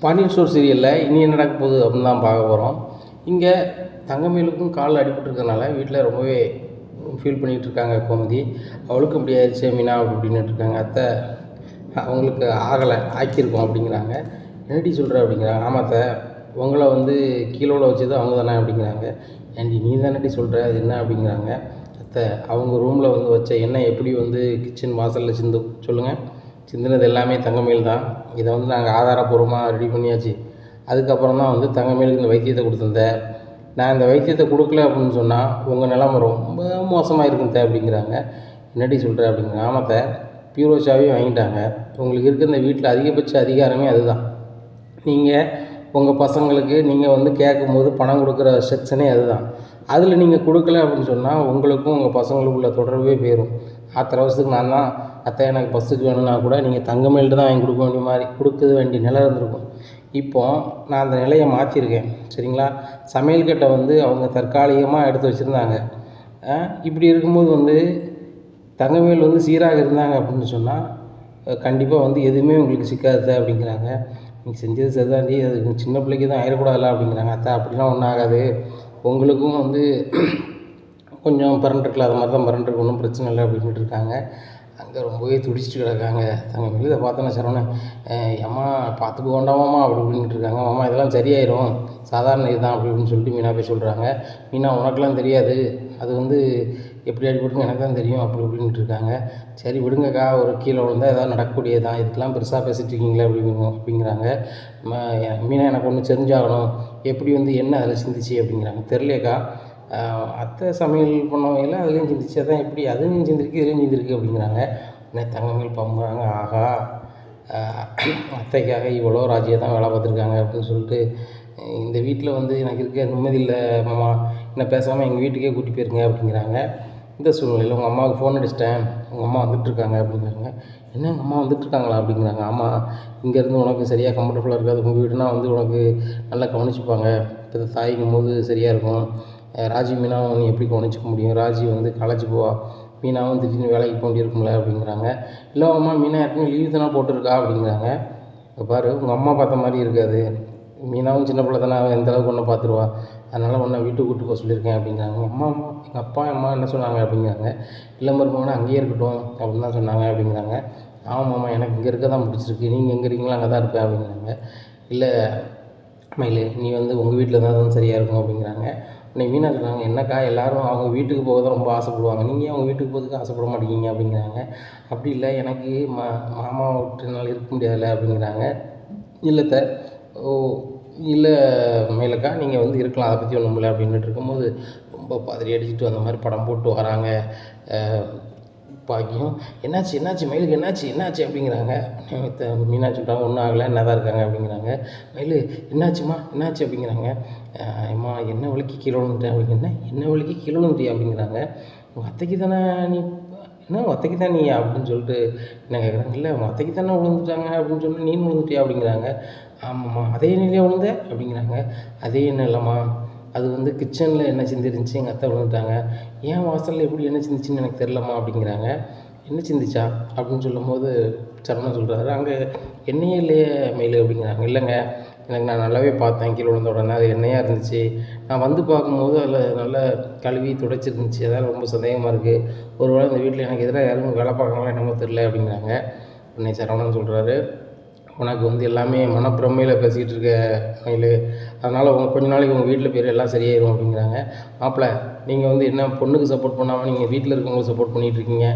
Pandian store சீரியலில் இனி என்ன நடக்க போகுது அப்படின்னு தான் பார்க்க போகிறோம். இங்கே தங்கமயிலுக்கும் கால் அடிபட்டுருக்கனால வீட்டில் ரொம்பவே ஃபீல் பண்ணிகிட்டு இருக்காங்க கோமதி. அவளுக்கும் இப்படி ஆயிடுச்சு மீனா அப்படின்ட்டு இருக்காங்க. அத்தை அவங்களுக்கு ஆக்கியிருக்கோம் அப்படிங்கிறாங்க. என்னடி சொல்கிற அப்படிங்கிறாங்க. ஆமாத்த உங்களை கீழோட வச்சது அவங்க தானே அப்படிங்கிறாங்க. ஏன்டி நீ தானடி சொல்கிற அது என்ன அப்படிங்கிறாங்க. அத்தை அவங்க ரூமில் வச்ச எண்ணெய் எப்படி கிச்சன் வாசலில் சொல்லுங்கள். சிந்தினது எல்லாமே தங்கமயில் தான். இதை நாங்கள் ஆதாரப்பூர்வமாக ரெடி பண்ணியாச்சு. அதுக்கப்புறம் தான் தங்கமயிலுக்கு இந்த வைத்தியத்தை கொடுத்துருந்தேன். நான் இந்த வைத்தியத்தை கொடுக்கல அப்படின்னு சொன்னால் உங்கள் நிலைமை ரொம்ப மோசமாக இருக்குங்க அப்படிங்கிறாங்க. என்னடி சொல்கிற அப்படிங்கிறாங்க. ஆமாத்த பியூரோச்சாவே வாங்கிட்டாங்க. உங்களுக்கு இருக்க இந்த வீட்டில் அதிகபட்ச அதிகாரமே அதுதான். நீங்கள் உங்கள் பசங்களுக்கு நீங்கள் கேட்கும்போது பணம் கொடுக்குற செக்ஷனே அதுதான். அதில் நீங்கள் கொடுக்கல அப்படின்னு சொன்னால் உங்களுக்கும் உங்கள் பசங்களுக்குள்ள தொடர்பே போயிடும். ஆத்திர அவசரத்துக்கு நான் தான் அத்தை எனக்கு பஸ்ஸுக்கு வேணும்னா கூட நீங்கள் தங்கமயில்ட்டு தான் வாங்கி கொடுக்க வேண்டிய நிலை இருந்திருக்கும். இப்போது நான் அந்த நிலையை மாற்றிருக்கேன். சரிங்களா. சமையல் கட்டை அவங்க தற்காலிகமாக எடுத்து வச்சுருந்தாங்க. இப்படி இருக்கும்போது தங்கமயில் சீராக இருந்தாங்க அப்படின்னு சொன்னால் கண்டிப்பாக எதுவுமே உங்களுக்கு சிக்காது அப்படிங்கிறாங்க. நீங்கள் செஞ்சது சரிதாண்டி, அது சின்ன பிள்ளைக்கு தான் ஆயிடக்கூடாதுல்ல அப்படிங்கிறாங்க. அத்தை அப்படிலாம் ஒன்றும் ஆகாது. உங்களுக்கும் கொஞ்சம் பரண்டிருக்கலாம், அது மாதிரி தான் பரண்டிருக்கு, ஒன்றும் பிரச்சனை இல்லை அப்படின்ட்டு இருக்காங்க. அங்கே ரொம்பவே துடிச்சிட்டு கிடக்காங்க. தங்கமயில் இதை பார்த்தோன்னா சரவணன் ஏம்மா பார்த்துக்க வேண்டாமாம்மா அப்படி இப்படின்ட்டு இருக்காங்க. மாமா இதெல்லாம் சரியாயிரும், சாதாரண இதுதான் அப்படி இப்படின்னு சொல்லிட்டு மீனா போய் சொல்கிறாங்க. மீனா உனக்கெல்லாம் தெரியாது, அது எப்படி அடிபட்டுன்னு எனக்கு தான் தெரியும் அப்படி இப்படின்ட்டு இருக்காங்க. சரி விடுங்கக்கா, ஒரு கீழே விழுந்தால் ஏதாவது நடக்கக்கூடியது தான், இதுக்கெல்லாம் பெருசாக பேசிகிட்டு இருக்கீங்களே அப்படிங்கிறாங்க. மீனா எனக்கு ஒன்று தெரிஞ்சாகணும், எப்படி என்ன அதில் சிந்திச்சு அப்படிங்கிறாங்க. தெரிலையக்கா, அத்தை சமையல் பண்ணவையில் அதுலேயும் சிந்திச்சு, அதான் எப்படி அதுவும் சிந்திருக்கு இதுலேயும் சிந்திருக்கு அப்படிங்கிறாங்க. உடனே தங்கமயில் பம்புறாங்க. ஆகா, அத்தைக்காக இவ்வளோ ராஜ்யம் தான் வேலை பார்த்துருக்காங்க அப்படின்னு சொல்லிட்டு இந்த வீட்டில் எனக்கு இருக்க நிம்மதி இல்லை மாமா, என்ன பேசாமல் எங்கள் வீட்டுக்கே கூட்டி போயிருங்க அப்படிங்கிறாங்க. இந்த சூழ்நிலையில் உங்கள் அம்மாவுக்கு ஃபோன் அடிச்சிட்டேன், உங்கள் அம்மா வந்துட்டுருக்காங்க அப்படிங்கிறாங்க. என்ன எங்கள் அம்மா வந்துட்டுருக்காங்களா அப்படிங்கிறாங்க. ஆமாம், இங்கேருந்து உனக்கு சரியாக கம்ஃபர்டபுளாக இருக்காது, உங்கள் வீடுனா உனக்கு நல்லா கவனிச்சுப்பாங்க, இப்போ தாய்க்கும் போது சரியாக இருக்கும். ராஜி மீனாவும் நீ எப்படி கவனிச்சிக்க முடியும், ராஜி காலேஜ் போவா, மீனாவும் திடீர்னு வேலைக்கு போக வேண்டியிருக்கும்ல அப்படிங்கிறாங்க. இல்லை அம்மா, மீனா ஏற்கனவே லீவு தானே போட்டிருக்கா அப்படிங்கிறாங்க. இப்போ பாரு, உங்கள் அம்மா பார்த்த மாதிரி இருக்காது, மீனாவும் சின்ன பிள்ளை தானே, அவன் எந்தளவுக்கு ஒன்று பார்த்துருவா, அதனால் ஒன்றை வீட்டுக்கு கூட்டு போக சொல்லியிருக்கேன் அப்படிங்கிறாங்க. எங்கள் அப்பா அம்மா என்ன சொன்னாங்க அப்படிங்கிறாங்க. இல்லை மருமகனை அங்கேயே இருக்கட்டும் அப்படின்னு தான் சொன்னாங்க அப்படிங்கிறாங்க. ஆமாம்மா, எனக்கு இங்கே இருக்க தான் பிடிச்சிருக்கு, நீங்கள் எங்கே இருக்கீங்களோ அங்கே தான் இருப்பேன் அப்படிங்கிறாங்க. இல்லை மயிலே, நீ உங்கள் வீட்டில் தான் சரியாக இருக்கும் அப்படிங்கிறாங்க. உடனே மீனா சொல்கிறாங்க, என்னக்கா எல்லாரும் அவங்க வீட்டுக்கு போக தான் ரொம்ப ஆசைப்படுவாங்க, நீங்கள் அவங்க வீட்டுக்கு போகிறதுக்கு ஆசைப்பட மாட்டேங்கிங்க அப்படிங்கிறாங்க. அப்படி இல்லை, எனக்கு மாமா விட்டுனால இருக்க முடியாதுல்ல அப்படிங்கிறாங்க. இல்லைத்த, ஓ இல்லை மயிலக்கா, நீங்கள் இருக்கலாம், அதை பற்றி ஒன்றும் இல்லை அப்படின்ட்டு இருக்கும்போது ரொம்ப பதறி அடிச்சுட்டு அந்த மாதிரி படம் போட்டு வராங்க. பாக்கியம், என்னாச்சு மயிலுக்கு என்னாச்சு அப்படிங்கிறாங்க. மீனா சொல்கிறாங்க, ஒன்றும் ஆகலை, என்ன தான் இருக்காங்க அப்படிங்கிறாங்க. மயில் என்னாச்சு அப்படிங்கிறாங்க. அம்மா என்ன வலிக்கு கீழே விழுந்துட்டேன் அப்படிங்கன்னா, என்ன வலிக்கு கீழே விழுந்துட்டியா அப்படிங்கிறாங்க. உங்கள் அத்தைக்கு தானே நீ, என்ன உங்கள் அத்தைக்கு தான் நீ அப்படின்னு சொல்லிட்டு என்ன கேட்குறாங்க. இல்லை உங்கள் அத்தைக்கு தானே விழுந்துட்டாங்க அப்படின்னு சொல்லி நீ விழுந்துட்டியா அப்படிங்கிறாங்க. ஆமாம்மா, அதே எண்ணெயிலே விழுந்த அப்படிங்கிறாங்க. அதே எண்ணெய் இல்லைம்மா, அது கிச்சனில் எண்ணெய் சிந்திருந்துச்சு, எங்கள் அத்தை விழுந்துட்டாங்க, ஏன் வாசலில் எப்படி எண்ணெய் சிந்திச்சுன்னு எனக்கு தெரிலம்மா அப்படிங்கிறாங்க. என்ன சிந்திச்சா அப்படின்னு சொல்லும்போது சரவணன் சொல்கிறாரு, அங்கே எண்ணெயே இல்லையே மயில் அப்படிங்கிறாங்க. இல்லைங்க, எனக்கு நான் நல்லாவே பார்த்தேன், கீழே விழுந்த உடனே அது எண்ணெயாக இருந்துச்சு, நான் பார்க்கும்போது அதில் நல்லா கழுவி துடைச்சிருந்துச்சு, அதான் ரொம்ப சந்தேகமாக இருக்குது, ஒருவேளை இந்த வீட்டில் எனக்கு எதிராக யாரும் வேலை பார்க்கறாங்களோ என்னமோ தெரில அப்படிங்கிறாங்க. உடனே சரவணன் சொல்கிறாரு, உனக்கு எல்லாமே மனப்பிரமையில் பேசிக்கிட்டு இருக்க மயில், அதனால் கொஞ்ச நாளைக்கு உங்கள் வீட்டில் பேர் எல்லாம் சரியாயிடும் அப்படிங்கிறாங்க. மாப்பிள்ளை, நீங்கள் என்ன பொண்ணுக்கு சப்போர்ட் பண்ணாமல் நீங்கள் வீட்டில் இருக்கவங்களுக்கு சப்போர்ட் பண்ணிகிட்ருக்கீங்க,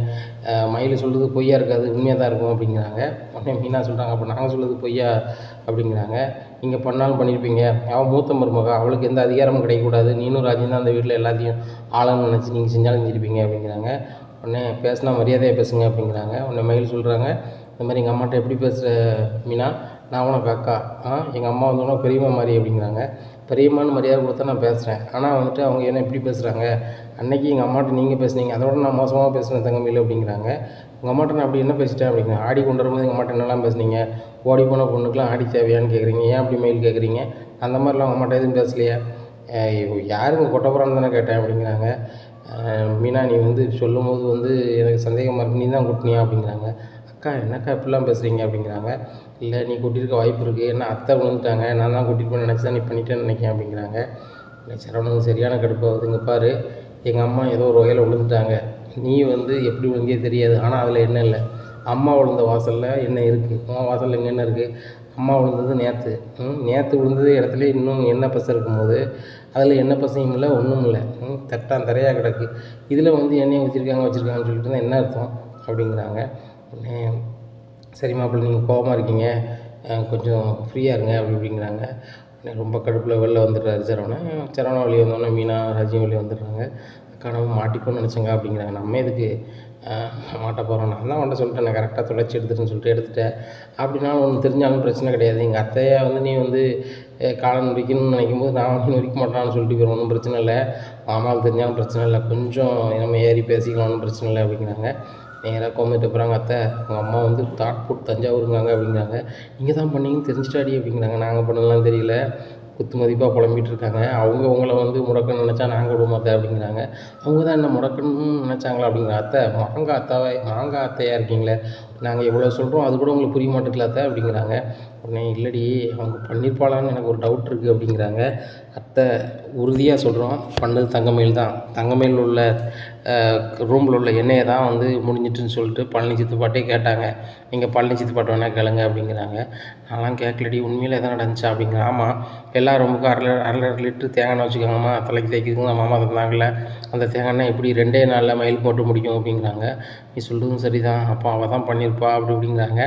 மயில் சொல்கிறது பொய்யா இருக்காது, உண்மையாக தான் இருக்கும் அப்படிங்கிறாங்க. உடனே மீனா சொல்கிறாங்க, அப்போ நாங்கள் சொல்கிறது பொய்யா அப்படிங்கிறாங்க. நீங்கள் பண்ணாலும் பண்ணியிருப்பீங்க, அவன் மூத்த மருமக, அவளுக்கு எந்த அதிகாரமும் கிடைக்கக்கூடாது, நீனும் ராஜ்யம் தான் அந்த வீட்டில் எல்லாத்தையும் ஆளுன்னு நினச்சி நீங்கள் செஞ்சாலும் செஞ்சுருப்பீங்க அப்படிங்கிறாங்க. உடனே பேசினா மரியாதையாக பேசுங்க அப்படிங்கிறாங்க. உடனே மயில் சொல்கிறாங்க, இந்த மாதிரி எங்கள் அம்மாட்ட எப்படி பேசுகிற மீனா, நான் உனக்கு அக்கா, எங்கள் அம்மா உனக்கு பெரியம்மா மாதிரி அப்படிங்கிறாங்க. பெரியம்மான்னு மரியாதை கொடுத்தா நான் பேசுகிறேன், ஆனால் அவங்க என்ன எப்படி பேசுகிறாங்க, அன்றைக்கி எங்கள் அம்மாட்ட நீங்கள் பேசுனீங்க, அதோட நான் மோசமாக பேசுகிறேன் தங்கமயில் அப்படிங்கிறாங்க. உங்கள் அம்மாட்ட நான் அப்படி என்ன பேசிட்டேன் அப்படிங்கிறேன். ஆடி கொண்டு வரும்போது எங்கள் அம்மாட்ட என்னெல்லாம் பேசுனீங்க, ஓடி போன பொண்ணுக்கெலாம் ஆடி தேவையான்னு கேட்குறீங்க, ஏன் அப்படி மயில் கேட்குறீங்க, அந்த மாதிரிலாம் உங்கள் அம்மாட்ட எதுவும் பேசலையா, யாருங்க கொட்டப்புறான்னு தானே கேட்டேன் அப்படிங்கிறாங்க. மீனா, நீ சொல்லும்போது எனக்கு சந்தேகமாக இருக்குது, நீ தான் கொட்டினியா அப்படிங்கிறாங்க. அக்கா என்னக்கா இப்படிலாம் பேசுகிறீங்க அப்படிங்கிறாங்க. இல்லை நீ கொட்டியிருக்க வாய்ப்பு இருக்குது, ஏன்னா அத்தை விழுந்துட்டாங்க, நான் தான் கொட்டியிருப்பேன்னு நினச்சி தான் நீ பண்ணிட்டேன்னு நினைக்கிறேன் அப்படிங்கிறாங்க. இல்லை சரவணனுக்கு சரியான கடுப்பாகுது. இங்கே பாரு, எங்கள் அம்மா ஏதோ ஒரு வகையில் விழுந்துட்டாங்க, நீ வந்து எப்படி விழுந்தியே தெரியாது, ஆனால் அதில் என்ன இல்லை, அம்மா விழுந்த வாசலில் என்ன இருக்குது, உன் வாசலில் இங்கே என்ன இருக்குது, அம்மா விழுந்தது நேற்று விழுந்தது இடத்துல இன்னும் எண்ணெய் பசை இருக்கும்போது அதில் எண்ணெய் பசையும் இல்லை, ஒன்றும் இல்லை, தட்டான் தரையாக கிடக்கு, இதில் வந்து எண்ணெயை வச்சுருக்காங்கன்னு சொல்லிட்டு இருந்தால் என்ன அர்த்தம் அப்படிங்கிறாங்க. உடனே சரி மாப்பிள்ளை நீங்கள் கோபமாக இருக்கீங்க, கொஞ்சம் ஃப்ரீயாக இருங்க அப்படிங்கிறாங்க. உடனே ரொம்ப கடுப்பில் வெளில வந்துடுறாரு சரவணன் வெளியே வந்தோடனே மீனா ராஜ்யம் வெளியே வந்துடுறாங்க. அக்கா நம்ம மாட்டிப்போன்னு நினச்சேங்க அப்படிங்கிறாங்க. நம்ம எதுக்கு மாட்ட போகிறோம், நான் தான் உன்ட்ட சொல்லிட்டேன், நான் கரெக்டாக தொலைச்சி எடுத்துட்டேன்னு சொல்லிட்டு எடுத்துட்டேன், அப்படின்னாலும் ஒன்று தெரிஞ்சாலும் பிரச்சனை கிடையாது, எங்கள் அத்தையை வந்து நீ வந்து காலம் நொடிக்கணும்னு நினைக்கும் போது நான் வந்து நொடிக்க மாட்டான்னு சொல்லிட்டு போயிடும், ஒன்றும் பிரச்சனை இல்லை, மாமாவுக்கு தெரிஞ்சாலும் பிரச்சனை இல்லை, கொஞ்சம் நம்ம ஏறி பேசிக்கலாம், ஒன்றும் பிரச்சனை இல்லை அப்படிங்கிறாங்க. நேராக கோந்துட்டு போகிறாங்க. அத்தை உங்கள் அம்மா வந்து தாட்பூட் தஞ்சாவூருங்காங்க அப்படிங்கிறாங்க. நீங்கள் தான் பண்ணீங்கன்னு தெரிஞ்சிட்டாடி அப்படிங்கிறாங்க. நாங்கள் பண்ணலாம் தெரியல, குத்து மதிப்பாக புலம்பிகிட்டு இருக்காங்க. அவங்க உங்களை வந்து முடக்கணும்னு நினச்சா நாங்கள் விட மாட்டேன் அப்படிங்கிறாங்க. அவங்க தான் என்ன முடக்கணும்னு நினச்சாங்களா அப்படிங்கிற. அத்தை மாங்காய் அத்தையாக இருக்கீங்களே, நாங்கள் எவ்வளோ சொல்கிறோம் அது கூட உங்களுக்கு புரிய மாட்டேங்கல அத்தை அப்படிங்கிறாங்க. உடனே இல்லடி அவங்க பண்ணியிருப்பாளான்னு எனக்கு ஒரு டவுட் இருக்குது அப்படிங்கிறாங்க. அத்தை உறுதியாக சொல்கிறோம், பண்ணது தங்கமயில் தான், தங்கமயில் உள்ள ரூமில் உள்ள எண்ணெயை தான் வந்து முடிஞ்சிட்டுன்னு சொல்லிட்டு பழனி சித்தப்பாட்டே கேட்டாங்க. நீங்கள் பழனி சித்தப்பாட்ட வேணால் கேளுங்க அப்படிங்கிறாங்க. நான்லாம் கேட்கலடி, உண்மையில் எதாவது நடந்துச்சா அப்படிங்கிறேன். ஆமாம், எல்லா ரூமுக்கும் அரை லிட்டரு தேங்காய் எண்ணெய் வச்சுக்கோங்கம்மா, தலைக்கு தேய்க்கிறதுக்கு தான் மாமா தந்தாங்கல்ல, அந்த தேங்காய் எண்ணெய் எப்படி 2 நாளில் மயில் போட்டு முடிக்கும் அப்படிங்கிறாங்க. நீ சொல்கிறதும் சரி தான், அப்போ அவள் தான் பண்ணியிருப்பா அப்படிங்கிறாங்க.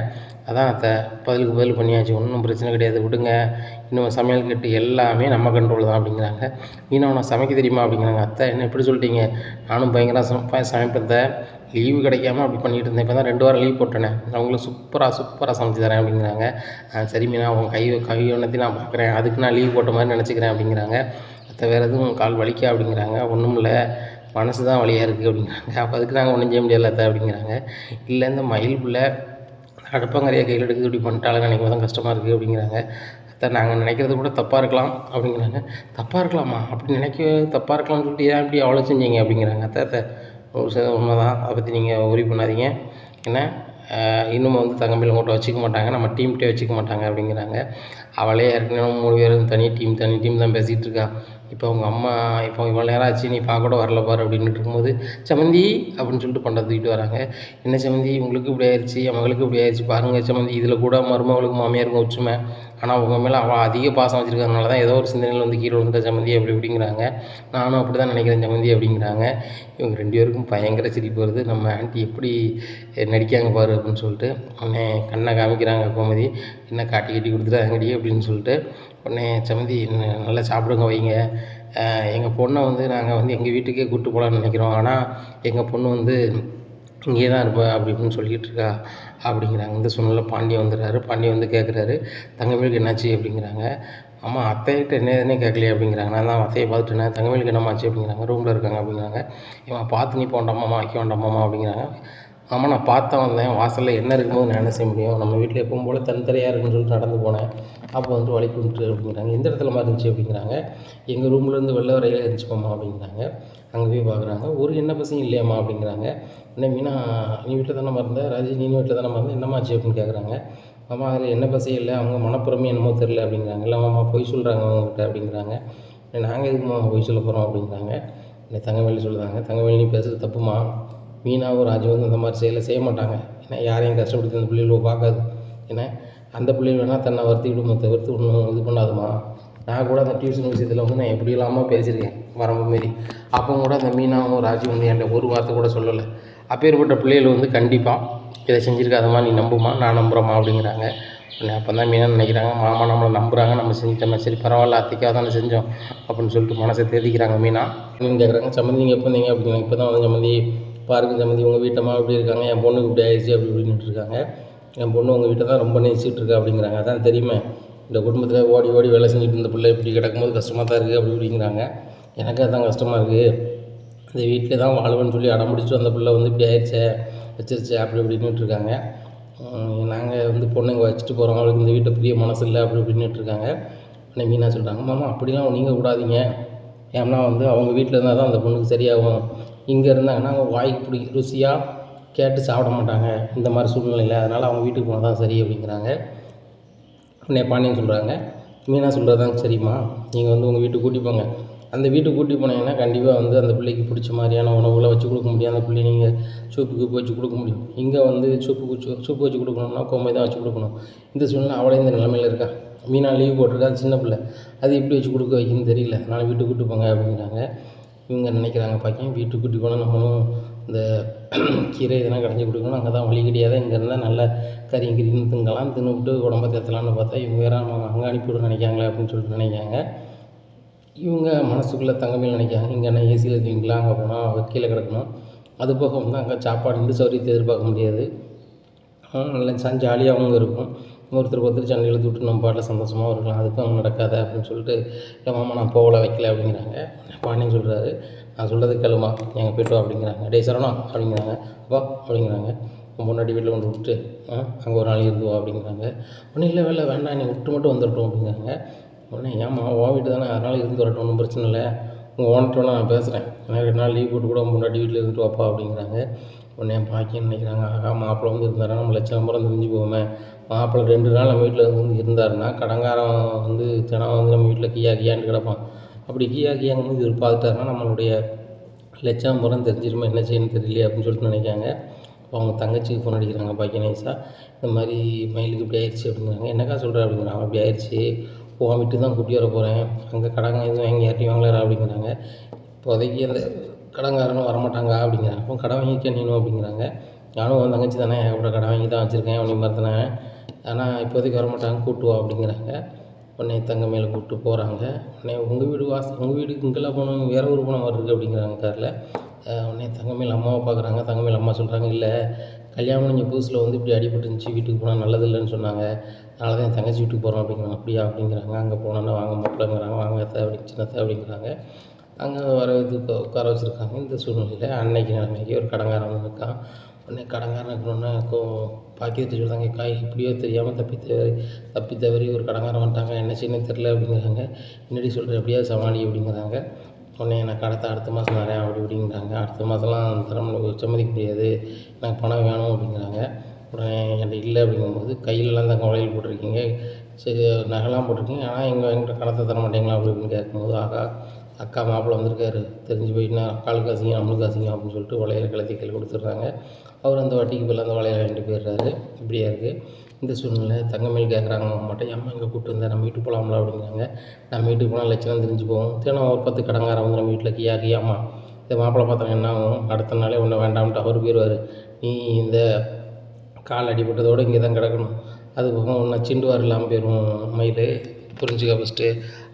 அதான் அத்தை பதிலுக்கு பதில் பண்ணியாச்சு, ஒன்றும் பிரச்சனை கிடையாது விடுங்க, இன்னும் சமையல் கட்டு எல்லாமே நம்ம கண்ட்ரோல் தான் அப்படிங்கிறாங்க. மீனா உனக்கு சமைக்க தெரியுமா அப்படிங்கிறாங்க. அத்தை என்ன இப்படி சொல்லிட்டீங்க, நானும் பயங்கர சமைப்பேன், லீவு கிடைக்காம அப்படி பண்ணிகிட்டு இருந்தேன், இப்போ தான் 2 வாரம் லீவ் போட்டேனே, நான் உங்களுக்கு சூப்பராக சமைச்சு தரேன் அப்படிங்கிறாங்க. சரி மீனா உங்கள் கை ஒன்றத்தையும் நான் பார்க்குறேன், அதுக்கு நான் லீவ் போட்ட மாதிரி நினச்சிக்கிறேன் அப்படிங்கிறாங்க. அத்தை வேறு எதுவும் கால் வலிக்கா அப்படிங்கிறாங்க. ஒன்றும் இல்லை, மனசு தான் வலியாக இருக்குது அப்படிங்கிறாங்க. அப்போ அதுக்கு நாங்கள் ஒன்றும் செய்ய முடியல அத்தை அப்படிங்கிறாங்க. இல்லை இந்த மயில் பிள்ளை அடுப்பங்கரையை கையில் எடுக்குது இப்படி பண்ணிட்டாலும் நினைக்கும் தான் கஷ்டமாக இருக்குது அப்படிங்கிறாங்க. அத்தை நாங்கள் நினைக்கிறது கூட தப்பாக இருக்கலாம் அப்படிங்கிறாங்க. தப்பாக இருக்கலாமா, அப்படி தப்பாக இருக்கலாம்னு சொல்லிட்டு ஏன் இப்படி அவ்வளோ செஞ்சீங்க அப்படிங்கிறாங்க. அத்தை உண்மை தான், அதை பற்றி நீங்கள் உரி பண்ணாதீங்க, ஏன்னா இன்னும் வந்து தங்கமயில் உங்கள்கிட்ட வச்சுக்க மாட்டாங்க, நம்ம டீம்கிட்டே வச்சுக்க மாட்டாங்க அப்படிங்கிறாங்க. அவளே ஏற்கனவே 3 பேரும் தனி டீம் தான் பேசிகிட்டு இருக்கா. இப்போ அவங்க அம்மா இப்போ இவ்வளோ நேரம் ஆச்சு நீ பார்க்க கூட வரல பாரு அப்படின்ட்டு இருக்கும்போது சம்மந்தி அப்படின்னு சொல்லிட்டு பண்டை தூக்கிட்டு வராங்க. என்ன சம்மந்தி உங்களுக்கு இப்படி ஆயிடுச்சு, என் மகளுக்கு இப்படி ஆயிடுச்சு பாருங்கள் சம்மந்தி, இதில் கூட மருமகளுக்கு மாமியாருக்கும் ஒற்றுமை, ஆனால் உங்கள் மேலே அவள் அதிக பாசம் வச்சுருக்கிறதுனால தான் ஏதோ ஒரு சிந்தனையில் வந்து கீழே விழுந்த சம்மந்தி அப்படிங்கிறாங்க. நானும் அப்படி தான் நினைக்கிறேன் சம்மந்தி அப்படிங்கிறாங்க. இவங்க 2 பேருக்கும் பயங்கர சிரிப்பு வருது. நம்ம ஆண்டி எப்படி நடிக்காங்க பாரு அப்படின்னு சொல்லிட்டு உடனே கண்ணை காமிக்கிறாங்க கோமதி. என்ன காட்டி கொடுத்துட்டாங்கடி அப்படின்னு சொல்லிட்டு உடனே சம்மந்தி நல்லா சாப்பிடுங்க வைங்க, எங்கள் பொண்ணை வந்து நாங்கள் வந்து எங்கள் வீட்டுக்கே கூப்பிட்டு போகலான்னு நினைக்கிறோம், ஆனால் எங்கள் பொண்ணு வந்து இங்கே தான் இருப்பா அப்படி இப்படின்னு சொல்லிக்கிட்டு இருக்கா அப்படிங்கிறாங்க. இந்த சூழ்நிலை பாண்டியன் வந்துடுறாரு. பாண்டியன் வந்து கேட்குறாரு தங்கமயிலுக்கு என்னாச்சு அப்படிங்கிறாங்க. ஆமாம் அத்தைகிட்ட என்னதுன்னே கேட்கலையே அப்படிங்கிறாங்க. நான் தான் அத்தையை பார்த்துட்டேன், தங்கமயிலுக்கு என்னமாச்சு அப்படிங்கிறாங்க. ரூமில் இருக்காங்க அப்படிங்கிறாங்க. இவன் பார்த்து நீ போண்டாமாம்மா வைக்க வேண்டாமாம்மா அப்படிங்கிறாங்க. ஆமாம் நான் பார்த்தா வந்தேன், வாசலில் என்ன இருக்கும்போது நான் என்ன செய்ய முடியும், நம்ம வீட்டில் எப்பவும் போல் தனித்தனியாக இருக்குன்னு சொல்லிட்டு நடந்து போனேன், அப்போ வந்து வலிக்கு விட்டு அப்படிங்கிறாங்க. எந்த இடத்துல மாதிரி இருந்துச்சு அப்படிங்கிறாங்க. எங்கள் ரூம்லேருந்து வெளில வரையில் இருந்துச்சுப்பாம்மா அப்படிங்கிறாங்க. அங்கே போய் பார்க்குறாங்க, ஒரு எண்ணெய் பசங்க இல்லையாம்மா அப்படிங்கிறாங்க. என்ன மீனா நீ வீட்டில் தானே மறந்த, ராஜி நீ வீட்டில் தானே மறந்த, என்னமாச்சு அப்படின்னு கேட்குறாங்க. ஆமாம் அதில் எண்ணெய் பசை இல்லை, அவங்க மனப்புறமே என்னமோ தெரில அப்படிங்கிறாங்க. இல்லை மாமா பொய் சொல்கிறாங்க அவங்ககிட்ட அப்படிங்கிறாங்க. நாங்கள் எதுக்குமா பொய் சொல்ல போகிறோம் அப்படிங்கிறாங்க. இல்லை தங்கமயில் சொல்லுறாங்க. தங்கமயில் நீ பேசுகிறது தப்புமா, மீனாவும் ராஜுவும் அந்த மாதிரி செய்ய மாட்டாங்க, ஏன்னா யாரையும் கஷ்டப்படுத்தி அந்த பிள்ளைகளை பார்க்காது, ஏன்னா அந்த பிள்ளைகள் வேணால் தன்னை வருத்திக்கிடுமோ தவிர்த்து ஒன்றும் இது பண்ணாதுமா. நான் கூட அந்த டியூஷன் விஷயத்தில் வந்து நான் எப்படி இல்லாமல் பேசியிருக்கேன் வரம்பு மாரி, அப்போ கூட அந்த மீனாவும் ராஜு வந்து என்கிட்ட ஒரு வார்த்தை கூட சொல்லலை. அப்பேற்பட்ட பிள்ளைகள் வந்து கண்டிப்பாக இதை செஞ்சுருக்காதம்மா, நீ நம்புமா, நான் நம்புகிறேம்மா அப்படிங்கிறாங்க. அப்போ தான் மீனாக நினைக்கிறாங்க, மாமா நம்மளை நம்புகிறாங்க, நம்ம செஞ்சிட்டோமே, சரி பரவாயில்ல அத்தைக்காக தானே செஞ்சோம் அப்படின்னு சொல்லிட்டு மனசை தேடிக்கிறாங்க. மீனா அப்படின்னு கேட்குறாங்க. சம்மந்தி நீங்கள் எப்போ வந்தீங்க அப்படிங்கிறாங்க. இப்போ தான் வந்து சம்மந்தி பாருங்க சம்மந்தி உங்கள் வீட்டம்மா எப்படி இருக்காங்க, என் பொண்ணுக்கு இப்படி ஆயிடுச்சு அப்படி இப்படின்ட்டு இருக்காங்க, என் பொண்ணு உங்கள் வீட்டை தான் ரொம்ப நேசிச்சுட்டு இருக்கா அப்படிங்கிறாங்க. அதான் தெரியுமே, இந்த குடும்பத்தில் ஓடி ஓடி வேலை செஞ்சுட்டு இருந்த பிள்ளை இப்படி கிடக்கும்போது கஷ்டமாக தான் இருக்குது அப்படி இப்படிங்கிறாங்க. எனக்கு அதுதான் கஷ்டமாக இருக்குது, இந்த வீட்டில் தான் வாழ்வேன்னு சொல்லி அடம் பிடிச்சிட்டு வந்த பிள்ளை வந்து இப்படி ஆயிடுச்சே வச்சிருச்சே அப்படி இப்படின்னுட்டு இருக்காங்க. நாங்கள் வந்து பொண்ணுங்க வச்சுட்டு போகிறோம், அவளுக்கு இந்த வீட்டை பெரிய மனசு இல்லை அப்படி இப்படின்னுட்டு இருக்காங்க. உடனே மீனா சொல்கிறாங்க, மாமா அப்படிலாம் நீங்கள் விடாதீங்க, ஏன்னா வந்து அவங்க வீட்டில் இருந்தால் தான் அந்த பொண்ணுக்கு சரியாகும், இங்கே இருந்தாங்கன்னா அவங்க வாய்க்கு ருசியாக கேட்டு சாப்பிட மாட்டாங்க இந்த மாதிரி சூழ்நிலையில், அதனால் அவங்க வீட்டுக்கு போனால் தான் சரி அப்படிங்கிறாங்க. உடனே பாண்டியன் சொல்கிறாங்க, மீனா சொல்கிறது தான் சரிம்மா, நீங்கள் வந்து உங்கள் வீட்டுக்கு கூட்டி போங்க. அந்த வீட்டுக்கு கூட்டி போனீங்கன்னா கண்டிப்பாக வந்து அந்த பிள்ளைக்கு பிடிச்ச மாதிரியான உணவுகளை வச்சு கொடுக்க முடியும். அந்த பிள்ளை நீங்கள் சூப்பு வச்சு கொடுக்க முடியும். இங்கே வந்து சூப்பு வச்சு கொடுக்கணும்னா கோம்பை தான் வச்சு கொடுக்கணும். இந்த சூழ்நிலை அவளே இந்த நிலைமையில் இருக்கா. மீனா லீவ் போட்டிருக்கா, அது சின்ன பிள்ளை, அது எப்படி வச்சு கொடுக்க வைக்கணும்னு தெரியல, அதனால் வீட்டுக்கு கூட்டி போங்க அப்படிங்கிறாங்க. இவங்க நினைக்கிறாங்க பாக்கியம், வீட்டுக்கு கூட்டி போனால் நம்மளும் இந்த கீரை இதெல்லாம் கடைஞ்சி கொடுக்கணும், அங்கே தான் வழி கிடையாது, இங்கே இருந்தால் நல்ல கறின்னு திங்கலாம், தின்னுவிட்டு உடம்ப தேற்றலான்னு பார்த்தா இவங்க வேறு அங்கே அனுப்பிவிட நினைக்காங்களே அப்படின்னு சொல்லிட்டு நினைக்காங்க. இவங்க மனசுக்குள்ளே தங்கமேல் நினைக்காங்க, இங்கே என்ன ஏசியில் தூங்கிக்கலாம், அங்கே போனால் கீழே கிடக்கணும், அது போக வந்து அங்கே சாப்பாடு இந்த சௌரியத்தை எதிர்பார்க்க முடியாது, நல்லா ஜாலியாகவும் இருக்கும், ஒருத்தருக்கு சண்டை இழுத்து விட்டு நம்ம பாட்டில் சந்தோஷமாக இருக்கலாம், அதுக்கும் அவங்க நடக்காத அப்படின்னு சொல்லிட்டு, இல்லை மாமா நான் போகல வைக்கல அப்படிங்கிறாங்க. பாண்டியன் சொல்கிறாரு, நான் சொல்கிறது கேளுமா, எங்கள் போய்ட்டு வா அப்படிங்கிறாங்க. டேய் சரவணா அப்படிங்கிறாங்க, வா அப்படிங்கிறாங்க. முன்னாடி வீட்டில் கொண்டு விட்டுட்டு அங்கே ஒரு நாள் இருந்து வா அப்படிங்கிறாங்க. ஒன்றும் இல்லை வேண்டாம், நீ விட்டு மட்டும் வந்துடட்டும் அப்படிங்கிறாங்க. உடனே ஏம்மா உன் வீட்டு தானே, அதனால் இருந்து வரட்டும், ஒன்றும் பிரச்சனை இல்லை, உங்கள் ஓனர்கிட்ட நான் பேசுகிறேன், எனக்கு 2 நாள் லீவ் போட்டு கூட முன்னாடி வீட்டில் இருந்துட்டு வாப்பா அப்படிங்கிறாங்க. உடனே பாக்கின்னு நினைக்கிறாங்க, ஆகா மாப்பிள்ளை வந்து இருந்தாரா நம்ம லட்சம்பரம் தெரிஞ்சு போவோமே, மாப்பிள்ளை 2 நாள் நம்ம வீட்டில் வந்து இருந்தாருன்னா கடங்காரம் வந்து தினம் வந்து நம்ம வீட்டில் கியான்னு கிடப்பான், அப்படி கியாங்கும்போது இவர் பார்த்துட்டாருன்னா நம்மளுடைய லட்சம்பரம் தெரிஞ்சிருமா, என்ன செய்யணும்னு தெரியலையே அப்படின்னு சொல்லிட்டு நினைக்காங்க. அவங்க தங்கச்சிக்கு ஃபோன் அடிக்கிறாங்க பாக்கிய நைஸாக, இந்த மாதிரி மயிலுக்கு இப்படி ஆயிடுச்சு அப்படிங்கிறாங்க. என்னக்கா சொல்கிற அப்படிங்கிறாங்க. அப்படி ஆயிடுச்சு, உன் வீட்டுக்கு தான் கூட்டி வர போகிறேன், அங்கே கடங்க எதுவும் வாங்கி யார்ட்டையும் வாங்கலடா அப்படிங்கிறாங்க. இப்போதைக்கு அந்த கடங்காரனும் வரமாட்டாங்க அப்படிங்கிறாங்க. அப்போ கடை வாங்கிக்க நீனும் அப்படிங்கிறாங்க. நானும் உன் தங்கச்சி தானே, அவரோட கடை வாங்கி தான் வச்சுருக்கேன், அவனி மறந்துனேன், ஆனால் இப்போதைக்கு வரமாட்டாங்க, கூட்டு வா அப்படிங்கிறாங்க. உடனே தங்கமேல கூப்பிட்டு போகிறாங்க. உடனே உங்கள் வீடு இங்கெல்லாம் போகணும், வேறு ஊர் போன மாதிரி இருக்குது அப்படிங்கிறாங்க காரில். உடனே தங்கமேல் அம்மாவை பார்க்குறாங்க. தங்கமேல் அம்மா சொல்கிறாங்க, இல்லை கல்யாணம் முடிஞ்ச புதுசில் வந்து இப்படி அடிபட்டுருந்துச்சி, வீட்டுக்கு போனால் நல்லது இல்லைன்னு சொன்னாங்க, அதனால தான் என் தங்கச்சி வீட்டுக்கு போகிறோம் அப்படிங்கிறாங்க. அப்படியா அப்படிங்கிறாங்க. அங்கே போனோன்னா வாங்க மாப்பிள்ளைங்கிறாங்க, வாங்க அத்தை அப்படி சின்னத்தை அப்படிங்கிறாங்க. அங்கே வர இது உட்கார வச்சுருக்காங்க. இந்த சூழ்நிலையில் அன்னைக்கு நிலைமைக்கு ஒரு கடங்காரன் வந்து இருக்கான். உடனே கடங்காரன் இருக்கணுன்னா பாக்கியத்தை சொல்கிறாங்க, காய் இப்படியோ தெரியாமல் தப்பி தவறி ஒரு கடங்காரன் வந்துட்டாங்க, என்ன செய்யணும்னு தெரில அப்படிங்கிறாங்க. முன்னாடி சொல்கிற எப்படியாவது சமாளி அப்படிங்கிறாங்க. உடனே எனக்கு அடுத்த மாதம் தரேன் அப்படி இப்படிங்கிறாங்க. அடுத்த மாதம்லாம் சம்மதிக்க முடியாது, எனக்கு பணம் வேணும் அப்படிங்கிறாங்க. உடனே என்கிட்ட இல்லை அப்படிங்கும்போது, கையிலலாம் தான் வளையல் போட்டிருக்கீங்க, சரி நகைலாம் போட்டிருக்கீங்க, ஆனால் என்கிட்ட பணத்தை தர மாட்டீங்களா அப்படி இப்படின்னு கேட்கும்போது, அக்கா மாப்பிள்ளை வந்திருக்காரு, தெரிஞ்சு போயிட்டுனா அக்காளுக்கு அசிங்கம் நம்மளுக்கு அசிங்கம் அப்படின்னு சொல்லிட்டு வளையல் கழுத்தி கையில் கொடுத்துட்றாங்க. அவர் அந்த வட்டிக்கு பதில் அந்த வளையல் வாங்கிட்டு போயிடுறாரு. இப்படியா இருக்குது இந்த சூழ்நிலை. தங்கமேல் கேட்குறாங்க மட்டும், ஏம்மா இங்கே கூப்பிட்டு வந்தேன், நம்ம வீட்டுக்கு போகலாம்ல அப்படிங்கிறாங்க. நம்ம வீட்டுக்கு போனால் லட்சணம் தெரிஞ்சு போவோம், தினம் ஒரு 10 கடங்காரம் வந்து நம்ம வீட்டில் கியாம்மா இந்த மாப்பிள்ளை பார்த்தாங்க என்ன ஆகும், அடுத்த நாளே ஒன்று வேண்டாம்ட்டு அவர் போயிடுவார், நீ இந்த கால் அடிபட்டதோடு இங்கே தான் கிடக்கணும், அது போக ஒன்று சிண்டுவார் இல்லாமல் போயிடும் மயில், புரிஞ்சுக்க ஃபஸ்ட்டு,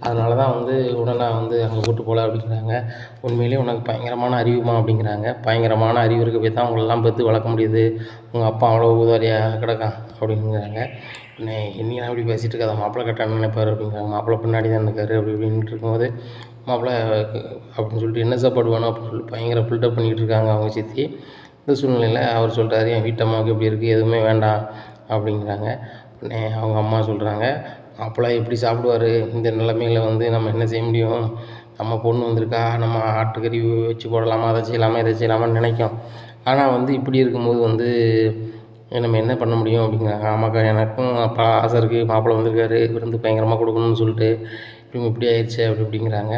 அதனால தான் வந்து உடனே வந்து அங்கே கூட்டு போகல அப்படிங்கிறாங்க. உண்மையிலேயே உனக்கு பயங்கரமான அறிவுமா அப்படிங்கிறாங்க. பயங்கரமான அறிவு இருக்க போய் தான் உங்களெல்லாம் பெற்று வளர்க்க முடியுது, உங்கள் அப்பா அவ்வளோ உதாரியாக கிடக்கான் அப்படிங்கிறாங்க. உடனே என்னையும் அப்படி பேசிகிட்டு இருக்காத, மாப்பிள்ளை கரெக்டாக நினைப்பார் அப்படிங்கிறாங்க. மாப்பிள்ளை பின்னாடி தான் இருக்கார் அப்படி இப்படின்ட்டு இருக்கும்போது, மாப்பிள்ளை அப்படின்னு சொல்லிட்டு என்ன சாப்பாடு வேணும் அப்படின்னு சொல்லிட்டு பயங்கர ஃபில்டப் பண்ணிக்கிட்டு இருக்காங்க அவங்க சித்தி. இந்த சூழ்நிலையில் அவர் சொல்கிறாரு, என் வீட்டம்மாவுக்கு எப்படி இருக்குது, எதுவுமே வேண்டாம் அப்படிங்கிறாங்க. உடனே அவங்க அம்மா சொல்கிறாங்க, மாப்பிள்ளை எப்படி சாப்பிடுவார், இந்த நிலைமையில் வந்து நம்ம என்ன செய்ய முடியும், நம்ம பொண்ணு வந்திருக்கா, நம்ம ஆட்டுக்கறி வச்சு போடலாமா, அதை செய்யலாமா இதை செய்யலாமான்னு நினைக்கும், ஆனால் வந்து இப்படி இருக்கும்போது வந்து நம்ம என்ன பண்ண முடியும் அப்படிங்கிறாங்க. ஆமாக்கா எனக்கும் அப்பா ஆசை இருக்குது, மாப்பிள்ளை வந்திருக்காரு, விருந்து பயங்கரமாக கொடுக்கணும்னு சொல்லிட்டு இவங்க இப்படி ஆயிடுச்சு அப்படி இப்படிங்கிறாங்க.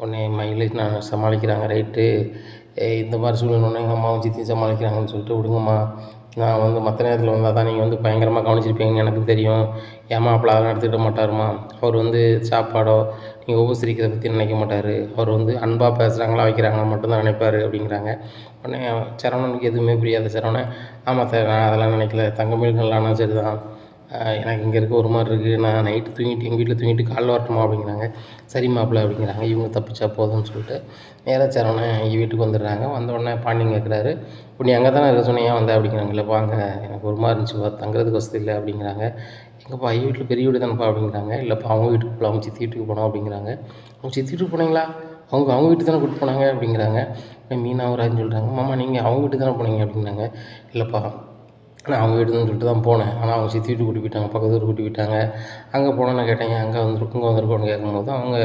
உடனே மயிலுக்கு நான் சமாளிக்கிறாங்க, ரைட்டு இந்த மாதிரி சூழ்நிலை எங்கள் அம்மாவும் சித்தியும் சமாளிக்கிறாங்கன்னு சொல்லிட்டு, விடுங்கம்மா நான் வந்து மற்ற நேரத்தில் வந்தால் தான் நீங்கள் வந்து பயங்கரமாக கவனிச்சிருப்பீங்கன்னு எனக்கு தெரியும், என் மாப்பிள்ளை அதெல்லாம் எடுத்துக்கிட மாட்டாருமா, அவர் வந்து சாப்பாடோ நீங்கள் உபசரிக்கிறத பற்றி நினைக்க மாட்டார், அவர் வந்து அன்பாக பேசுகிறாங்களா வைக்கிறாங்களா மட்டும்தான் நினைப்பார் அப்படிங்கிறாங்க. உடனே சரவணனுக்கு எதுவுமே புரியாத சரவணன், ஆமாம் சார் நான் அதெல்லாம் நினைக்கல, தங்கமேல் நல்லானா சரி தான், எனக்கு இங்கே இருக்க ஒரு மாதிரி இருக்குது, நான் நைட்டு தூங்கிட்டு எங்கள் வீட்டில் தூங்கிட்டு காலைல வரட்டுமா அப்படிங்கிறாங்க. சரி மாப்பிள்ளை அப்படிங்கிறாங்க. இவங்க தப்பிச்சா போதும்னு சொல்லிட்டு நேராக சரவணன் எங்கள் வீட்டுக்கு வந்துடுறாங்க. வந்தோடனே பாண்டியன் கேட்குறாரு, இப்போ நீ அங்கே தானே இருக்க சொன்னியா வந்த அப்படிங்கிறாங்க. இல்லைப்பா அங்கே எனக்கு ஒரு மாதிரி இருந்துச்சுப்பா, தங்குறதுக்கு வசதி இல்லை அப்படிங்கிறாங்க. எங்கப்பா ஐயா வீட்டில் பெரிய வீடு தானேப்பா அப்படிங்கிறாங்க. இல்லைப்பா அவங்க வீட்டுக்கு போகலாம், அவங்க சித்தி வீட்டுக்கு போனோம் அப்படிங்கிறாங்க. அவங்க சித்தி வீட்டுக்கு போனீங்களா, அவங்க வீட்டுக்கு தானே கூப்பிட்டு போனாங்க அப்படிங்கிறாங்க. மீனாவும் ராஜுன்னு சொல்கிறாங்க, மாமா நீங்கள் அவங்க வீட்டுக்கு தானே போனீங்க அப்படிங்கிறாங்க. இல்லைப்பா நான் அவங்க வீட்டுக்குன்னு சொல்லிட்டு தான் போனேன், ஆனால் அவங்க சித்தி வீட்டுக்கு கூட்டி போயிட்டாங்க, பக்கத்து ஊர் கூட்டி போயிட்டாங்க. அங்கே போனோன்னு கேட்டேங்க, அங்கே வந்திருக்கோன்னு கேட்கும்போது அவங்க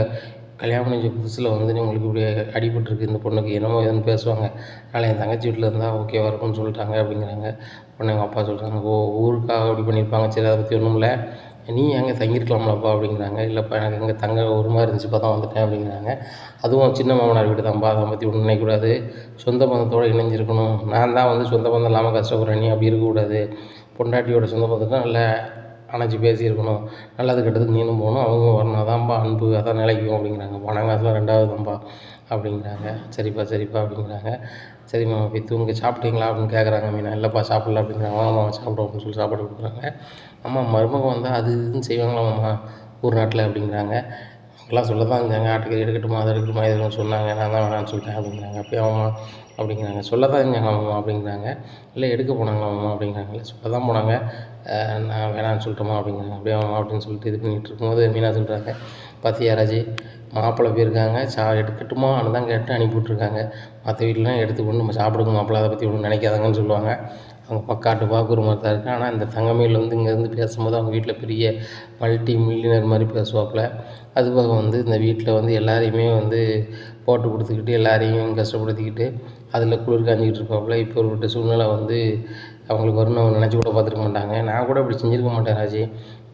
கல்யாணம் முடிஞ்ச புதுசில் வந்து உங்களுக்கு இப்படி அடிபட்டுருக்கு இந்த பொண்ணுக்கு என்னமோ ஏதுன்னு பேசுவாங்க. அதனால் என் தங்கச்சி வீட்டில் இருந்தால் ஓகேவா இருக்கும்னு சொல்லிட்டாங்க அப்படிங்கிறாங்க. உடனே எங்கள் அப்பா சொல்கிறாங்க, ஓ ஊருக்காக அப்படி பண்ணியிருப்பாங்க, சரி அதை பற்றி ஒன்றும் இல்லை, நீ எங்கே தங்கியிருக்கலாம்லப்பா அப்படிங்கிறாங்க. இல்லைப்பா எனக்கு இங்கே தங்க ஒரு மாதிரி இருந்துச்சுப்பா தான் வந்துட்டேன் அப்படிங்கிறாங்க. அதுவும் சின்ன மாமனார் வீடு தான்ப்பா, அதை பற்றி ஒன்றும் நினைக்கக்கூடாது, சொந்த பந்தத்தோடு இணைஞ்சிருக்கணும், நான் தான் வந்து சொந்த பந்தம் இல்லாமல் கஷ்டப்படுறேன், நீ அப்படி இருக்கக்கூடாது, பொண்டாட்டியோட சொந்த பந்தத்தை நல்லா அணைச்சி பேசியிருக்கணும், நல்லது கெட்டதுக்கு நீனும் போகணும், அவங்க வரணும், அதான்ப்பா அன்பு, அதான் நிலைக்கும் அப்படிங்கிறாங்க. பணம் காசுலாம் ரெண்டாவது தான்ப்பா அப்படிங்கிறாங்க. சரிப்பா சரிப்பா அப்படிங்கிறாங்க. சரி மாமா போய் தூங்க, சாப்பிட்டீங்களா அப்படின்னு கேட்குறாங்க மீனா. இல்லைப்பா சாப்பிடல அப்படிங்கிறாங்க. மாமா சாப்பிடும் அப்படின்னு சொல்லி சாப்பாடு கொடுக்குறாங்க. அம்மா மருமகன் வந்தால் அது இதுன்னு செய்வாங்களா மாமா ஊர் நாட்டில் அப்படிங்கிறாங்க. அவங்களாம் சொல்ல தான் இருந்தாங்க, ஆட்டுக்கறி எடுக்கட்டுமா அதை எடுக்கட்டுமா எதுவும் சொன்னாங்க, நான் தான் வேணான்னு சொல்லிட்டேன் அப்படிங்கிறாங்க. அப்படியே ஆமாம்மா அப்படிங்கிறாங்க. சொல்ல தான் இருந்தாங்க மாமா அப்படிங்கிறாங்க. இல்லை எடுக்க போனாங்களா மாமா அப்படிங்கிறாங்க. இல்லை சொல்ல தான் போனாங்க, நான் வேணான்னு சொல்லிட்டோமா அப்படிங்கிறாங்க. அப்படியே ஆமாம் அப்படின்னு சொல்லிட்டு இது பண்ணிகிட்டு இருக்கும்போது மீனா சொல்கிறாங்க, பார்த்தியா ராஜி, மாப்பிள்ளை போயிருக்காங்க, எடுக்கட்டுமான்னு தான் கேட்டு அனுப்பி விட்ருக்காங்க, மற்ற வீட்டிலலாம் எடுத்துக்கொண்டு நம்ம சாப்பிடுங்க மாப்பிள்ளை, அதை பற்றி ஒன்றும் நினைக்காதாங்கன்னு சொல்லுவாங்க. அவங்க பக்காட்டு பாக்கூர் மாதிரி தான் இருக்குது. ஆனால் இந்த தங்கமயில் வந்து இங்கேருந்து பேசும்போது அவங்க வீட்டில் பெரிய மல்டி மில்லியனர் மாதிரி பேசுவாப்புல. அதுபோக வந்து இந்த வீட்டில் வந்து எல்லாரையுமே வந்து போட்டு கொடுத்துக்கிட்டு எல்லாரையும் கஷ்டப்படுத்திக்கிட்டு அதில் குளிர் காஞ்சிக்கிட்டு இருப்பாப்புல. இப்போ ஒரு சூழ்நிலை வந்து அவங்களுக்கு வரும்னு அவங்க நினச்சி கூட பார்த்துருக்க மாட்டாங்க. நான் கூட இப்படி செஞ்சுருக்க மாட்டேன் ராஜி,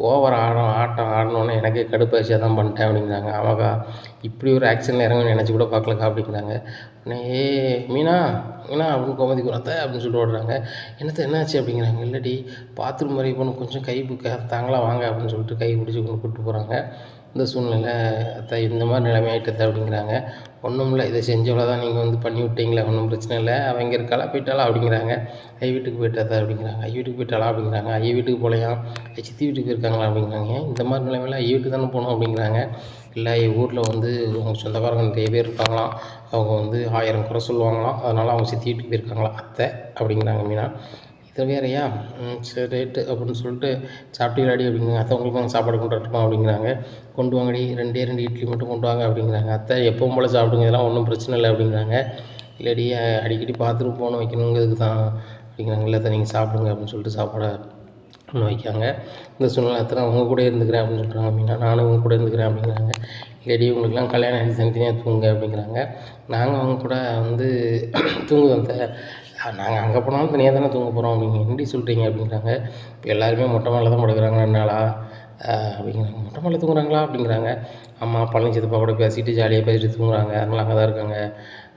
ஓவர் ஆட்டம் ஆடினோன்னே எனக்கே கடுப்பாச்சு, அதான் பண்ணிட்டேன் அப்படிங்கிறாங்க. ஆமாக்கா இப்படி ஒரு ஆக்ஷனில் இறங்கணும்னு நினச்சி கூட பார்க்கலக்கா அப்படிங்கிறாங்க. உடனே ஏ மீனா மீனா அப்படின்னு கோமதி அத்தை அப்படின்னு சொல்லிட்டு ஓடுறாங்க. என்னத்தை என்னாச்சு அப்படிங்கிறாங்க. இல்லடி பாத்ரூம் வரைக்கும் போகணும், கொஞ்சம் கை தாங்களா வாங்க அப்படின்னு சொல்லிட்டு கை பிடிச்சி கொண்டு கூப்பிட்டு போகிறாங்க. இந்த சூழ்நிலை அத்தை இந்த மாதிரி நிலைமை ஆகிட்டத்தை அப்படிங்கிறாங்க. ஒன்றும் இல்லை, இதை செஞ்சவளை தான் நீங்கள் வந்து பண்ணி விட்டீங்களே, ஒன்றும் பிரச்சனை இல்லை, அவன் இங்கே இருக்காளா போயிட்டாளா அப்படிங்கிறாங்க. ஐயா வீட்டுக்கு போயிட்டாதா அப்படிங்கிறாங்க. ஐயா வீட்டுக்கு போயிட்டாளா அப்படிங்கிறாங்க. ஐயா வீட்டுக்கு போகலையாம், சித்தி வீட்டுக்கு போயிருக்காங்களா அப்படிங்கிறாங்க. ஏன் இந்த மாதிரி நிலைமையில் ஐயா வீட்டுக்கு தானே போகணும் அப்படிங்கிறாங்க. இல்லை ஊரில் வந்து அவங்க சொந்தக்காரங்க நிறைய பேர் இருப்பாங்களாம், அவங்க வந்து 1000 குறை சொல்லுவாங்களாம், அதனால் அவங்க சித்தி வீட்டுக்கு போயிருக்காங்களாம் அத்தை அப்படிங்கிறாங்க மீனா. இது வேறையா, சரி ரைட்டு அப்படின்னு சொல்லிட்டு சாப்பிட்டீங்களாடி அப்படிங்கிறாங்க. அத்தை உங்களுக்கு நாங்கள் சாப்பாடு கொண்டு வரட்டுமா அப்படிங்கிறாங்க. கொண்டு வாங்கடி, 2 இட்லி மட்டும் கொண்டு வாங்க அப்படிங்கிறாங்க. அத்தை எப்பவும் போல் சாப்பிடுங்க, இதெல்லாம் ஒன்றும் பிரச்சனை இல்லை அப்படிங்கிறாங்க. இல்லடி அடிக்கடி பாத்ரூம் போகணும் வைக்கணுங்கிறதுக்கு தான் அப்படிங்கிறாங்க. இல்லை நீங்கள் சாப்பிடுங்க அப்படின்னு சொல்லிட்டு சாப்பாடை ஒன்று வைக்காங்க. இந்த சூழ்நிலை அத்தனை அவங்க கூட இருந்துக்கிறேன் அப்படின்னு சொல்கிறாங்க மீனா. நானும் அவங்க கூட இருந்துக்கிறேன் அப்படிங்கிறாங்க. இல்லடி உங்களுக்குலாம் கல்யாணம் ஆகி தனித்தனியாக தூங்குங்க அப்படிங்கிறாங்க. நாங்கள் அவங்க கூட வந்து தூங்குவோம் அத்தை, நாங்கள் அங்கே போனாலும் தனியாக தானே தூங்க போகிறோம் அப்படிங்க. என்னடி சொல்கிறீங்க அப்படிங்கிறாங்க. இப்போ எல்லாருமே மொட்டை மாடியில் தான் படுக்கிறாங்க 2 நாளாக அப்படிங்கிறாங்க. மொட்டை மாடியில் தூங்குறாங்களா அப்படிங்கிறாங்க. ஆமாம் பழனி சித்தப்பா கூட பேசிட்டு ஜாலியாக பேசிட்டு தூங்குறாங்க, அதனால் அங்கே தான் இருக்காங்க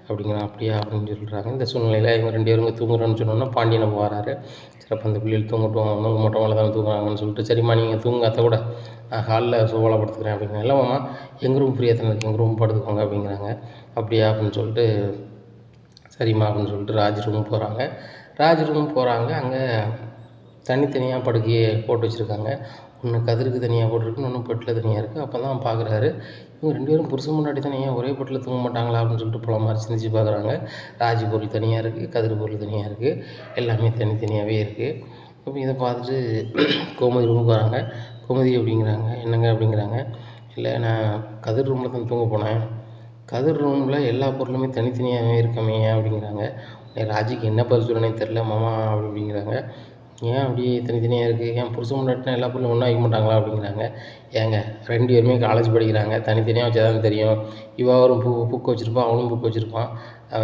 அப்படிங்கிறாங்க. அப்படியா அப்படின்னு சொல்கிறாங்க. இந்த சூழ்நிலையில் இவங்க 2 பேரும் தூங்குறோன்னு சொன்னோன்னா பாண்டியன் அப்போ வராரு. சரி அப்போ அந்த பிள்ளைகள் தூங்கட்டும், அவங்க மொட்டை மாடியில் தானே தூங்குறாங்கன்னு சொல்லிட்டு, சரிம்மா நீங்கள் தூங்க அத்தை கூட, நான் ஹாலில் சோஃபாவில் படுத்துக்கிறேன் அப்படிங்கிறாங்க. இல்லை மாமா எங்கள் ரூம் ஃப்ரீயாக தானே இருக்குது, எங்கள் ரூம் படுத்துக்கோங்க அப்படிங்கிறாங்க. அப்படியா அப்படின்னு சொல்லிட்டு சரிம்மா அப்படின்னு சொல்லிட்டு ராஜ் ரூம் போகிறாங்க. ராஜ் ரூம் போகிறாங்க. அங்கே தனித்தனியாக படுக்கையை போட்டு வச்சுருக்காங்க. ஒன்று கதிருக்கு தனியாக போட்டிருக்கு, இன்னொன்று பெட்டில் தனியாக இருக்குது. அப்போ தான் பார்க்குறாரு, இவங்க 2 பேரும் புருஷன் பொண்டாட்டி தானே, ஏன் ஒரே பெட்டில் தூங்க மாட்டாங்களா அப்படின்னு சொல்லிட்டு போல மாதிரி சிந்திச்சு பார்க்குறாங்க. ராஜ் பொருள் தனியாக இருக்குது, கதிர் பொருள் தனியாக இருக்குது, எல்லாமே தனித்தனியாகவே இருக்குது. அப்போ இதை பார்த்துட்டு கோமதி ரூமுக்கு வராங்க. கோமதி அப்படிங்கிறாங்க. என்னங்க அப்படிங்கிறாங்க. இல்லை நான் கதிர் ரூமில் தான் தூங்க போனேன், கதிர் ரூமில் எல்லா பொருளுமே தனித்தனியாகவே இருக்கமே ஏன் அப்படிங்கிறாங்க. ராஜிக்கு என்ன பதில் சொல்லனே தெரில மாமா அப்படிங்கிறாங்க. ஏன் அப்படி தனித்தனியாக இருக்குது, ஏன் புருஷன் முன்னாடினா எல்லா பொருளும் ஒன்றா வைக்க மாட்டாங்களா அப்படிங்கிறாங்க. ஏங்க 2 பேருமே காலேஜ் படிக்கிறாங்க, தனித்தனியாக வச்சா தான் தெரியும். இவன் ஒரு புக்கு வச்சுருப்பான், அவனும் புக்கு வச்சுருப்பான்,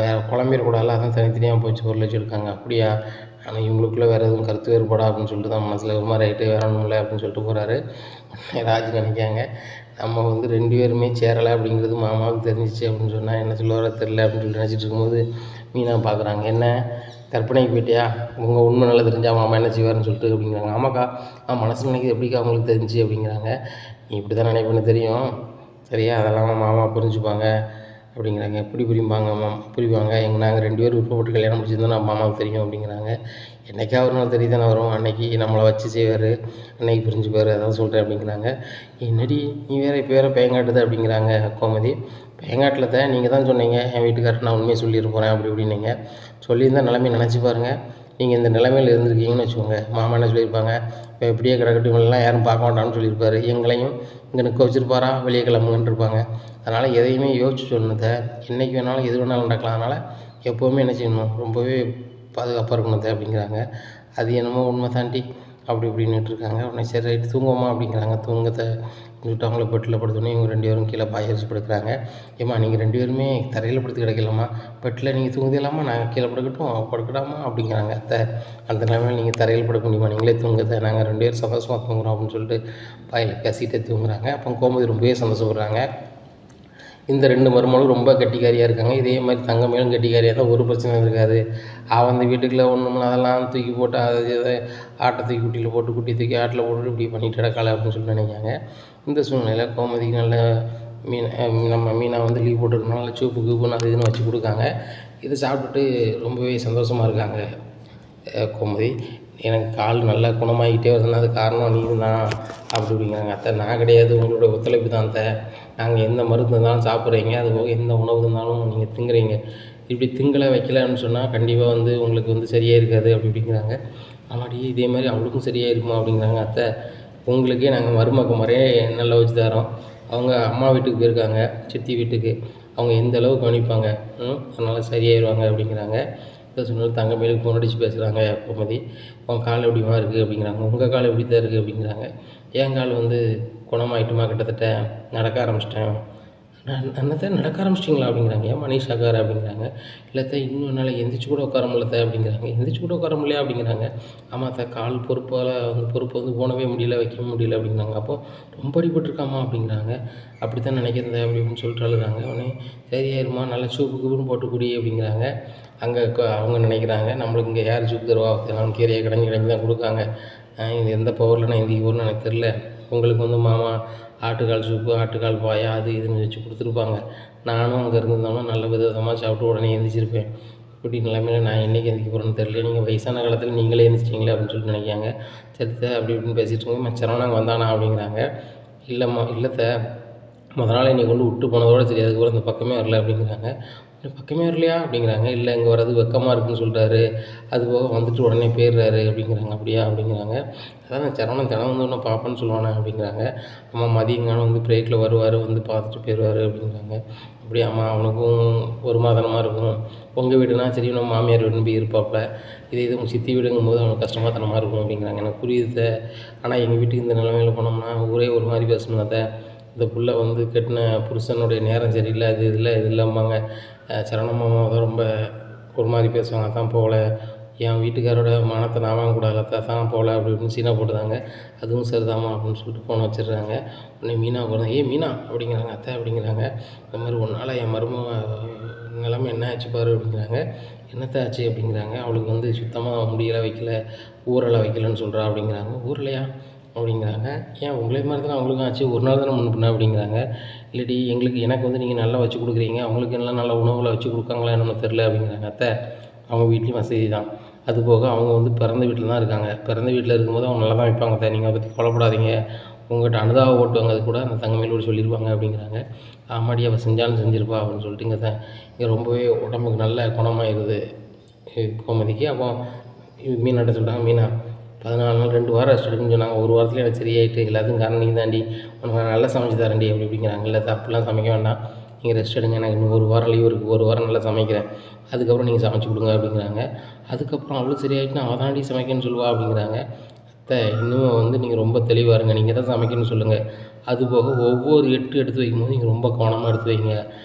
வேறு குழம்பிடக்கூடாதுல, அதான் தனித்தனியாக போச்சு பொருள் வச்சுருக்காங்க. அப்படியா, ஆனால் இவங்களுக்குள்ளே வேறு எதுவும் கருத்து வேறுபாடா அப்படின்னு சொல்லிட்டு தான் மனசில் ஒரு மாதிரி ஆகிட்டு வேற ஒன்றும் இல்லை அப்படின்னு சொல்லிட்டு போகிறாரு. ராஜ் நினைக்காங்க, நம்ம வந்து 2 பேருமே சேரலை அப்படிங்கிறது மாமாவுக்கு தெரிஞ்சிச்சு அப்படின்னு சொன்னால் என்ன சொல்லுவாரோ தெரில அப்படின்னு சொல்லி நினச்சிட்டு இருக்கும்போது மீனா பார்க்குறாங்க. என்ன கற்பனைக்கு போயிட்டியா, உங்கள் உண்மை நல்லா தெரிஞ்சால் மாமா என்ன செய்வார்னு சொல்லிட்டு அப்படிங்கிறாங்க. ஆமாக்கா மனசு நினைக்கிறது எப்படிக்கா அவங்களுக்கு தெரிஞ்சு அப்படிங்கிறாங்க. நீ இப்படி தான் நினைப்பேன்னு தெரியும், சரியா, அதெல்லாம் மாமா புரிஞ்சுப்பாங்க அப்படிங்கிறாங்க. எப்படி புரியும்பாங்க புரிவாங்க, நாங்கள் 2 பேரும் விருப்பப்பட்டு கல்யாணம் முடிச்சிருந்தோம் நம்ம மாமாவுக்கு தெரியும் அப்படிங்கிறாங்க. என்றைக்கா ஒரு நாள் தெரிய தானே வரும், அன்னைக்கு நம்மளை வச்சு செய்வார், அன்னைக்கு புரிஞ்சுப்பார், அதான் சொல்கிறேன் அப்படிங்கிறாங்க. என்னடி நீ வேறு இப்போ வேறு பேங்காட்டுது அப்படிங்கிறாங்க கோமதி. பேங்காட்டில் தான் நீங்கள் தான் சொன்னீங்க என் வீட்டுக்காரர் நான் உண்மையை சொல்லிட்டு போகிறேன் அப்படி இப்படின்னீங்க, சொல்லியிருந்தால் நிலைமையை நினச்சி பாருங்கள், நீங்கள் இந்த நிலைமையில் இருந்திருக்கீங்கன்னு வச்சுக்கோங்க, மாமா என்ன சொல்லியிருப்பாங்க, இப்போ எப்படியே கிடக்கட்டும் இவங்களெலாம் யாரும் பார்க்க மாட்டான்னு சொல்லியிருப்பார், எங்களையும் இங்கே நிற்க வச்சுருப்பாரா, வெளியே கிளம்புங்கன்னு இருப்பாங்க. அதனால் எதையுமே யோசிச்சு சொன்னதை, என்றைக்கு வேணாலும் எது வேணாலும் நடக்கலாம், அதனால் எப்போவுமே என்ன செய்யணும், ரொம்பவே பாதுகாப்பாக இருக்கணும் அப்படிங்கிறாங்க. அது என்னமோ உண்மை தாண்டி அப்படி இப்படின்னுட்டுருக்காங்க. உடனே சரி ரைட்டு தூங்குவோமா அப்படிங்கிறாங்க. தூங்கத்த சொல்லிட்டு அவங்கள பெட்டில் படுத்தோடனே இவங்க 2 பேரும் கீழே பாய விரிச்சு படுக்கிறாங்க. ஏம்மா நீங்கள் 2 பேருமே தரையில் படுத்து கிடக்கலாமா, பெட்டில் நீங்கள் தூங்குதலாமா, நான் கீழே படுக்கட்டாமா அப்படிங்கிறாங்க. அத்தை அந்த நிலைமையில் நீங்கள் தரையில் படுக்க முடியுமா, நீங்களே தூங்குங்க, நாங்கள் 2 பேரும் சந்தோஷமாக தூங்குறோம் அப்படின்னு சொல்லிட்டு பாயில் பேசிகிட்டே தூங்குறாங்க. அப்போ கோமதி ரொம்பவே சந்தோஷப்படுறாங்க. இந்த 2 மருமகளும் ரொம்ப கெட்டிக்காரியாக இருக்காங்க. இதே மாதிரி தங்கமயிலும் கெட்டிக்காரியாக இருந்தால் ஒரு பிரச்சனையும் இருக்காது. அவள் அந்த வீட்டுக்குள்ளே ஒன்றும் அதெல்லாம் தூக்கி போட்டு அதை இதை ஆட்டை தூக்கி குட்டியில் போட்டு குட்டி தூக்கி ஆட்டில் போட்டுட்டு இப்படி பண்ணிட்டு கிடக்காள அப்படின்னு சொல்லி நினைக்காங்க. இந்த சூழ்நிலையில் கோமதிக்கு நல்ல நம்ம மீனா வந்து லீவ் போட்டுருக்கனால சூப்பு கீப்புன்னு அது இதுன்னு வச்சு கொடுக்காங்க. இதை சாப்பிட்டுட்டு ரொம்பவே சந்தோஷமாக இருக்காங்க கோமதி. எனக்கு கால் நல்லா குணமாகிட்டே வருதுன்னா அது காரணம் நீங்கள் தான் அப்படி இப்படிங்கிறாங்க. அத்தை நான் கிடையாது, உங்களோட ஒத்துழைப்பு தான் அத்தை. நாங்கள் எந்த மருந்து இருந்தாலும் சாப்பிட்றீங்க, அதுபோக எந்த உணவு இருந்தாலும் நீங்கள் திங்குறீங்க. இப்படி திங்களை வைக்கலன்னு சொன்னால் கண்டிப்பாக வந்து உங்களுக்கு வந்து சரியாக இருக்காது அப்படி இப்படிங்கிறாங்க. ஆமாடி இதே மாதிரி அவளுக்கும் சரியாக இருக்குமா அப்படிங்கிறாங்க. அத்தை உங்களுக்கே நாங்கள் மருமக முறையே நல்லா வச்சு தரோம். அவங்க அம்மா வீட்டுக்கு போயிருக்காங்க, சித்தி வீட்டுக்கு. அவங்க எந்த அளவுக்கு கவனிப்பாங்க, அதனால் சரியாயிடுவாங்க அப்படிங்கிறாங்க. இதை சொன்னாலும் தங்கமயிலுக்கு ஃபோன் அடித்து பேசுகிறாங்க கோமதி. உன் கால் எப்படிமா இருக்குது அப்படிங்கிறாங்க. உங்கள் கால் எப்படி தான் இருக்குது அப்படிங்கிறாங்க. என் கால் வந்து குணமாயிட்டுமா, கிட்டத்தட்ட நடக்க ஆரம்பிச்சிட்டேன். அண்ணத்தை நடக்க ஆரம்பிச்சிட்டிங்களா அப்படிங்கிறாங்க. ஏன் மனிஷாக்கார் அப்படிங்கிறாங்க. இல்லைத்த இன்னும் என்னால் எந்திரிச்சு கூட உட்கார முடியலத்த அப்படிங்கிறாங்க. எந்திரிச்சு கூட உட்கார முடியலையா அப்படிங்கிறாங்க. ஆமாத்த கால் பொறுப்பை வந்து போனவே முடியல, வைக்க முடியல அப்படிங்கிறாங்க. அப்போ ரொம்ப அடிபட்டுருக்காமா அப்படிங்கிறாங்க. அப்படித்தான் நினைக்கிறேன் அப்படி அப்படின்னு சொல்லிட்டு அழுகிறாங்க. உடனே சரியாயிருமா, நல்லா சூப்பு கூப்புன்னு போட்டு குடி அப்படிங்கிறாங்க. அங்கே அவங்க நினைக்கிறாங்க நம்மளுக்கு இங்கே யார் சூப்பு தருவா, எல்லாம் கீரையை கடைஞ்சி தான் கொடுக்காங்க. இது எந்த பவரில் நான் எந்திரிக்க போகிறேன்னு எனக்கு தெரில. உங்களுக்கு வந்து மாமா ஆட்டுக்கால் சூப்பு, ஆட்டுக்கால் பாயா அது இதுன்னு வச்சு கொடுத்துருப்பாங்க. நானும் அங்கே இருந்திருந்தோம்னா நல்ல விதமாக சாப்பிட்டு உடனே எந்திரிச்சிருப்பேன். இப்படி நிலைமையில் நான் என்றைக்கு எந்திரிக்க போகிறேன்னு தெரியல. நீங்கள் வயசான காலத்தில் நீங்களே எந்திரிச்சிட்டிங்களே அப்படின்னு சொல்லிட்டு நினைக்காங்க. சரித்த அப்படி இப்படின்னு பேசிகிட்டு இருக்கோங்க. சரவணாங்க வந்தானா அப்படிங்கிறாங்க. இல்லைம்மா இல்லைத்த முதல் நாள் என்னை கொண்டு விட்டு போனதோடு சரி, அதுக்கப்புறம் இந்த பக்கமே வரல அப்படிங்கிறாங்க. பக்கமே வரலையா அப்படிங்கிறாங்க. இல்லை இங்கே வர்றது வெக்கமாக இருக்குதுன்னு சொல்கிறாரு, அதுபோக வந்துட்டு உடனே போயிடுறாரு அப்படிங்கிறாங்க. அப்படியா அப்படிங்கிறாங்க. அதான் சரவணன் தினம் வந்து ஒன்று பார்ப்பேன்னு சொல்லுவானே அப்படிங்கிறாங்க. அம்மா மதியங்காலம் வந்து பிரேக்கில் வருவார், வந்து பார்த்துட்டு போயிடுவார் அப்படிங்கிறாங்க. அப்படியே அம்மா அவனுக்கும் ஒரு மாதனமாக இருக்கும். உங்கள் வீடுனா சரி நம்ம மாமியார் வீடுன்னு போய் இருப்பாப்புல, இது உங்கள் சித்தி வீடுங்கும் போது அவனுக்கு கஷ்டமாக தனமாக இருக்கும் அப்படிங்கிறாங்க. எனக்கு புரியுது. ஆனால் எங்கள் வீட்டுக்கு இந்த நிலைமையில் போனோம்னா ஊரே ஒரு மாதிரி பேசணும். அதை இந்த புள்ள வந்து கட்டின புருஷனுடைய நேரம் சரியில்லை, அது இதில் இது இல்லாமாங்க. சரவண மாமா தான் ரொம்ப ஒரு மாதிரி பேசுவாங்க. அதான் போகல, என் வீட்டுக்காரோட மானத்தை நான் வாங்கக்கூடாது, அதான் போகல அப்படி இப்படின்னு சீனா போட்டுதாங்க. அதுவும் சரிதாம்மா அப்படின்னு சொல்லிட்டு ஃபோனை வச்சிடுறாங்க. உடனே மீனா போகிறேன். மீனா அப்படிங்கிறாங்க. அத்தை அப்படிங்கிறாங்க. இந்த மாதிரி ஒரு நாள் என் மருமக நிலைமை என்ன ஆச்சு பாரு அப்படிங்கிறாங்க. என்னத்த ஆச்சு அப்படிங்கிறாங்க. அவளுக்கு வந்து சுத்தமாக முடியலை, வைக்கல, ஊரெல்லாம் வைக்கலன்னு சொல்கிறா அப்படிங்கிறாங்க. ஊரலையா அப்படிங்கிறாங்க. ஏன் உங்களே மாதிரி தானே அவங்களுக்கும் ஆச்சு, ஒரு நாள் தானே முன்ன அப்படிங்கிறாங்க. இல்லாட்டி எனக்கு வந்து நீங்கள் நல்லா வச்சு கொடுக்குறீங்க, அவங்களுக்கு எல்லாம் நல்ல உணவுகளை வச்சு கொடுக்காங்களா என்னமோ தெரில அப்படிங்கிறாங்க. அத்தை அவங்க வீட்லேயும் வசதி தான், அதுபோக அவங்க வந்து பிறந்த வீட்டில் தான் இருக்காங்க. பிறந்த வீட்டில் இருக்கும்போது அவங்க நல்லா தான் வைப்பாங்க அத்தை, நீங்கள் அதை பற்றி கவலைப்படாதீங்க, உங்கள்கிட்ட அனுதாபம் ஓட்டுவாங்க, அது கூட அந்த தங்கமயிலோடு சொல்லியிருப்பாங்க அப்படிங்கிறாங்க. ஆமாடி அவள் செஞ்சாலும் செஞ்சிருப்பா அப்படின்னு சொல்லிட்டு இங்கே ரொம்பவே உடம்புக்கு நல்ல குணமாயிருது கோமதிக்கு. அப்போ மீனாட்ட சொல்கிறாங்க. மீனா 14 நாள் 2 வாரம் ரெஸ்ட் எடுக்குன்னு சொன்னாங்க. ஒரு வாரத்தில் எனக்கு சரியாயிட்டு, எல்லாத்துக்கும் காரணம் நீ தாண்டி, உனக்கு நான் நல்லா சமைச்சு தரேன்டி அப்படி இப்படிங்கிறாங்க. இல்லை அப்படிலாம் சமைக்க வேண்டாம், நீங்கள் ரெஸ்ட் எடுங்க, எனக்கு இன்னும் 1 வாரம் லீவ் இருக்குது, 1 வாரம் நல்லா சமைக்கிறேன், அதுக்கப்புறம் நீங்கள் சமைச்சு கொடுங்க அப்படிங்கிறாங்க. அதுக்கப்புறம் அவளும் சரியாயிட்டுனா அவள் தாண்டி சமைக்கணும்னு சொல்லுவா அப்படிங்கிறாங்க. அத்தை இன்னும் வந்து நீங்கள் ரொம்ப தெளிவாக இருங்க, நீங்கள் தான் சமைக்கணும்னு சொல்லுங்கள். அதுபோக ஒவ்வொரு எடுத்து வைக்கும்போது நீங்கள் ரொம்ப கவனமாக எடுத்து வைங்க.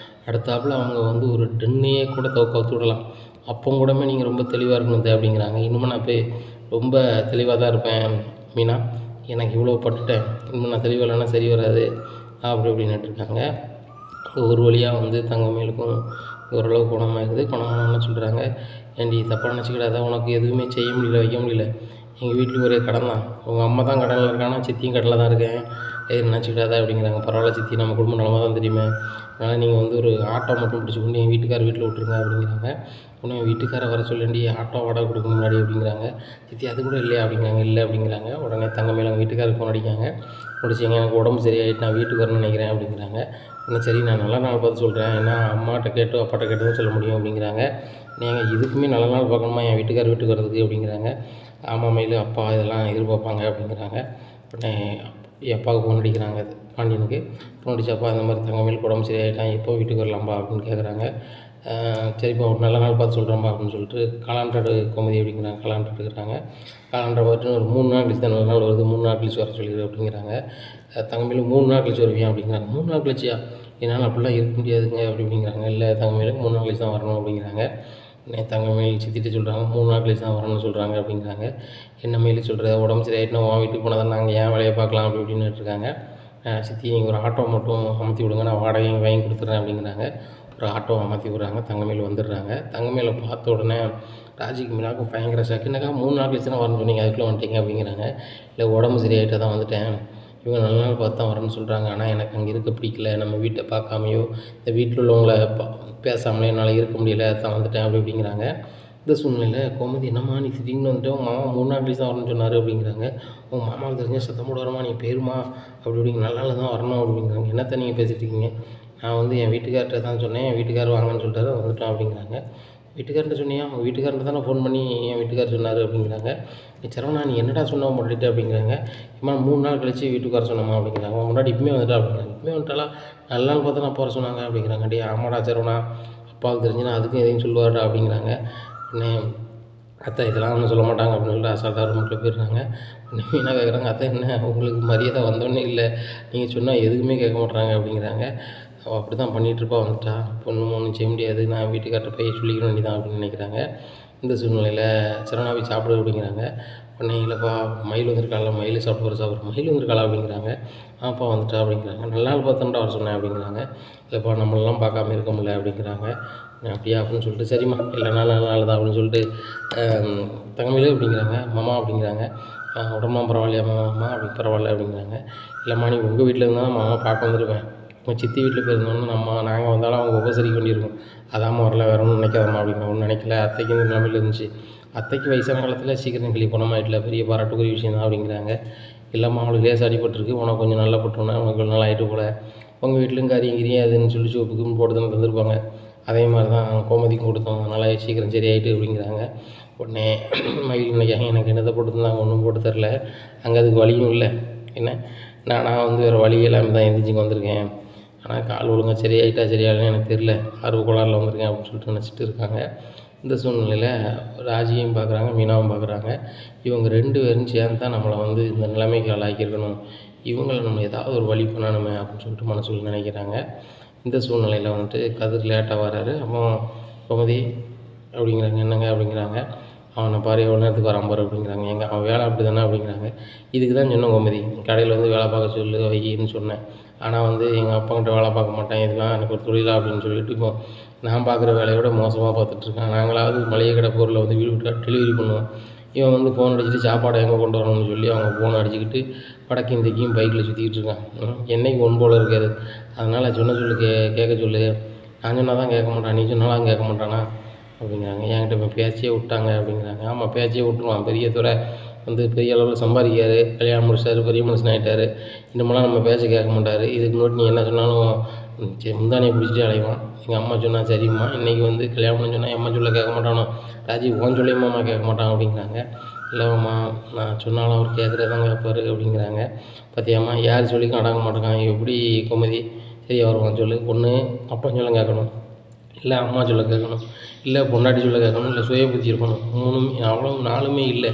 அடுத்தாப்புல அவங்க வந்து ஒரு டென்னையே கூட கவுத்து விடலாம், அப்போ கூடமே நீங்கள் ரொம்ப தெளிவாக இருக்கணும் அப்படிங்கிறாங்க. இன்னுமே நான் போய் ரொம்ப தெளிவாக தான் இருப்பேன் மீனா, எனக்கு இவ்வளோ பட்டுட்டேன், இன்னும் நான் தெளிவாக இல்லைன்னா சரி வராது அப்படி இப்படின்னுட்டுருக்காங்க. ஒரு வழியாக வந்து தங்கமயிலுக்கும் ஓரளவு குணமாகிடுது. குணமானோன்னு சொல்கிறாங்க. ஏன்டி தப்பாக நினச்சிக்கிடாத, உனக்கு எதுவுமே செய்ய முடியல, வைக்க முடியல, எங்கள் வீட்லேயும் ஒரே கடன் தான், உங்கள் அம்மா தான் கடனில் இருக்கானா, சித்தியும் கடனில் தான் இருக்கேன், எது நினச்சிக்கிடாத அப்படிங்கிறாங்க. பரவாயில்ல சித்தி, நம்ம குடும்பம் நலமாக தான் தெரியுமே, அதனால் நீங்கள் வந்து ஒரு ஆட்டோ மட்டும் பிடிச்சி கொண்டு என் வீட்டுக்கார வீட்டில் விட்டுருங்க அப்படிங்கிறாங்க. உடனே என் வீட்டுக்காரை வர சொல்லேண்டி, ஆட்டோ வாடகை கொடுக்க முன்னாடி அப்படிங்கிறாங்க. சித்தி அது கூட இல்லையா அப்படிங்கிறாங்க. இல்லை அப்படிங்கிறாங்க. உடனே தங்கமயில் அவங்க வீட்டுக்காரருக்கு ஃபோன் அடிக்காங்க. முடிச்சிங்க, எனக்கு உடம்பு சரியாயிட்டு நான் வீட்டுக்கு வரணும்னு நினைக்கிறேன் அப்படிங்கிறாங்க. இன்னும் சரி நான் நல்ல நாள் பார்த்து சொல்கிறேன், ஏன்னா அம்மாட்ட கேட்டு அப்பாட்ட கேட்டு தான் சொல்ல முடியும் அப்படிங்கிறாங்க. நீங்கள் இதுக்குமே நல்ல நாள் பார்க்கணுமா என் வீட்டுக்கார் வீட்டுக்கு வர்றதுக்கு அப்படிங்கிறாங்க. ஆமாம் மயில், அப்பா இதெல்லாம் எதிர்பார்ப்பாங்க அப்படிங்கிறாங்க. உடனே அப்பாவுக்கு ஃபோன் அடிக்கிறாங்க, பாண்டியனுக்கு ஃபோன் அடிச்சு, அப்பா இந்த மாதிரி தங்கமயிலுக்கு உடம்பு சரியாயிட்டான், எப்போ வீட்டுக்கு வரலாம்பா அப்படின்னு கேட்குறாங்க. சரிப்பா ஒரு நல்ல நாள் பார்த்து சொல்கிறேன்ப்பா அப்படின்னு சொல்லிட்டு காலாண்டர் கோமதி அப்படிங்கிறாங்க. காலாண்டர் எடுக்கிறாங்க. காலாண்டரை பார்த்துட்டு ஒரு 3 நாள் கழிச்சு தான் நல்ல நாள் வருது, 3 நாள் கழிச்சு வர சொல்லிடு அப்படிங்கிறாங்க. தங்கமயிலு 3 நாள் கழிச்சு வருவியா அப்படிங்கிறாங்க. 3 நாள் கழிச்சியா? என்னால் அப்படிலாம் இருக்க முடியாதுங்க அப்படிங்கிறாங்க. இல்லை தங்கமயிலுக்கு 3 நாள் கழிச்சு தான் வரணும் அப்படிங்கிறாங்க. தங்கமயில் சித்திட்டு சொல்கிறாங்க 3 நாள் கழிச்சு தான் வரணும்னு சொல்கிறாங்க அப்படிங்கிறாங்க. என்ன மயில் சொல்கிற, உடம்பு சரியாயிட்டுனா உன் வீட்டுக்கு போனால் தான் நாங்கள் ஏன் வேலையை பார்க்கலாம் அப்படி இப்படின்னு இருக்காங்க. சித்தி நீங்கள் ஒரு ஆட்டோ மட்டும் அமர்த்தி விடுங்க, நான் வாடகையும் வாங்கி கொடுத்துட்றேன் அப்படிங்கிறாங்க. ஒரு ஆட்டோ அமர்த்தி விட்றாங்க. தங்கமயில் வந்துடுறாங்க. தங்கமயிலை பார்த்த உடனே ராஜிக்கு மீனாவுக்கும் பயங்கர ஷாக்கு. என்னக்கா 3 நாள் கழிச்சு தான் வரணும்னு சொன்னீங்க, அதுக்குள்ளே வந்துட்டீங்க அப்படிங்கிறாங்க. இல்லை உடம்பு சரியாயிட்டா தான் வந்துட்டேன், இவங்க நல்ல நாள் பார்த்து தான் வரேன்னு சொல்கிறாங்க, ஆனால் எனக்கு அங்கே இருக்க பிடிக்கல, நம்ம வீட்டை பார்க்காமையோ இந்த வீட்டில் உள்ளவங்கள பேசாமலே என்னால் இருக்க முடியல, தான் வந்துட்டேன் அப்படி இப்படிங்கிறாங்க. இந்த சூழ்நிலையில் கோமதி, என்னம்மா நீ திடீர்னு வந்துட்டு உங்கள் மாமா 3 நாள் கழிச்சு தான் வரணும்னு சொன்னார் அப்படிங்கிறாங்க. உங்கள் மாமாவுக்கு தெரிஞ்ச சத்தம் போட வரமா, நீ பேருமா அப்படி இப்படிங்க, நல்ல நாள் தான் வரணும் அப்படிங்கிறாங்க. என்னத்தை நீங்கள் பேசிகிட்டு இருக்கீங்க, நான் வந்து என் வீட்டுக்கார்ட்ட தான் சொன்னேன், என் வீட்டுக்காரர் வாங்கன்னு சொல்லிட்டாரு வந்துட்டோம் அப்படிங்கிறாங்க. வீட்டுக்காரர்கிட்ட சொன்னியா, உங்கள் வீட்டுக்காரர்கிட்ட தானே ஃபோன் பண்ணி என் வீட்டுக்காரர் சொன்னார் அப்படிங்கிறாங்க. சரவணா நீ என்னடா சொன்ன முன்னாடிட்டு அப்படிங்கிறாங்க. இம்மா 3 நாள் கழிச்சு வீட்டுக்கு வர சொன்னம்மா அப்படிங்கிறாங்க. முன்னாடி இப்போமே வந்துட்டா அப்படிங்கிறாங்க. இப்போமே வந்துட்டாலா, நல்ல நாள் பார்த்தா நான் போகிற சொன்னாங்க அப்படிங்கிறாங்க. டே ஆமாடா சரவணா, அப்பாவுக்கு தெரிஞ்சுன்னா அதுக்கும் எதையும் சொல்லுவார்டா அப்படிங்கிறாங்க. உடனே அத்தை இதெல்லாம் ஒன்றும் சொல்ல மாட்டாங்க அப்படின்னு சொல்லிட்டு அசால்ட்டாக ரூமுக்குள்ளே போயிடுறாங்க. என்ன கேட்குறாங்க, அத்தை என்ன உங்களுக்கு மரியாதை வந்தோடனே இல்லை, நீங்கள் சொன்னால் எதுவுமே கேட்க மாட்றாங்க அப்படிங்கிறாங்க. அவள் அப்படி தான் பண்ணிகிட்ருப்பா, வந்துட்டா பொண்ணும் ஒன்றும் செய்ய முடியாது, நான் வீட்டுக்கார்ட்ட போய் சொல்லிக்க வேண்டியதான் அப்படின்னு நினைக்கிறாங்க. இந்த சூழ்நிலையில் சரவணா போய் சாப்பிடு அப்படிங்கிறாங்க. உடனே இல்லைப்பா மயில் வந்திருக்காளா, மயில் சாப்பிட்ற மயில் வந்திருக்காளா அப்படிங்கிறாங்க. ஆப்பா வந்துட்டா அப்படிங்கிறாங்க. நல்ல நாள் பார்த்தான்டா வர சொன்னேன் அப்படிங்கிறாங்க. இல்லைப்பா நம்மளெல்லாம் பார்க்காம இருக்க முடியல அப்படிங்கிறாங்க. அப்படியா அப்படின்னு சொல்லிட்டு சரிம்மா இல்லை நல்ல நாள் தான் அப்படின்னு சொல்லிட்டு தங்கமயிலு அப்படிங்கிறாங்க. மாமா அப்படிங்கிறாங்க. உடம்புலாம் பரவாயில்லையா மாமா அப்படி பரவாயில்ல அப்படிங்கிறாங்க. இல்லைம்மா நீ உங்கள் வீட்டில் இருந்தாலும் மாமா பார்க்க வந்துருவேன், உங்கள் சித்தி வீட்டில் போயிருந்தோன்னு நாங்கள் வந்தாலும் அவங்க உபசரிக்க வேண்டியிருக்கும், அதாம்மா வரல வேறு ஒன்றும் நினைக்காதம்மா அப்படிங்கிற ஒன்றும் நினைக்கல, அத்தைக்கு இந்த நிலைமையில் இருந்துச்சு, அத்தைக்கு வயசான காலத்தில் சீக்கிரம் கிளி போனமாயிட்டில் பெரிய பாராட்டுக்குரிய விஷயம் தான் அப்படிங்கிறாங்க. இல்லைம்மா அவளுக்கு லேசாக அடிபட்டுருக்கு, உனக்கு கொஞ்சம் நல்லா பட்டோன்னா உனக்கு கொஞ்சம் நாள் ஆகிட்டு போல, உங்கள் வீட்டிலும் கறியும் அதுன்னு சொல்லி சோப்புக்குன்னு போட்டு தானே தந்துருப்பாங்க, அதே மாதிரி தான் கோமதிக்கும் கொடுத்தோம், அதனால் சீக்கிரம் சரி ஆகிட்டு அப்படிங்கிறாங்க. உடனே மயில் நினைக்காங்க எனக்கு என்னத்தை போட்டு தந்தாங்க, ஒன்றும் போட்டு தரல, அங்கே அதுக்கு வழியும் இல்லை, என்ன நான் வந்து வேறு வழி எல்லாமே தான் எந்திரிச்சிங்க வந்திருக்கேன், ஆனால் கால் ஒழுங்காக சரியாயிட்டா சரியாகலன்னு எனக்கு தெரில, ஆர்வ கோளாறில் வந்திருக்கேன் அப்படின்னு சொல்லிட்டு நினச்சிட்டு இருக்காங்க. இந்த சூழ்நிலையில் ராஜியையும் பார்க்குறாங்க, மீனாவும் பார்க்குறாங்க. இவங்க 2 பேரும் சேர்ந்து தான் நம்மளை வந்து இந்த நிலைமைக்கு ஆளாக்கியிருக்கணும், இவங்கள நம்ம ஏதாவது ஒரு வழி பண்ணணுமே அப்படின்னு சொல்லிட்டு மனசுக்குள்ள நினைக்கிறாங்க. இந்த சூழ்நிலையில் வந்துட்டு கதிர் லேட்டாக வராரு. அப்போ கோமதி அப்படிங்கிறாங்க. என்னங்க அப்படிங்கிறாங்க. அவனை பாரு எவ்வளோ நேரத்துக்கு வரான் பாரு அப்படிங்கிறாங்க. எங்க அவன் வேலை அப்படி தானே அப்படிங்கிறாங்க. இதுக்கு தான் சொன்னேன் கோமதி, கடையில் வந்து வேலை பார்க்க சொல்லு வையின்னு சொன்னேன், ஆனால் வந்து எங்கள் அப்பாக்கிட்ட வேலை பார்க்க மாட்டேன், இதெல்லாம் எனக்கு ஒரு தொழிலா அப்படின்னு சொல்லிட்டு இப்போ நான் பார்க்குற வேலையோட மோசமாக பார்த்துட்ருக்கான். நாங்களாவது மளிகை கடை பொருளை வந்து வீடு வீட்டுக்காக டெலிவரி பண்ணுவோம், இவன் வந்து ஃபோன் அடிச்சுட்டு சாப்பாடை எங்கே கொண்டு வரணும்னு சொல்லி அவங்க ஃபோனை அடிச்சுக்கிட்டு வடக்கையும் தெற்கையும் பைக்கில் சுற்றிக்கிட்டு இருக்கான். என்னைக்கு ஒன் போல் இருக்காது, அதனால் சொன்ன சொல்லு கேட்க சொல்லு, நான் சொன்னால் தான் கேட்க மாட்டான், நீ சொன்னாலும் கேட்க மாட்டானா அப்படிங்கிறாங்க. என்கிட்ட இப்போ பேச்சே விட்டாங்க அப்படிங்கிறாங்க. ஆமாம் பேச்சே விட்டுருவான், பெரிய துறை வந்து பெரிய அளவில் சம்பாதிக்காரு, கல்யாணம் முடிச்சாரு, பெரிய மனுஷன் ஆகிட்டாரு, இன்னமெல்லாம் நம்ம பேச்ச கேட்க மாட்டார். இதுக்கு முன்னாடி நீ என்ன சொன்னாலும் முந்தானையை பிடிச்சிட்டு அலைவான். எங்கள் அம்மா சொன்னால் சரிம்மா, இன்றைக்கி வந்து கல்யாணம்னு சொன்னால் என் அம்மா சொல்ல கேட்க மாட்டானோ, ராஜி ஓன் சொல்லியம்மா கேட்க மாட்டான் அப்படிங்கிறாங்க. இல்லைம்மா நான் சொன்னாலும் அவர் கேட்குறதாங்க கேட்பார் அப்படிங்கிறாங்க. பார்த்தியாம்மா யார் சொல்லிக்கும் அடங்க மாட்டேங்கான், எப்படி கோமதி சரியா வருவான் சொல்லு, ஒன்று அப்பா சொல்ல கேட்கணும், இல்லை அம்மா சொல்ல கேட்கணும், இல்லை பொண்டாட்டி சொல்ல கேட்கணும், இல்லை சுய புத்தி இருக்கணும், 3மே அவ்வளோ 4மே இல்லை.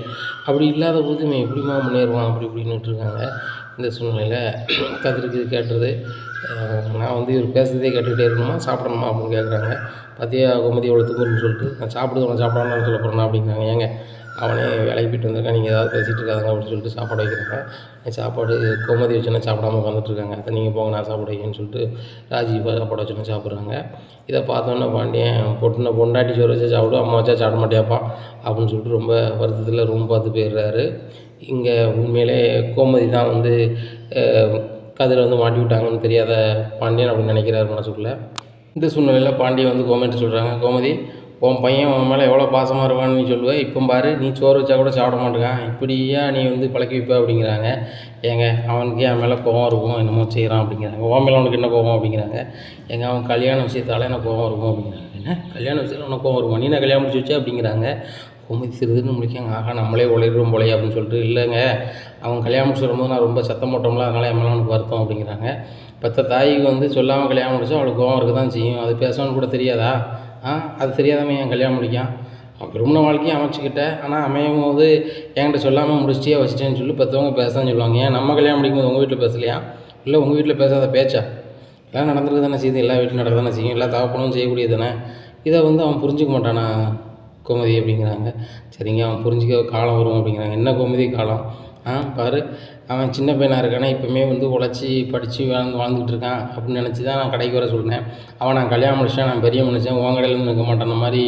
அப்படி இல்லாத போது இவன் எப்படிம்மா முன்னேறுவான் அப்படி இப்படின்னுட்டு இருக்காங்க. இந்த சூழ்நிலையில் கதிருக்கு கேட்டுறது, நான் வந்து இவர் பேசுகிறதே கேட்டுக்கிட்டே இருக்கணுமா சாப்பிடணுமா அப்படின்னு கேட்குறாங்க. பார்த்தியா கோமதி எவ்வளோ துப்புன்னு சொல்லிட்டு, நான் சாப்பிடுது அவனை சாப்பிடாமனு சொல்ல போகிறேன்னா அப்படிங்கிறாங்க. ஏங்க அவனே வேலைக்கு போய்ட்டு வந்திருக்கான், நீங்கள் ஏதாவது பேசிகிட்டு இருக்காங்க அப்படின்னு சொல்லிட்டு சாப்பாடு வைக்கிறாங்க. சாப்பாடு கோமதி வச்சோன்னா சாப்பிடாம உட்காந்துட்ருக்காங்க. அதை நீங்கள் போங்க நான் சாப்பாடு வைக்கன்னு சொல்லிட்டு ராஜி சாப்பாடு வச்சோன்னா சாப்பிட்றாங்க. இதை பார்த்தோன்னே பாண்டியன் பொண்டாட்டி சோறு வச்சா சாப்பிடும், அம்மா வச்சா சாப்பிட மாட்டியாப்பா அப்படின்னு சொல்லிட்டு ரொம்ப வருத்தத்தில் ரூம் பார்த்து போயிடுறாரு. இங்கே உண்மையிலே கோமதி தான் வந்து கதிரை வந்து மாட்டி விட்டாங்கன்னு தெரியாத பாண்டியன் அப்படின்னு நினைக்கிறாரு மனசுக்குள்ளே. இந்த சூழ்நிலையில் பாண்டியன் வந்து கோமதிட்ட சொல்கிறாங்க, கோமதி உன் பையன் உன் மேலே எவ்வளோ பாசமாக இருக்கான்னு நீ சொல்லுவேன், இப்போ பாரு நீ சோறு வச்சா கூட சாப்பிட மாட்டேங்கான், இப்படியா நீ வந்து பழக்கி வைப்ப அப்படிங்கிறாங்க. ஏங்க அவனுக்கு என் மேலே கோவம் இருக்கும், என்னமோ செய்கிறான் அப்படிங்கிறாங்க. உன் மேலே அவனுக்கு என்ன கோவம் அப்படிங்கிறாங்க. அவன் கல்யாண விஷயத்தால் எனக்கு கோவம் இருக்கும் அப்படிங்கிறாங்க. என்ன கல்யாண விஷயத்தில் உனக்கு கோவம் இருக்கும், நீ என்ன கல்யாணம் முடிச்சு வச்சே அப்படிங்கிறாங்க. கோமதி சிறிதுன்னு முடிக்காங்க. ஆகா நம்மளே உழைக்கிறோம் போலையே அப்படின்னு சொல்லிட்டு, இல்லைங்க அவன் கல்யாணம் முடிச்சு வரும்போது நான் ரொம்ப சத்தம் போட்டோம்ல, அதனால் என் மேலே அவனுக்கு வருத்தம் அப்படிங்கிறாங்க. பெற்ற தாய்க்கு வந்து சொல்லாமல் கல்யாணம் முடிச்சா அவளுக்கு கோவம் இருக்க தான் செய்யும், அது பேசணும்னு கூட தெரியாதா, அது தெரியாதவன் என் கல்யாணம் முடிக்கான். அவன் விரும்பின வாழ்க்கையும் அமைச்சிக்கிட்டேன். ஆனால் அமையும் போது என்கிட்ட சொல்லாமல் முடிச்சிட்டே வச்சிட்டேன்னு சொல்லி பெற்றவங்க பேச தான் சொல்லுவாங்க. ஏன் நம்ம கல்யாணம் முடிக்கும்போது உங்கள் வீட்டில் பேசலையா? இல்லை உங்கள் வீட்டில் பேசாத பேச்சா? எல்லாம் நடந்துருக்கு தானே செய்யுது, எல்லா வீட்டிலும் நடக்க தானே செய்யும், எல்லா தகப்பனும் செய்யக்கூடியது தானே. இதை வந்து அவன் புரிஞ்சிக்க மாட்டானா கோமதி அப்படிங்கிறாங்க. சரிங்க, அவன் புரிஞ்சிக்க காலம் வரும் அப்படிங்கிறாங்க. என்ன கோமதி காலம்? பாரு, அவன் சின்ன பையனாக இருக்கானே, இப்போவுமே வந்து உழைச்சி படித்து வாழ்ந்துக்கிட்டு இருக்கான் அப்படின்னு நினச்சி தான் நான் கடைக்கு வர சொல்லினேன். அவன் நான் கல்யாணம் முடிச்சேன், நான் பெரிய மனுஷன், உன் கடையிலேருந்து நிற்க மாட்டேன் மாதிரி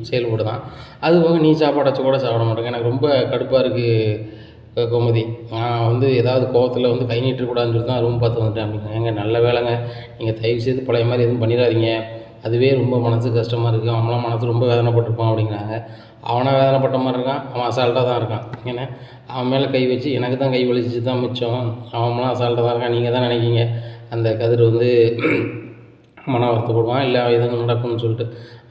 செயல்படுதான். அதுபோக நீ சாப்பாடு வச்சு கூட சாப்பிட மாட்டேங்க. எனக்கு ரொம்ப கடுப்பாக இருக்குது கோமதி. நான் வந்து ஏதாவது கோவத்தில் வந்து கை நீட்டக்கூடாதுன்னு சொல்லி தான் ரூம் பார்த்து வந்துட்டேன் அப்படிங்க. ஏங்க நல்ல வேலைங்க, நீங்கள் தயவுசெய்து பழைய மாதிரி எதுவும் பண்ணிடாதீங்க. அதுவே ரொம்ப மனதுக்கு கஷ்டமாக இருக்குது. அவன்லாம் மனசு ரொம்ப வேதனைப்பட்டிருப்பான் அப்படிங்கிறாங்க. அவனாக வேதனைப்பட்ட மாதிரி இருக்கான், அவன் அசால்ட்டாக தான் இருக்கான். ஏன்னா அவன் மேலே கை வச்சு எனக்கு தான் கை வலிச்சு தான் மிச்சம். அவன்லாம் அசால்ட்டாக தான் இருக்கான். நீங்கள் தான் நினைக்கிங்க அந்த கதிர் வந்து மன வருத்தப்படுவான், இல்லை எதுவும் நடக்கும்னு சொல்லிட்டு.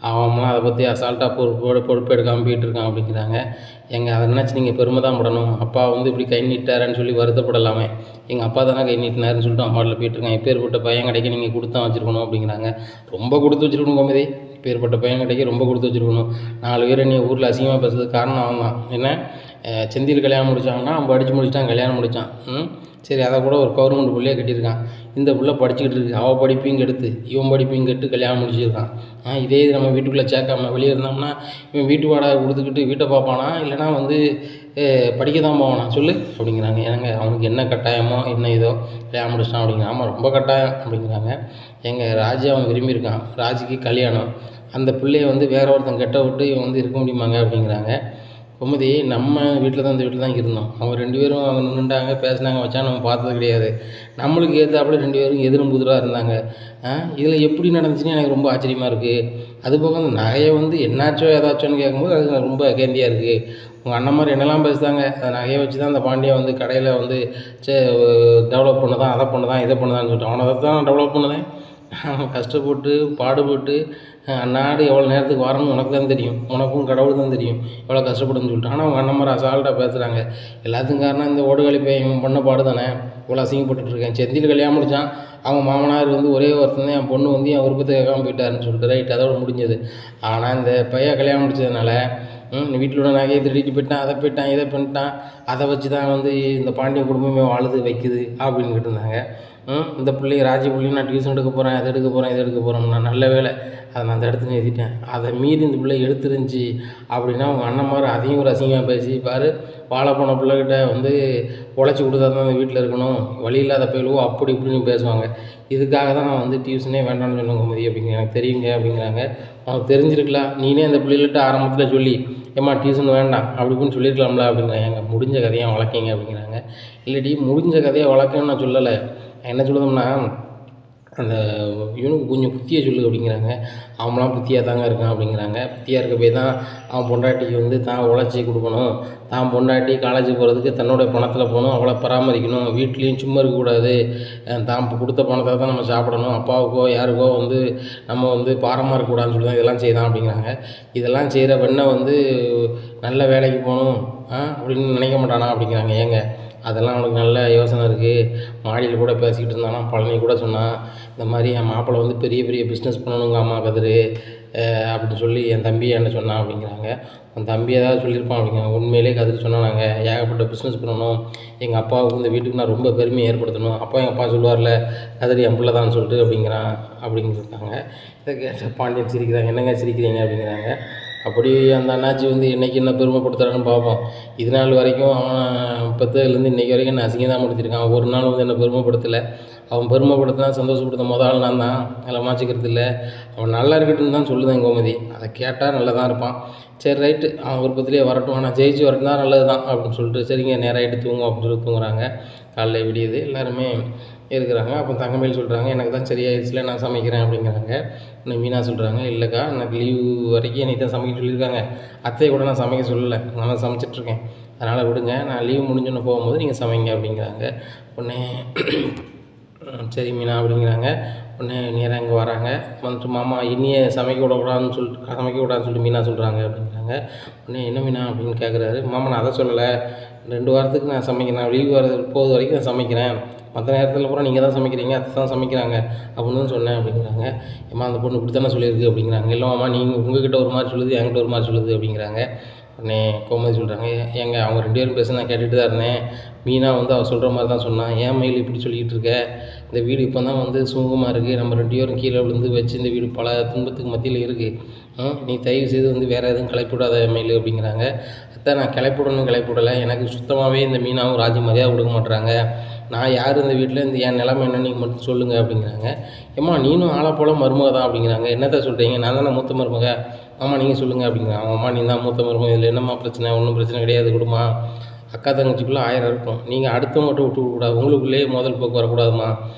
அவன்லாம் அதை பற்றி அசால்ட்டாக பொறுப்பு எடுக்காமல் போயிட்டு இருக்கான் அப்படிங்கிறாங்க. அதை நினச்சி நீங்கள் பெருமை தான் படணும். அப்பா வந்து இப்படி கை நீட்டாரன்னு சொல்லி வருத்தப்படலாமே. எங்கள் அப்பா தானே கை நீட்டினாருன்னு சொல்லிட்டு அவன் பாட்டில் போயிட்டுருக்கான். எப்பேற்பட்ட பையன் கிடைக்க நீங்கள் கொடுத்தா வச்சுருக்கணும் அப்படிங்கிறாங்க. ரொம்ப கொடுத்து வச்சுருக்கணும் கோமதி. இப்பேற்பட்ட பையன் கிடைக்க ரொம்ப கொடுத்து வச்சுருக்கணும். 4 பேர் நீ ஊரில் அசிங்கமாக பேசுறதுக்கு காரணம் அவன் தான். என்ன செந்தில் கல்யாணம் முடித்தாங்கன்னா அவன் படித்து முடிச்சிட்டான், கல்யாணம் முடித்தான். சரி, அதை கூட ஒரு கவர்மெண்ட் பிள்ளையே கட்டியிருக்கான். இந்த பிள்ளை படிச்சுக்கிட்டு இருக்குது. அவள் படிப்பையும் கெடுத்து இவன் படிப்பையும் கெட்டு கல்யாணம் முடிச்சிருக்கான். இதே இது நம்ம வீட்டுக்குள்ளே சேர்க்காம வெளியே இருந்தோம்னா இவன் வீட்டு வாடகை கொடுத்துக்கிட்டு வீட்டை பார்ப்பானா, இல்லைனா வந்து படிக்க தான் போவானா சொல்லு அப்படிங்கிறாங்க. ஏங்க அவனுக்கு என்ன கட்டாயமோ என்ன இதோ கல்யாணம் முடிச்சிட்டான் அப்படிங்கிறான். ஆமாம், ரொம்ப கட்டாயம் அப்படிங்கிறாங்க. ராஜி அவன் விரும்பியிருக்கான். ராஜிக்கு கல்யாணம். அந்த பிள்ளைய வந்து வேற ஒருத்தன் கெட்ட விட்டு இவன் வந்து இருக்க முடியுமாங்க அப்படிங்கிறாங்க. கோமதி, நம்ம வீட்டில் தான் இந்த வீட்டில் தான் இருந்தோம். அவங்க 2 பேரும் அவங்க நின்றுட்டாங்க, பேசினாங்க, வச்சா நம்ம பார்த்தது கிடையாது. நம்மளுக்கு ஏற்றாப்புல 2 பேரும் எதிரும் புதிராக இருந்தாங்க. இதில் எப்படி நடந்துச்சுன்னு எனக்கு ரொம்ப ஆச்சரியமாக இருக்குது. அதுபோக அந்த நகையை வந்து என்னாச்சோ ஏதாச்சோன்னு கேட்கும்போது அது ரொம்ப கேந்தியாக இருக்குது. உங்கள் அண்ணன் மாதிரி என்னெல்லாம் பேசுகிறாங்க. அந்த நகையை வச்சு தான் அந்த பாண்டியன் வந்து கடையில் வந்து டெவலப் பண்ணுதான், அதை பண்ணுதான், இதை பண்ணுதான்னு சொல்லிட்டு அவனை தான் நான் டெவலப் பண்ணுதேன். கஷ்டப்பட்டு பாடுபட்டு அன்னாடு எவ்வளோ நேரத்துக்கு வரணும்னு உனக்கு தான் தெரியும், உனக்கும் கடவுள் தான் தெரியும் எவ்வளோ கஷ்டப்படுன்னு சொல்லிட்டு. ஆனால் அவங்க அண்ணன் மாதிரி அசால்ட்டாக பேசுகிறாங்க. எல்லாத்துக்கும் காரணம் இந்த ஓடுகாலி பையன் இவன் பண்ண பாடு தானே இவ்வளோ அசிங்கப்பட்டுருக்கேன். செந்தில் கல்யாணம் முடித்தான். அவங்க மாமனார் வந்து ஒரே ஒருத்தன் தான், என் பொண்ணு வந்து என் விருப்பத்தை கேட்காம போயிட்டாருன்னு சொல்லிட்டு ரைட், அதோட முடிஞ்சது. ஆனால் இந்த பையன் கல்யாணம் முடிச்சதுனால வீட்டில் உள்ள நகையை திருடிட்டு போயிட்டான், அதை போயிட்டான், இதை பண்ணிட்டான். அதை வச்சு தான் வந்து இந்த பாண்டியன் குடும்பமே வாழுது வைக்குது அப்படின்னு இருந்தாங்க. இந்த பிள்ளைய ராஜி பிள்ளையும் நான் டியூஷன் எடுக்க போகிறேன், அதை எடுக்க போகிறேன், இதை எடுக்க போகிறேன். நான் நல்ல வேலை அதை நான் அந்த இடத்துல நிறுத்திட்டேன். அதை மீறி இந்த பிள்ளை எடுத்துருந்துச்சி அப்படின்னா அவங்க அண்ணன் மாதிரி அதையும் ஒரு அசிங்கமாக பேசி பாரு, வாழ போன பிள்ளைகிட்ட வந்து உழைச்சி கொடுத்தா தான் அந்த வீட்டில் இருக்கணும், வழி இல்லாத போயிடுவோம் அப்படி இப்படின்னு பேசுவாங்க. இதுக்காக தான் நான் வந்து டியூஷனே வேண்டாம்னு சொன்ன கோமதி அப்படிங்க. எனக்கு தெரியுங்க அப்படிங்கிறாங்க. அவனுக்கு தெரிஞ்சிருக்கலாம், நீனே அந்த பிள்ளைகிட்ட ஆரம்பத்தில் சொல்லி ஏம்மா டியூஷன் வேண்டாம் அப்படி இப்படின்னு சொல்லியிருக்கலாம்ல அப்படிங்கிறாங்க. முடிஞ்ச கதையை வளர்க்கிங்க அப்படிங்கிறாங்க. இல்லடி, முடிஞ்ச கதையை வளர்க்கன்னு நான் சொல்லலை. என்ன சொல்லுதோம்னா, அந்த இவனுக்கு கொஞ்சம் புத்தியை சொல்லு அப்படிங்கிறாங்க. அவன்லாம் புத்தியாக தாங்க இருக்கான் அப்படிங்கிறாங்க. புத்தியாக இருக்க போய் தான் அவன் பொண்டாட்டிக்கு வந்து தான் உழைச்சி கொடுக்கணும், தான் பொண்டாட்டி காலேஜுக்கு போகிறதுக்கு தன்னோடைய பணத்தில் போகணும், அவளை பராமரிக்கணும், வீட்லேயும் சும்மா இருக்கக்கூடாது, தான் கொடுத்த பணத்தை தான் நம்ம சாப்பிடணும், அப்பாவுக்கோ யாருக்கோ வந்து நம்ம வந்து பாரமாக இருக்கக்கூடாதுன்னு சொல்லி தான் இதெல்லாம் செய்தான் அப்படிங்கிறாங்க. இதெல்லாம் செய்கிற பெண்ணை வந்து நல்ல வேலைக்கு போகணும் அப்படின்னு நினைக்க மாட்டானா அப்படிங்கிறாங்க. ஏங்க அதெல்லாம் அவனுக்கு நல்ல யோசனை இருக்குது. மாடியில் கூட பேசிக்கிட்டு இருந்தானா, பழனி கூட சொன்னான், இந்த மாதிரி என் மாப்பிள்ளை வந்து பெரிய பெரிய பிஸ்னஸ் பண்ணணுங்க அம்மா கதிர் அப்படின்னு சொல்லி என் தம்பி என்ன சொன்னான் அப்படிங்கிறாங்க. உன் தம்பி ஏதாவது சொல்லியிருப்பான் அப்படிங்கிறாங்க. உண்மையிலே கதிர் சொன்னாங்க, ஏகப்பட்ட பிஸ்னஸ் பண்ணணும், எங்கள் அப்பாவுக்கு இந்த வீட்டுக்கு நான் ரொம்ப பெருமையை ஏற்படுத்தணும், அப்பா எங்கள் அப்பா சொல்லுவார்ல கதிர் என் பிள்ளை தான் சொல்லிட்டு அப்படிங்கிறாங்க. இதை கேட்ட பாண்டியன் சிரிக்கிறாங்க. என்னங்க சிரிக்கிறீங்க அப்படிங்கிறாங்க. அப்படி அந்த அண்ணாச்சி வந்து இன்றைக்கி என்ன பெருமைப்படுத்துகிறான்னு பார்ப்போம். இது நாள் வரைக்கும் அவன் பெற்றதுலேருந்து இன்றைக்கி வரைக்கும் என்ன அசிங்கம் தான் படுத்தியிருக்கான். ஒரு நாள் வந்து என்னை பெருமைப்படுத்தலை. அவன் பெருமைப்படுத்தினா சந்தோஷப்படுத்த ஆள் நான் தான், அதில் மாற்றிக்கிறது இல்லை. அவன் நல்லா இருக்கட்டும்னு தான் சொல்லுதேன் கோமதி. அதை கேட்டால் நல்லா தான் இருப்பான். சரி ரைட்டு, அவன் விருப்பத்திலே வரட்டும், ஆனால் ஜெயிச்சு வரட்டும் தான் நல்லது தான் அப்படின்னு சொல்லிட்டு சரிங்க நேராகிட்டு தூங்கும் அப்படின்னு சொல்லி தூங்குறாங்க. காலைல விடியுது, எல்லாருமே இருக்கிறாங்க. அப்போ தங்கமேல் சொல்கிறாங்க, எனக்கு தான் சரியாயிடுச்சுல, நான் சமைக்கிறேன் அப்படிங்கிறாங்க. இன்னும் மீனா சொல்கிறாங்க, இல்லைக்கா எனக்கு லீவு வரைக்கும் என்னை தான் சமைக்க சொல்லியிருக்காங்க, அத்தையை கூட நான் சமைக்க சொல்லலை, நான் தான் சமைச்சிட்ருக்கேன், அதனால் விடுங்க, நான் லீவு முடிஞ்சோன்னு போகும்போது நீங்கள் சமைங்க அப்படிங்கிறாங்க. உடனே சரி மீனா அப்படிங்கிறாங்க. உடனே நேராக இங்கே வராங்க. வந்துட்டு மாமா இனிய சமைக்க விடாதுன்னு சொல்லிட்டு மீனா சொல்கிறாங்க அப்படிங்கிறாங்க. உடனே என்ன மீனா அப்படின்னு கேட்குறாரு. மாமா நான் அதை சொல்லலை, 2 வாரத்துக்கு நான் சமைக்கிறேன், நான் லீவ் போகிற வரைக்கும் நான் சமைக்கிறேன், மற்ற நேரத்தில் பூரா நீங்கள் தான் சமைக்கிறீங்க, அத்தை தான் சமைக்கிறாங்க அப்படின்னு தான் சொன்னேன் அப்படிங்கிறாங்க. ஏம்மா அந்த பொண்ணு இப்படி தானே சொல்லியிருக்கு அப்படிங்கிறாங்க. இல்லை மாமா நீங்கள் உங்ககிட்ட ஒரு மாதிரி சொல்லுது, என்கிட்ட ஒரு மாதிரி சொல்லுது அப்படிங்கிறாங்க. உடனே கோமதி சொல்கிறாங்க, ஏங்க அவங்க 2 பேரும் பேச நான் கேட்டுகிட்டு தான் இருந்தேன், மீனா வந்து அவள் சொல்கிற மாதிரி தான் சொன்னான், ஏன் மயில் இப்படி சொல்லிக்கிட்டு இருக்க, இந்த வீடு இப்போ தான் வந்து சுமூகமாக இருக்குது, நம்ம 2 பேரும் கீழே விழுந்து வச்சு இந்த வீடு பல துன்பத்துக்கு மத்தியில் இருக்குது, நீ தயவு செய்து வந்து வேறு எதுவும் கிளப்பிவிடாத மயில் அப்படிங்கிறாங்க. அத்தை நான் கிளப்பிவிடலை, எனக்கு சுத்தமாகவே இந்த மீனாவும் ராஜி மரியாதை கொடுக்க மாட்டுறாங்க, நான் யார் இந்த வீட்டில், இந்த என் நிலைமை என்னன்னு நீங்கள் மட்டும் சொல்லுங்கள் அப்படிங்கிறாங்க. ஏம்மா நீனும் ஆளை போல் மருமக தான் அப்படிங்கிறாங்க. என்னத்தை சொல்கிறீங்க, நான் தானே மூத்த மருமக, ஆமாம் நீங்கள் சொல்லுங்கள் அப்படிங்கிறாங்க. ஆமாம்மா நீ தான் மூத்த மருமக, இதில் என்னம்மா பிரச்சனை, ஒன்றும் பிரச்சனை கிடையாது, கொடுமா, அக்கா தங்கச்சிக்குள்ளே 1000 இருக்கும், நீங்கள் அடுத்தவங்கள்ட்ட விட்டு கொடுக்கூடாது, உங்களுக்குள்ளேயே முதல் போக்கு வரக்கூடாதுமா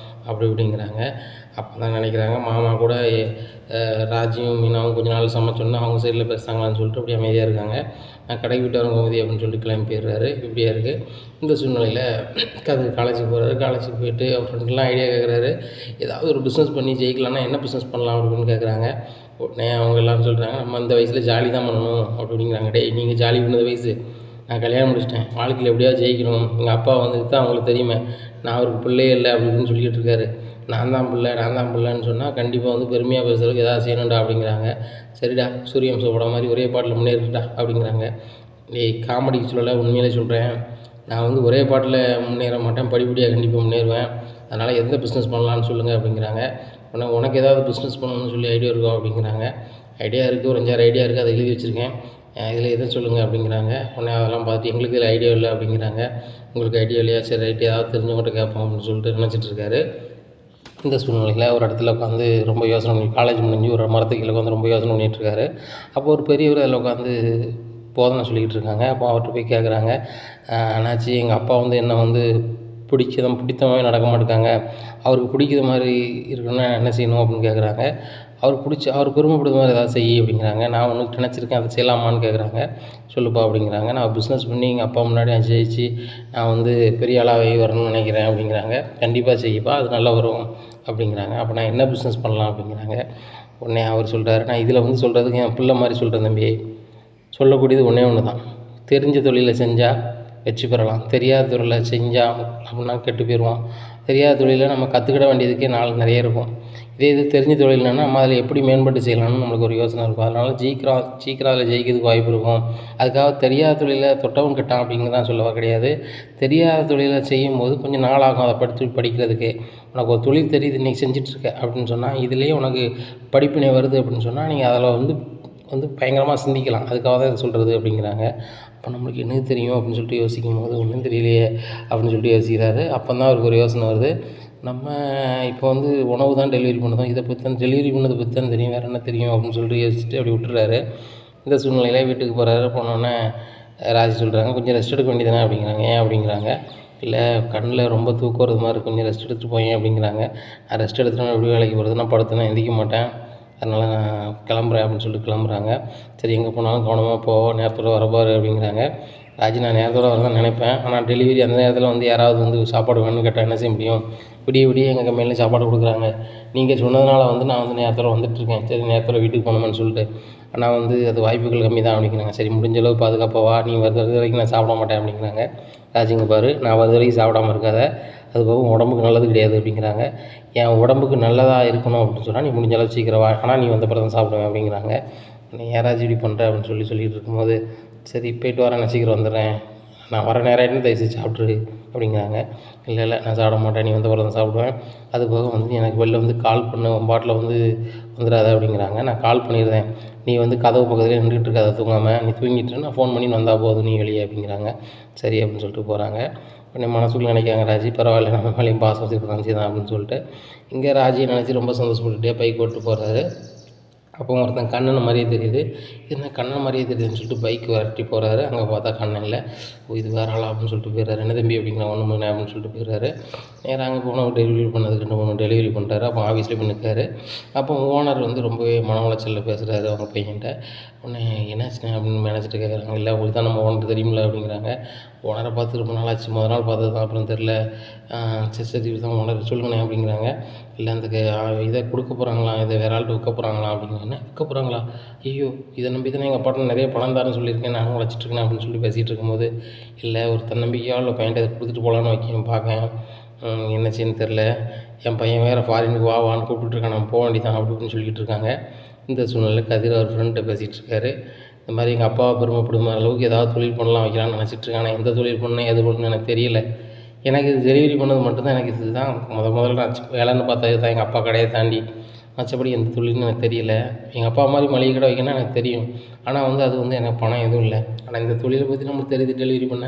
அப்படி இப்படிங்கிறாங்க. அப்போ தான் நினைக்கிறாங்க மாமா கூட ராஜியும் மீனாவும் கொஞ்ச நாள் சமைச்சோன்னா அவங்க சைடில் பேசுகிறாங்களான்னு சொல்லிட்டு அப்படியே அமைதியாக இருக்காங்க. நான் கடைக்கு விட்டு வரேன் கோமதி அப்படின்னு சொல்லிட்டு கிளம்பி போயிடுறாரு. இப்படியா இருக்குது இந்த சூழ்நிலையில் காலேஜுக்கு போகிறாரு. காலேஜுக்கு போயிட்டு அவர் ஃப்ரெண்ட்லாம் ஐடியா கேட்குறாரு, ஏதாவது ஒரு பிஸ்னஸ் பண்ணி ஜெயிக்கலாம்னா என்ன பிஸ்னஸ் பண்ணலாம் அப்படின்னு கேட்குறாங்க. உடனே அவங்க எல்லோரும் சொல்கிறாங்க, நம்ம இந்த வயசில் ஜாலி தான் பண்ணணும் அப்படிங்கிறாங்க. டேய் நீங்கள் ஜாலி பண்ணது வயசு, நான் கல்யாணம் முடிச்சிட்டேன், வாழ்க்கையில் எப்படியாவது ஜெயிக்கணும், எங்கள் அப்பா வந்துட்டு தான் அவங்களுக்கு தெரியுமே நான் அவருக்கு பிள்ளையே இல்லை அப்படி இப்படின்னு சொல்லிக்கிட்டு இருக்காரு, நான் தான் பிள்ளைன்னு சொன்னால் கண்டிப்பாக வந்து பெருமையாக பேசுகிறதுக்கு எதாவது செய்யணும்டா அப்படிங்கிறாங்க. சரிடா சூரியவம்ச படம் மாதிரி ஒரே பாட்டில் முன்னேறிட்டா அப்படிங்கிறாங்க. காமெடிக்கு சொல்லலை, உண்மையிலே சொல்கிறேன், நான் வந்து ஒரே பாட்டில் முன்னேற மாட்டேன், படிப்படியாக கண்டிப்பாக முன்னேறுவேன், அதனால் எந்த பிஸ்னஸ் பண்ணலான்னு சொல்லுங்கள் அப்படிங்கிறாங்க. உனக்கு ஏதாவது பிஸ்னஸ் பண்ணணும்னு சொல்லி ஐடியா இருக்கா அப்படிங்கிறாங்க. ஐடியா இருக்குது, ஒரு 5-6 ஐடியா இருக்குது, அதை எழுதி வச்சுருக்கேன், இதில் எதை சொல்லுங்கள் அப்படிங்கிறாங்க. உடனே அதெல்லாம் பார்த்து எங்களுக்கு இதில் ஐடியா இல்லை அப்படிங்கிறாங்க. உங்களுக்கு ஐடியா இல்லையா, சரி ரைட்டு ஏதாவது தெரிஞ்சவங்கள்ட்ட கேட்போம் அப்படின்னு சொல்லிட்டு நினச்சிட்ருக்காரு. இந்த சூழ்நிலையில் ஒரு இடத்துல உட்காந்து ரொம்ப யோசனை பண்ணி, காலேஜ் முடிஞ்சு ஒரு மரத்துக்கு கீழே உட்காந்து ரொம்ப யோசனை பண்ணிகிட்ருக்காரு. அப்போ ஒரு பெரியவர் அதில் உட்காந்து போதனை சொல்லிக்கிட்டு இருக்காங்க. அப்போ அவர்கிட்ட போய் கேட்குறாங்க, அண்ணாச்சி எங்கள் அப்பா வந்து என்னை வந்து பிடித்தமாகவே நடக்க மாட்டேங்காங்க, அவருக்கு பிடிக்கிற மாதிரி இருக்குன்னா என்ன செய்யணும் அப்படின்னு கேட்குறாங்க. அவர் பெருமைப்படுற மாதிரி ஏதாவது செய் அப்படிங்கிறாங்க. நான் ஒன்று நினச்சிருக்கேன், அதை செய்யலாமான்னு கேட்குறாங்க. சொல்லுப்பா அப்படிங்கிறாங்க. நான் பிஸ்னஸ் பண்ணி எங்கள் அப்பா முன்னாடி நான் ஜெயிச்சு நான் வந்து பெரிய ஆளாகி வரணும்னு நினைக்கிறேன் அப்படிங்கிறாங்க. கண்டிப்பாக செய்யப்பா, அது நல்லா வரும் அப்படிங்கிறாங்க. அப்போ நான் என்ன பிஸ்னஸ் பண்ணலாம் அப்படிங்கிறாங்க. உடனே அவர் சொல்கிறாரு, நான் இதில் வந்து சொல்கிறதுக்கு என் பிள்ளை மாதிரி சொல்கிறேன் தம்பி, சொல்லக்கூடியது ஒன்று தான், தெரிஞ்ச தொழிலை செஞ்சால் வெற்றி பெறலாம், தெரியாத தொழிலை செஞ்சால் அப்படின்னா கெட்டு போயிடுவோம், தெரியாத தொழிலில் நம்ம கற்றுக்கிட வேண்டியதுக்கே நாள் நிறைய இருக்கும், இது தெரிஞ்ச தொழில்னா நம்ம அதில் எப்படி மேம்பட்டு செய்யலாம்னு நம்மளுக்கு ஒரு யோசனை இருக்கும், அதனால் சீக்கிரம் அதில் ஜெயிக்கிறதுக்கு வாய்ப்பு இருக்கும். அதுக்காக தெரியாத தொழிலை தொட்டவன் கெட்டான் அப்படிங்கிறதான் சொல்லவா கிடையாது. தெரியாத தொழிலை செய்யும்போது கொஞ்சம் நாளாகும் அதை படிக்கிறதுக்கு. உனக்கு ஒரு தொழில் தெரியுது, இன்றைக்கி செஞ்சிட்ருக்க அப்படின்னு சொன்னால், இதுலேயே உனக்கு படிப்பினை வருது அப்படின்னு சொன்னால் நீங்கள் அதில் வந்து பயங்கரமாக சிந்திக்கலாம், அதுக்காக தான் இதை சொல்கிறது அப்படிங்கிறாங்க. அப்போ நம்மளுக்கு என்ன தெரியும் அப்படின்னு சொல்லிட்டு யோசிக்கும் போது ஒன்றும் தெரியலையே அப்படின்னு சொல்லிட்டு யோசிக்கிறாரு. அப்போ தான் அவருக்கு ஒரு யோசனை வருது, நம்ம இப்போ வந்து உணவு தான் டெலிவரி பண்ணதும், இதை பற்றி தான் டெலிவரி பண்ணதை பற்றி தான் தெரியும், வேறு என்ன தெரியும் அப்படின்னு சொல்லிட்டு யோசிச்சுட்டு அப்படி விட்டுறாரு. இந்த சூழ்நிலையில் வீட்டுக்கு போகிறாரு. போனோடனே ராஜி சொல்கிறாங்க, கொஞ்சம் ரெஸ்ட் எடுக்க வேண்டியதானே அப்படிங்கிறாங்க. ஏன் அப்படிங்கிறாங்க. இல்லை கண்ணில் ரொம்ப தூக்கம் வருது மாதிரி கொஞ்சம் ரெஸ்ட் எடுத்துகிட்டு போயேன் அப்படிங்கிறாங்க. நான் ரெஸ்ட் எடுத்துகிட்டு எப்படி வேலைக்கு போகிறது, நான் படுத்துனா எந்திரிக்க மாட்டேன், அதனால் நான் கிளம்புறேன் அப்படின்னு சொல்லிட்டு கிளம்புறாங்க. சரி எங்கே போனாலும் கவனமாக போவோம், நேரத்தோடு வரப்பாரு அப்படிங்கிறாங்க. ராஜி நான் நேரத்தோடு வரதான் நினைப்பேன், ஆனால் டெலிவரி அந்த நேரத்தில் வந்து யாராவது வந்து சாப்பாடு வேணும்னு கேட்டால் என்ன செய்ய முடியும், விடிய எங்கள் கம்பெனியில் சாப்பாடு கொடுக்குறாங்க, நீங்கள் சொன்னதுனால வந்து நான் வந்து நேரத்தோடு வந்துட்டுருக்கேன், சரி நேரத்தோட வீட்டுக்கு போகணுமான்னு சொல்லிட்டு, ஆனால் வந்து அது வாய்ப்புகள் கம்மி தான் அப்படிங்கிறாங்க. சரி முடிஞ்ச அளவு பாதுகாப்பாக வா, நீ வருது வரைக்கும் நான் சாப்பிட மாட்டேன் அப்படிங்கிறாங்க. ராஜிங்க பாரு, நான் வருது வரைக்கும் சாப்பிடாமல் இருக்காத, அது போக உடம்புக்கு நல்லது கிடையாது அப்படிங்கிறாங்க. என் உடம்புக்கு நல்லதாக இருக்கணும் அப்படின்னு சொன்னால் நீ முடிஞ்ச அளவு சீக்கிரம் வா, ஆனால் நீ வந்த பிறகு தான் சாப்பிடுவேன் அப்படிங்கிறாங்க. நீ ஏன் ராஜி இப்படி பண்ணுற அப்படின்னு சொல்லிட்டு இருக்கும்போது, சரி போயிட்டு வரேன், நான் சீக்கிரம் வந்துடுறேன், நான் வர நேரம் ஆகிட்டுன்னு தயவுசெய்து சாப்பிட்ரு அப்படிங்கிறாங்க. இல்லை நான் சாப்பிட மாட்டேன், நீ வந்த பிறகு தான் சாப்பிடுவேன், அது போக வந்து எனக்கு வெளில வந்து கால் பண்ணு, உன் பாட்டில் வந்து வந்துடாத அப்படிங்கிறாங்க. நான் கால் பண்ணிடுறேன், நீ வந்து கதவு பக்கத்துலேயே நின்றுட்டு இருக்காத தூங்காமல், நீ தூங்கிட்டு நான் ஃபோன் பண்ணி வந்தால் போதும் நீ வெளியே அப்படிங்கிறாங்க. சரி அப்படின்னு சொல்லிட்டு போகிறாங்க. உடனே மனசுக்குள்ள நினைக்காங்க ராஜி, பரவாயில்ல நம்ம மேலேயும் பாசம் வச்சுருக்காங்க தான் அப்படின்னு சொல்லிட்டு இங்கே ராஜியை நினச்சி ரொம்ப சந்தோஷப்பட்டுட்டே பைக் ஓட்டு போகிறாரு. அப்போ ஒருத்தன் கண்ணன் மாதிரியே தெரியுது. என்ன கண்ணன் மாதிரியே தெரியுதுன்னு சொல்லிட்டு பைக் விரட்டி போகிறாரு. அங்கே பார்த்தா கண்ணன் இல்லை. ஓ இது வேறு ஆளா அப்படின்னு சொல்லிட்டு போயிடுறாரு. என்ன தம்பி அப்படிங்கிறான். ஒன்றும் பண்ணேன் அப்படின்னு சொல்லிட்டு போயிடுறாரு. நேராக அங்கே போனால் டெலிவரி பண்ணதுக்கு 2 3 டெலிவரி பண்ணிட்டாரு. அப்போ ஆஃபீஸில் போய் நிற்காரு. அப்போ ஓனர் வந்து ரொம்பவே மன உளைச்சலில் பேசுகிறாரு அவங்க பையன்கிட்ட. உடனே என்னாச்சுண்ணே அப்படின்னு மேனேஜர்கிட்ட கேட்குறாங்க. இல்லை உங்களுக்கு தான் நம்ம ஓனர் தெரியுமில்ல அப்படிங்கிறாங்க. ஓனரை பார்த்து ரொம்ப நாள் ஆச்சு, முதல் நாள் பார்த்தது தான், அப்புறம் தெரில. சரி சரி இவர் தான் ஓனர் சொல்லுங்கண்ணே அப்படிங்கிறாங்க. இல்லை அந்த இதை கொடுக்க போகிறாங்களாம், இதை வேறு ஆள்கிட்ட விற்க போகிறாங்களாம் அப்படிங்கிறாங்க. விற்க போகிறாங்களா? ஐயோ இதை நம்பி தானே எங்கள் அப்பாட்ட நிறைய பணம் தரேன்னு சொல்லியிருக்கேன், நானும் உழைச்சிட்ருக்கேன் அப்படின்னு சொல்லி பேசிகிட்டு இருக்கும்போது, இல்லை ஒரு தன்னம்பிக்கையாக உள்ள பையன்ட்ட இதை கொடுத்துட்டு போகலான்னு வைக்க பார்க்கேன், என்னச்சுன்னு தெரில. என் பையன் வேறு ஃபாரினுக்கு வான்னு கூப்பிட்டுருக்கான், நம்ம போக வேண்டியதான் அப்படி இப்படின்னு சொல்லிக்கிட்டு இருக்காங்க. இந்த சூழ்நிலை கதிர் அவர் ஃப்ரெண்ட்டை பேசிகிட்டு இருக்காரு. இந்த மாதிரி எங்கள் அப்பாவை பெருமைப்படுத்துற அளவுக்கு ஏதாவது தொழில் பண்ணலாம் வைக்கலாம்னு நினச்சிட்ருக்கேன். ஆனால் எந்த தொழில் பண்ணணும் எது பண்ணணும் எனக்கு தெரியல. எனக்கு இது டெலிவரி பண்ணது மட்டும்தான் எனக்கு இதுதான் முதல்ல நான் வேலைன்னு பார்த்தது தான் எங்கள் அப்பா கடையை தாண்டி. மற்றபடி எந்த தொழில்னு எனக்கு தெரியல. எங்கள் அப்பா மாதிரி மளிகை கடை வைக்கணும்னா எனக்கு தெரியும். ஆனால் வந்து அது வந்து எனக்கு பணம் எதுவும் இல்லை. ஆனால் இந்த தொழிலை பற்றி நம்மளுக்கு தெரியுது, டெலிவரி பண்ண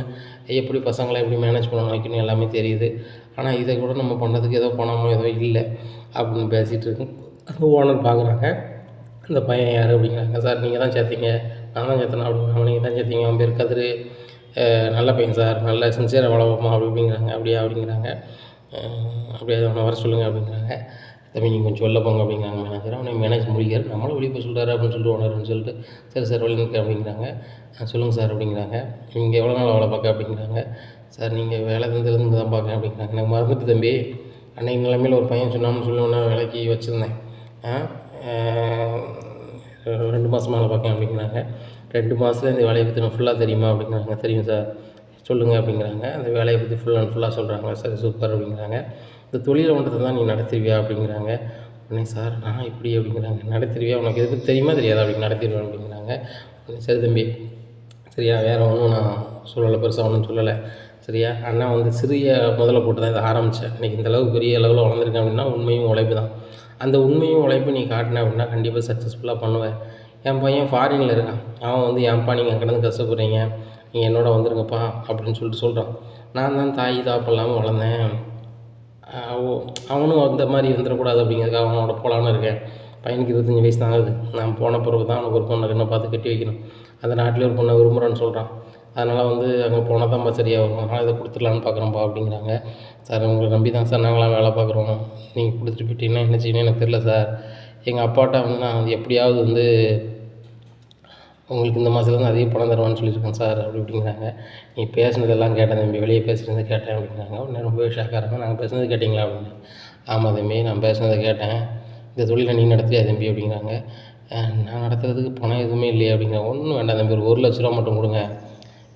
எப்படி பசங்களை எப்படி மேனேஜ் பண்ணணும் வைக்கணும் எல்லாமே தெரியுது. ஆனால் இதை கூட நம்ம பண்ணுறதுக்கு ஏதோ பணமோ ஏதோ இல்லை அப்படின்னு பேசிகிட்டு இருக்கேன். அந்த ஓனர் பார்க்குறாங்க. அந்த பையன் யார் அப்படிங்கிறாங்க. சார் நீங்கள் தான் சேர்த்தீங்க, நான் தான் சேர்த்தேன் அப்படிங்கிறாங்க. நீங்கள் தான் சேர்த்தீங்க, அவன் பேர் கதிர், நல்ல பையன் சார், நல்ல சின்சியராக வளர்ப்போமா அப்படி அப்படிங்கிறாங்க. அப்படியா அப்படிங்கிறாங்க. அப்படியே அவனை வர சொல்லுங்கள் அப்படிங்கிறாங்க. தம்பி நீங்கள் கொஞ்சம் வெளில போங்க அப்படிங்கிறாங்க மேனேஜர். அவனை மேனேஜ் முடிக்கிறார். நம்மளும் வெளியே போய் சொல்கிறாரு அப்படின்னு சொல்லிட்டு ஓனர்னு சொல்லிட்டு, சரி சார் வெளில நிற்க அப்படிங்கிறாங்க. சொல்லுங்கள் சார் அப்படிங்கிறாங்க. நீங்கள் எவ்வளோ நாள் வேலை பார்க்க அப்படிங்கிறாங்க. சார் நீங்கள் வேலை தந்ததுலேருந்து தான் பார்க்கேன் அப்படிங்கிறாங்க. எனக்கு மறந்துட்டு தம்பி, அன்னைக்கு நிலைமையில் ஒரு பையன் சொன்னான்னு சொல்லி ஒன்று வேலைக்கு வச்சுருந்தேன், 2 மாதமாக வேலை பார்க்கேன் அப்படிங்கிறாங்க. 2 மாதத்துல இந்த வேலையை பற்றி நான் ஃபுல்லாக தெரியுமா அப்படிங்கிறாங்க. தெரியும் சார் சொல்லுங்கள் அப்படிங்கிறாங்க. அந்த வேலையை பற்றி ஃபுல் அண்ட் ஃபுல்லாக சொல்கிறாங்க. சரி சூப்பர் அப்படிங்கிறாங்க. இந்த தொழிலை ஒன்றத்தை தான் நீ நடத்திடுவியா அப்படிங்கிறாங்க. உடனே சார் நான் இப்படி அப்படிங்கிறாங்க. நடத்திடுவியா, உனக்கு எது பற்றி தெரியுமா தெரியாதா அப்படின்னு. நடத்திடுவேன் அப்படிங்கிறாங்க. உடனே சரி தம்பி சரியா, வேறு ஒன்றும் நான் சொல்லலை, பெருசாக ஒன்றும் சொல்லலை சரியா. அண்ணா வந்து சிறிய முதல்ல போட்டு தான் இதை ஆரம்பித்தேன். இன்றைக்கி இந்தளவுக்கு பெரிய லெவலில் வளர்ந்துருக்கேன் அப்படின்னா உண்மையும் உழைப்பு தான். அந்த உண்மையும் உழைப்பு நீ காட்டின அப்படின்னா கண்டிப்பாக சக்ஸஸ்ஃபுல்லாக பண்ணுவேன். என் பையன் ஃபாரினில் இருக்கான். அவன் வந்து ஏன்ப்பா நீங்கள் கிடந்து கஷ்டப்படுறீங்க, நீங்கள் என்னோட வந்துருங்கப்பா அப்படின்னு சொல்லிட்டு சொல்கிறான். நான் தான் தாய் தாப்பு இல்லாமல் வளர்ந்தேன், அவனும் அந்த மாதிரி வந்துடக்கூடாது அப்படிங்கிறதுக்காக அவனோட போகலான்னு இருக்கேன். பையனுக்கு 25 வயசு தான் ஆகுது. நான் போன பிறகு தான் அவனுக்கு ஒரு பொண்ணை கண்ணை பார்த்து கட்டி வைக்கணும். அந்த நாட்டிலே ஒரு பொண்ணை விரும்புகிறேன்னு சொல்கிறான். அதனால் வந்து அங்கே போனால் தான்ப்பா சரியாக வரும், அதனால் இதை கொடுத்துடலான்னு பார்க்குறோம்ப்பா அப்படிங்கிறாங்க. சார் உங்களை நம்பி தான் சார் நாங்களாம் வேலை பார்க்குறோம், நீங்கள் கொடுத்துட்டு போயிட்டீங்கன்னா என்ன செய்யணும் எனக்கு தெரில சார். எங்கள் அப்பாட்ட வந்து நான் வந்து எப்படியாவது வந்து உங்களுக்கு இந்த மாதத்துலேருந்து அதிக பணம் தருவான்னு சொல்லியிருக்கேன் சார் அப்படி இப்படிங்கிறாங்க. நீ பேசுனதெல்லாம் கேட்டேன் தம்பி, வெளியே பேசுனதை கேட்டேன் அப்படிங்கிறாங்க. உடனே ரொம்பவே ஷாக்காக இருக்கும். நாங்கள் பேசுனது கேட்டிங்களா அப்படின்னு. ஆமாம் தம்பி நான் பேசுனதை கேட்டேன், இந்த தொழிலை நீ நடத்துறியா தம்பி அப்படிங்கிறாங்க. நான் நடத்துறதுக்கு பணம் எதுவுமே இல்லையே அப்படிங்கிறாங்க. ஒன்றும் வேண்டாம் தம்பி, ஒரு 1,00,000 ரூபா மட்டும் கொடுங்க.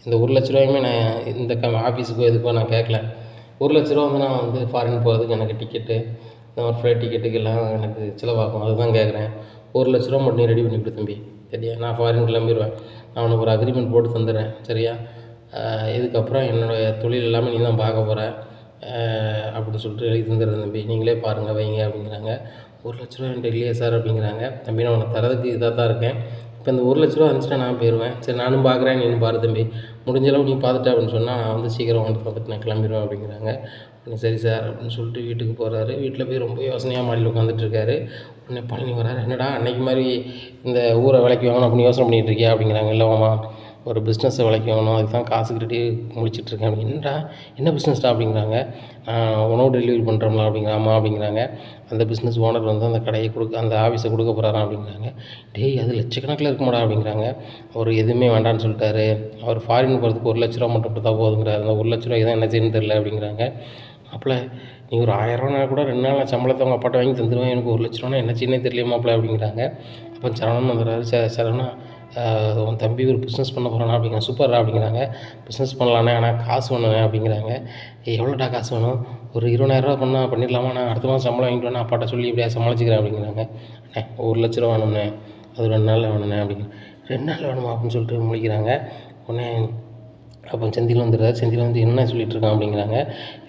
இந்த 1,00,000 ரூபாயுமே நான் இந்த ஆஃபீஸுக்கோ எதுக்கோ நான் கேட்கல. 1,00,000 ரூபா வந்து நான் வந்து ஃபாரின் போகிறதுக்கு எனக்கு டிக்கெட்டு, இந்த மாதிரி ஃப்ளைட் டிக்கெட்டுக்கெல்லாம் எனக்கு செலவாகும், அதுதான் கேட்குறேன். 1,00,000 ரூபா மட்டும் நீ ரெடி பண்ணி கொடு தம்பி சரியா. நான் ஃபாரின் கிளம்பிடுவேன், நான் உனக்கு ஒரு அக்ரிமெண்ட் போட்டு தந்துடுறேன் சரியா. இதுக்கப்புறம் என்னுடைய தொழில் எல்லாமே நீ தான் பார்க்க போகிற அப்படின்னு சொல்லிட்டு எழுதி தந்துடுறேன் தம்பி, நீங்களே பாருங்கள் வைங்க அப்படிங்கிறாங்க. 1,00,000 ரூபா என்கிட்ட இல்லையே சார் அப்படிங்கிறாங்க. தம்பி நான் உனக்கு தரதுக்கு இதாக தான் இருக்கேன், இப்போ இந்த 1,00,000 ரூபா இருந்துச்சுன்னா நான் போயிடுவேன். சரி நானும் பார்க்குறேன், நீனும் பாரு தம்பி, முடிஞ்ச அளவு நீ பார்த்துட்ட அப்படின்னு சொன்னால் நான் வந்து சீக்கிரம் வந்து பார்த்துட்டு நான் கிளம்பிடுவேன் அப்படிங்கிறாங்க. உடனே சரி சார் அப்படின்னு சொல்லிட்டு வீட்டுக்கு போகிறாரு. வீட்டில் போய் ரொம்ப யோசனையாக மாடியில் உட்காந்துட்ருக்காரு. உடனே பழனி வராரு. என்னடா அன்னைக்கு மாதிரி இந்த ஊரை விலைக்கு வாங்கணும் அப்படின்னு யோசனை பண்ணிகிட்டு இருக்கியா அப்படிங்கிறாங்க. இல்லைம்மா ஒரு பிஸ்னஸை விலைக்கு வாங்கணும், அதுக்கு தான் காசு கட்டி முடிச்சிட்ருக்கேன் அப்படின்னு. என்னடா என்ன பிஸ்னஸ்டா அப்படிங்கிறாங்க. உணவு டெலிவரி பண்ணுறோம்ல அப்படிங்கிற. ஆமாம் அப்படிங்கிறாங்க. அந்த பிஸ்னஸ் ஓனர் வந்து அந்த கடையை அந்த ஆஃபீஸை கொடுக்க போகிறாராம் அப்படிங்கிறாங்க. டேய் அது லட்சக்கணக்கில் இருக்குமாடா அப்படிங்கிறாங்க. அவர் எதுவுமே வேண்டான்னு சொல்லிட்டாரு, அவர் ஃபாரின் போகிறதுக்கு 1,00,000 ரூபா மட்டும் கொடுத்தா போதுங்கிறாரு. அந்த 1,00,000 ரூபாய்க்கு தான் என்ன செய்யணும்னு தெரில அப்படிங்கிறாங்க. மாப்பிள்ள நீ ஒரு 1000 ரூபானா கூட 2 நாள் நான் சம்பளத்தை அவங்க அப்பாட்ட வாங்கி தந்துடுவேன், எனக்கு 1,00,000 ரூபானா என்ன செய்யணும்னே தெரியல மாப்பிள்ள அப்படிங்கிறாங்க. அப்போ சரவணன் வந்துடுறாரு. சரவணா உன் தம்பி ஒரு பிஸ்னஸ் பண்ண போகிறானா அப்படிங்கிறாங்க. சூப்பர்ரா அப்படிங்கிறாங்க. பிஸ்னஸ் பண்ணலானே, ஆனால் காசு வேணுங்க அப்படிங்கிறாங்க. எவ்வளோடா காசு வேணும், ஒரு 20,000 ரூபா பண்ணால் பண்ணிடலாமா, நான் அடுத்த மாதம் சம்பளம் வாங்கிட்டு வேணா அப்பாட்ட சொல்லி இப்படியா சமாளிச்சிக்கிறேன் அப்படிங்கிறாங்க. அண்ணே 1,00,000 ரூபா வேணும்ண்ணே, அது 2 நாளில் வேணுண்ணே அப்படிங்கிற. 2 நாளில் வேணுமா அப்படின்னு சொல்லிட்டு முடிக்கிறாங்க. உடனே அப்போ செந்தில் வந்துடுறாரு. செந்தில் வந்து என்ன சொல்லிகிட்டு இருக்கான் அப்படிங்கிறாங்க.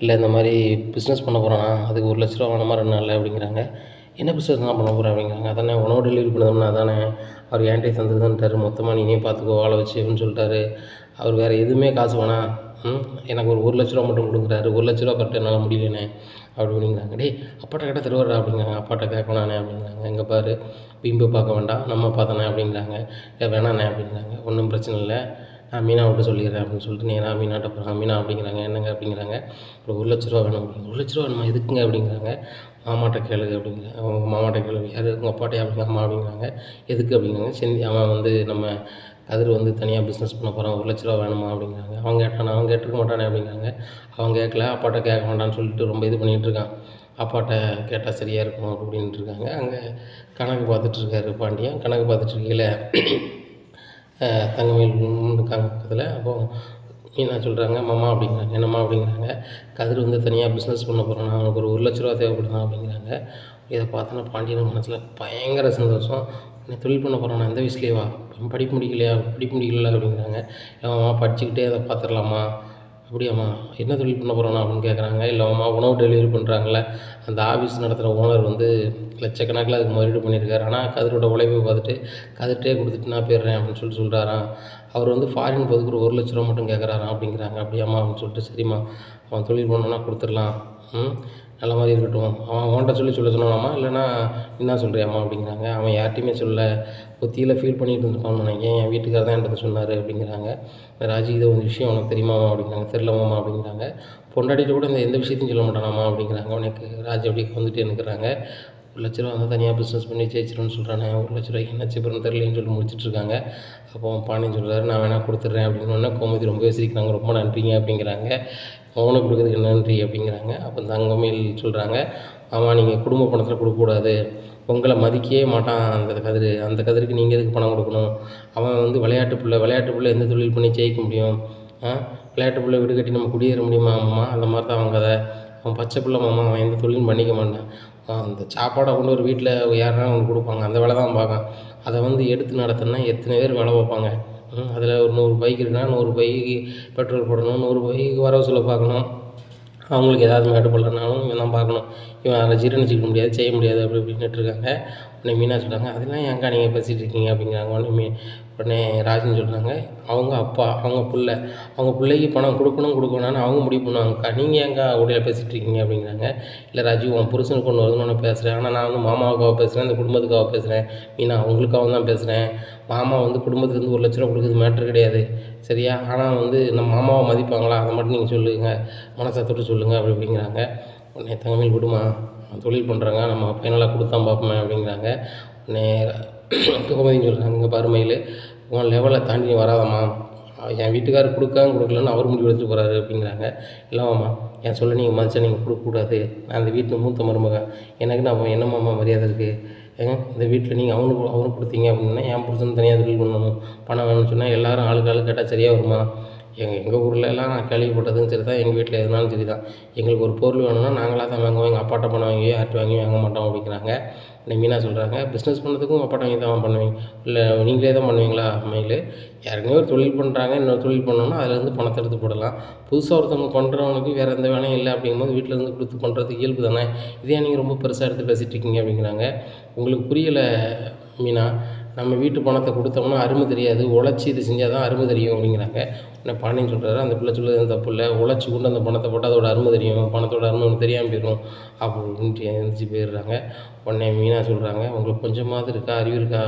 இல்லை இந்த மாதிரி பிஸ்னஸ் பண்ண போகிறானா, அதுக்கு 1,00,000 ரூபா வேணுமா 2 நாளில் அப்படிங்கிறாங்க. என்ன பிஸ்னஸ் தான் பண்ண போகிறேன் அப்படிங்கிறாங்க. அதானே உணவு டெலிவரி பண்ணதும்னா அதானே, அவர் என்கிட்ட தந்துருதான்ட்டார், மொத்தமாக நீனே பார்த்துக்கோ ஆளை வச்சு அப்படின்னு சொல்லிட்டாரு. அவர் வேறு எதுவுமே காசு வேணாம், எனக்கு ஒரு 1,00,000 ரூபா மட்டும் கொடுக்குறாரு. 1,00,000 ரூபா கரெக்டாக என்னால் முடியலண்ணே அப்படிங்கிறாங்க. டேய் அப்பாட்ட கேட்டால் தருவாரா அப்படிங்கிறாங்க. அப்பாட்ட கேட்கணும் நானே அப்படிங்கிறாங்க. எங்கே பாரு வீம்பு பார்க்க வேண்டாம் நம்ம பார்த்தோண்ணே அப்படிங்கிறாங்க. வேணாண்ணே அப்படிங்கிறாங்க. ஒன்றும் பிரச்சனை இல்லை, நான் மீனாவிட்ட சொல்லிடுறேன் அப்படின்னு சொல்லிட்டு நேராக மீனாட்ட போகிறாங்க. மீனா அப்படிங்கிறாங்க. என்னங்க அப்படிங்கிறாங்க. ஒரு ₹1,00,000 வேணும் அப்படிங்க. ₹1,00,000 வேணுமா எதுக்குங்க அப்படிங்கிறாங்க. மாமாட்ட கேளு அப்படிங்கிறாங்க. அவங்க மாமாட்ட கேளு. யார் உங்கள் அப்பாட்டையா அப்படிங்க. ஆமாம் அப்படிங்கிறாங்க. எதுக்கு அப்படிங்கிறாங்க. அவன் வந்து நம்ம கதிர் வந்து தனியாக பிஸ்னஸ் பண்ண போகிறான், ₹1,00,000 வேணுமா அப்படிங்கிறாங்க. அவன் கேட்டானா, அவன் கேட்டிருக்க மாட்டானே அப்படிங்கிறாங்க. அவன் கேட்கல, அப்பாட்ட கேட்க வேண்டாம்னு சொல்லிட்டு ரொம்ப இது பண்ணிகிட்டு இருக்கான். அப்பாட்ட கேட்டால் சரியாக இருக்கும் அப்படின்ட்டு இருக்காங்க. அங்கே கணக்கு பார்த்துட்ருக்காரு பாண்டியன். கணக்கு பார்த்துட்ருக்கையில தங்கமயில் இருக்காங்க பக்கத்தில். அப்போது மீனா சொல்கிறாங்க, மாமா அப்படிங்கிறாங்க. என்னம்மா அப்படிங்கிறாங்க. கதிர் வந்து தனியாக பிஸ்னஸ் பண்ண போகிறான், அவனுக்கு ஒரு ₹1,00,000 தேவைப்படுதான் அப்படிங்கிறாங்க. இதை பார்த்தோன்னா பாண்டியன் மனசில் பயங்கர சந்தோஷம். நீ தொழில் பண்ண போகிறானா இந்த வயசுலேயேவா, படிப்பு முடிக்கலையா, படிப்பு முடிக்கல அப்படிங்கிறாங்க. இல்லைம்மா படிச்சுக்கிட்டே அதை பார்த்துடலாமா. அப்படியாம்மா என்ன தொழில் பண்ண போகிறானா அப்படின்னு கேட்குறாங்க. இல்லைம்மா உணவு டெலிவரி பண்ணுறாங்கல்ல அந்த ஆஃபீஸ் நடத்துகிற ஓனர் வந்து லட்சக்கணக்கில் அதுக்கு முதலீடு பண்ணியிருக்காரு. ஆனால் கதிரோட உழைப்பை பார்த்துட்டு கதிர்ட்டே கொடுத்துட்டு நான் போயிடுறேன் அப்படின்னு சொல்கிறாராம். அவர் வந்து ஃபாரின் போகிறதுக்கு ஒரு ₹1,00,000 மட்டும் கேட்குறாராம் அப்படிங்கிறாங்க. அப்படியாம்மா அப்படின்னு சொல்லிட்டு சரிம்மா அவன் தொழில் பண்ணோன்னா கொடுத்துடலாம், நல்ல மாதிரி இருக்கட்டும். அவன் அவன்கிட்ட சொல்ல சொன்னானாம்மா இல்லைன்னா என்ன சொல்கிறியாம்மா அப்படிங்கிறாங்க. அவன் யார்ட்டையுமே சொல்ல புத்தியில் ஃபீல் பண்ணிட்டு இருந்திருப்பான்னு நினைக்கிறேன். என் வீட்டுக்காரர் தான் என்கிட்ட சொன்னார் அப்படிங்கிறாங்க. ராஜி இது ஒரு விஷயம் உனக்கு தெரியுமாம்மா அப்படிங்கிறாங்க. தெரிலமாம்மா அப்படிங்கிறாங்க. பொண்டாட்டிகிட்ட கூட இந்த எந்த விஷயத்தையும் சொல்ல மாட்டானாம்மா அப்படிங்கிறாங்க. உனக்கு ராஜி அப்படியே வந்துட்டு இருக்கிறாங்க. ₹1,00,000 வந்து தனியாக பிஸ்னஸ் பண்ணி ஜெயிச்சிருன்னு சொல்கிறானே, ₹1,00,000 என்ன செய்யப்படுன்னு தெரியலன்னு சொல்லி முடிச்சிட்ருக்காங்க. அப்போ பாண்டியன் சொல்கிறாரு, நான் வேணா கொடுத்துட்றேன் அப்படின்னோடனே கோமதி ரொம்பவே சிரிக்கிறாங்க. ரொம்ப நன்றிங்க அப்படிங்கிறாங்க. மௌனம் கொடுக்குறதுக்கு நன்றி அப்படிங்கிறாங்க. அப்போ தங்கமயில் சொல்கிறாங்க, ஆமாம் நீங்கள் குடும்ப பணத்தில் கொடுக்கக்கூடாது, உங்களை மதிக்கவே மாட்டான் அந்த கதிருக்கு நீங்கள் எதுக்கு பணம் கொடுக்கணும். அவன் வந்து விளையாட்டு பிள்ளை எந்த தொழில் பண்ணி ஜெயிக்க முடியும். விளையாட்டு பிள்ளை வீடு கட்டி நம்ம குடியேற முடியுமா மாமா, அந்த மாதிரி தான் அவன் கதை. அவன் பச்சை பிள்ளை மாமா, அவன் எந்த தொழிலும் பண்ணிக்க மாட்டான். அந்த சாப்பாடை கொண்டு ஒரு வீட்டில் யாருன்னா அவனுக்கு கொடுப்பாங்க, அந்த வேலை தான் பார்க்கான். அதை வந்து எடுத்து நடத்தினா எத்தனை பேர் வேலை பார்ப்பாங்க. அதில் ஒரு 100 பைக் இருக்குன்னா 100 பைக்கு பெட்ரோல் போடணும், 100 பைக்கு வரவு செலவு பார்க்கணும். அவங்களுக்கு ஏதாவது மேடு படலனாலும் இவன் தான் பார்க்கணும். இவன் அதை ஜீரணிச்சிக்க முடியாது, செய்ய முடியாது அப்படி இப்படின்னுட்டு இருக்காங்க. உடனே மீனா சொல்கிறாங்க, அதெல்லாம் ஏன்க்கா நீங்கள் பேசிகிட்டு இருக்கீங்க அப்படிங்கிறாங்க. உடனே ராஜன் சொல்கிறாங்க, அவங்க அப்பா அவங்க பிள்ளைக்கு பணம் கொடுக்கணும்னு அவங்க முடிவு பண்ணுவாங்கக்கா, நீங்கள் ஏன்க்கா உடையில பேசிகிட்டு இருக்கீங்க அப்படிங்கிறாங்க. இல்லை ராஜு உன் புருஷனுக்கு ஒன்று வருதுன்னு ஒன்று பேசுகிறேன், ஆனால் நான் வந்து மாமாவுக்காக பேசுகிறேன், இந்த குடும்பத்துக்காக பேசுகிறேன். மீனா அவங்களுக்காக தான் பேசுகிறேன். மாமா வந்து குடும்பத்துலேருந்து ₹1,00,000 கொடுக்குறது மேட்ரு கிடையாது சரியா, ஆனால் வந்து நம்ம மாமாவை மதிப்பாங்களா அதை மட்டும் நீங்கள் சொல்லுங்கள், மனசை தொட்டு சொல்லுங்கள் அப்படி அப்படிங்கிறாங்க. உடனே தங்கமயில் விடுமா தொழில் பண்ணுறாங்க, நம்ம ஃபைனலாக கொடுத்தா பார்ப்போமே அப்படிங்கிறாங்க. உடனே கோமதின்னு சொல்கிறாங்க, இங்கே பாரு மயில், உன் லெவலை தாண்டி நீ வராதம்மா, என் வீட்டுக்காரர் கொடுக்கலன்னு அவர் முடிவு எடுத்துட்டு போகிறாரு அப்படிங்கிறாங்க. இல்லைம்மா என் சொல்ல நீங்கள் மதிச்சா நீங்கள் கொடுக்கக்கூடாது, நான் அந்த வீட்டில் மூத்த மருமக, எனக்கு நான் என்னம்மா மரியாதை இருக்குது. இந்த வீட்டில் நீங்கள் அவனுக்கு கொடுத்தீங்க அப்படின்னா என் புருஷன் தனியாக தொழில் பண்ணணும், பணம் வேணும்னு சொன்னால் எல்லோரும் ஆளுக்கு கேட்டால் சரியாக வருமா. எங்கள் ஊர்லலாம் நான் கேள்விப்பட்டதும் சரி தான், எங்கள் வீட்டில் எதுனாலும் சரி தான், எங்களுக்கு ஒரு பொருள் வேணும்னா நாங்களாக தான் வாங்குவோம், எங்கள் அப்பாட்ட பணம் வாங்கி யார்கிட்ட வாங்கி வாங்க மாட்டோம் அப்படிங்கிறாங்க. மீனா சொல்கிறாங்க, பிஸ்னஸ் பண்ணுறதுக்கும் உங்கள் அப்பாட்ட வாங்கி தான் பண்ணுவீங்க, இல்லை நீங்களே தான் பண்ணுவீங்களா. மயில் யாருக்குமே ஒரு தொழில் பண்ணுறாங்க, இன்னொரு தொழில் பண்ணோன்னா அதிலேருந்து பணத்தை எடுத்து போடலாம். புதுசாக ஒருத்தவங்க பண்ணுறவனுக்கு வேறு எந்த வேலையும் இல்லை அப்படிங்கும்போது வீட்டிலேருந்து கொடுத்து பண்ணுறது இயல்பு தானே, இதே நீங்கள் ரொம்ப பெருசாக எடுத்து பேசிகிட்டு இருக்கீங்க அப்படிங்கிறாங்க. உங்களுக்கு புரியலை மீனா, நம்ம வீட்டு பணத்தை கொடுத்தோம்னா அருமை தெரியாது, உழைச்சி இது செஞ்சால் தான் அருமை தெரியும் அப்படிங்கிறாங்க. உடனே பாண்டியன் சொல்கிறாரு, அந்த பிள்ளை சொல்லுறது எதுவும் தப்பு இல்லை, உழைச்சி கொண்டு அந்த பணத்தை போட்டால் அதோட அருமை தெரியும், பணத்தோட அருமை ஒன்று தெரியாமல் போயிடும் அப்படின்ட்டு எழுந்திரிச்சு போயிடுறாங்க. உடனே மீனா சொல்கிறாங்க, உங்களுக்கு கொஞ்சமாவது இருக்கா, அறிவு இருக்கா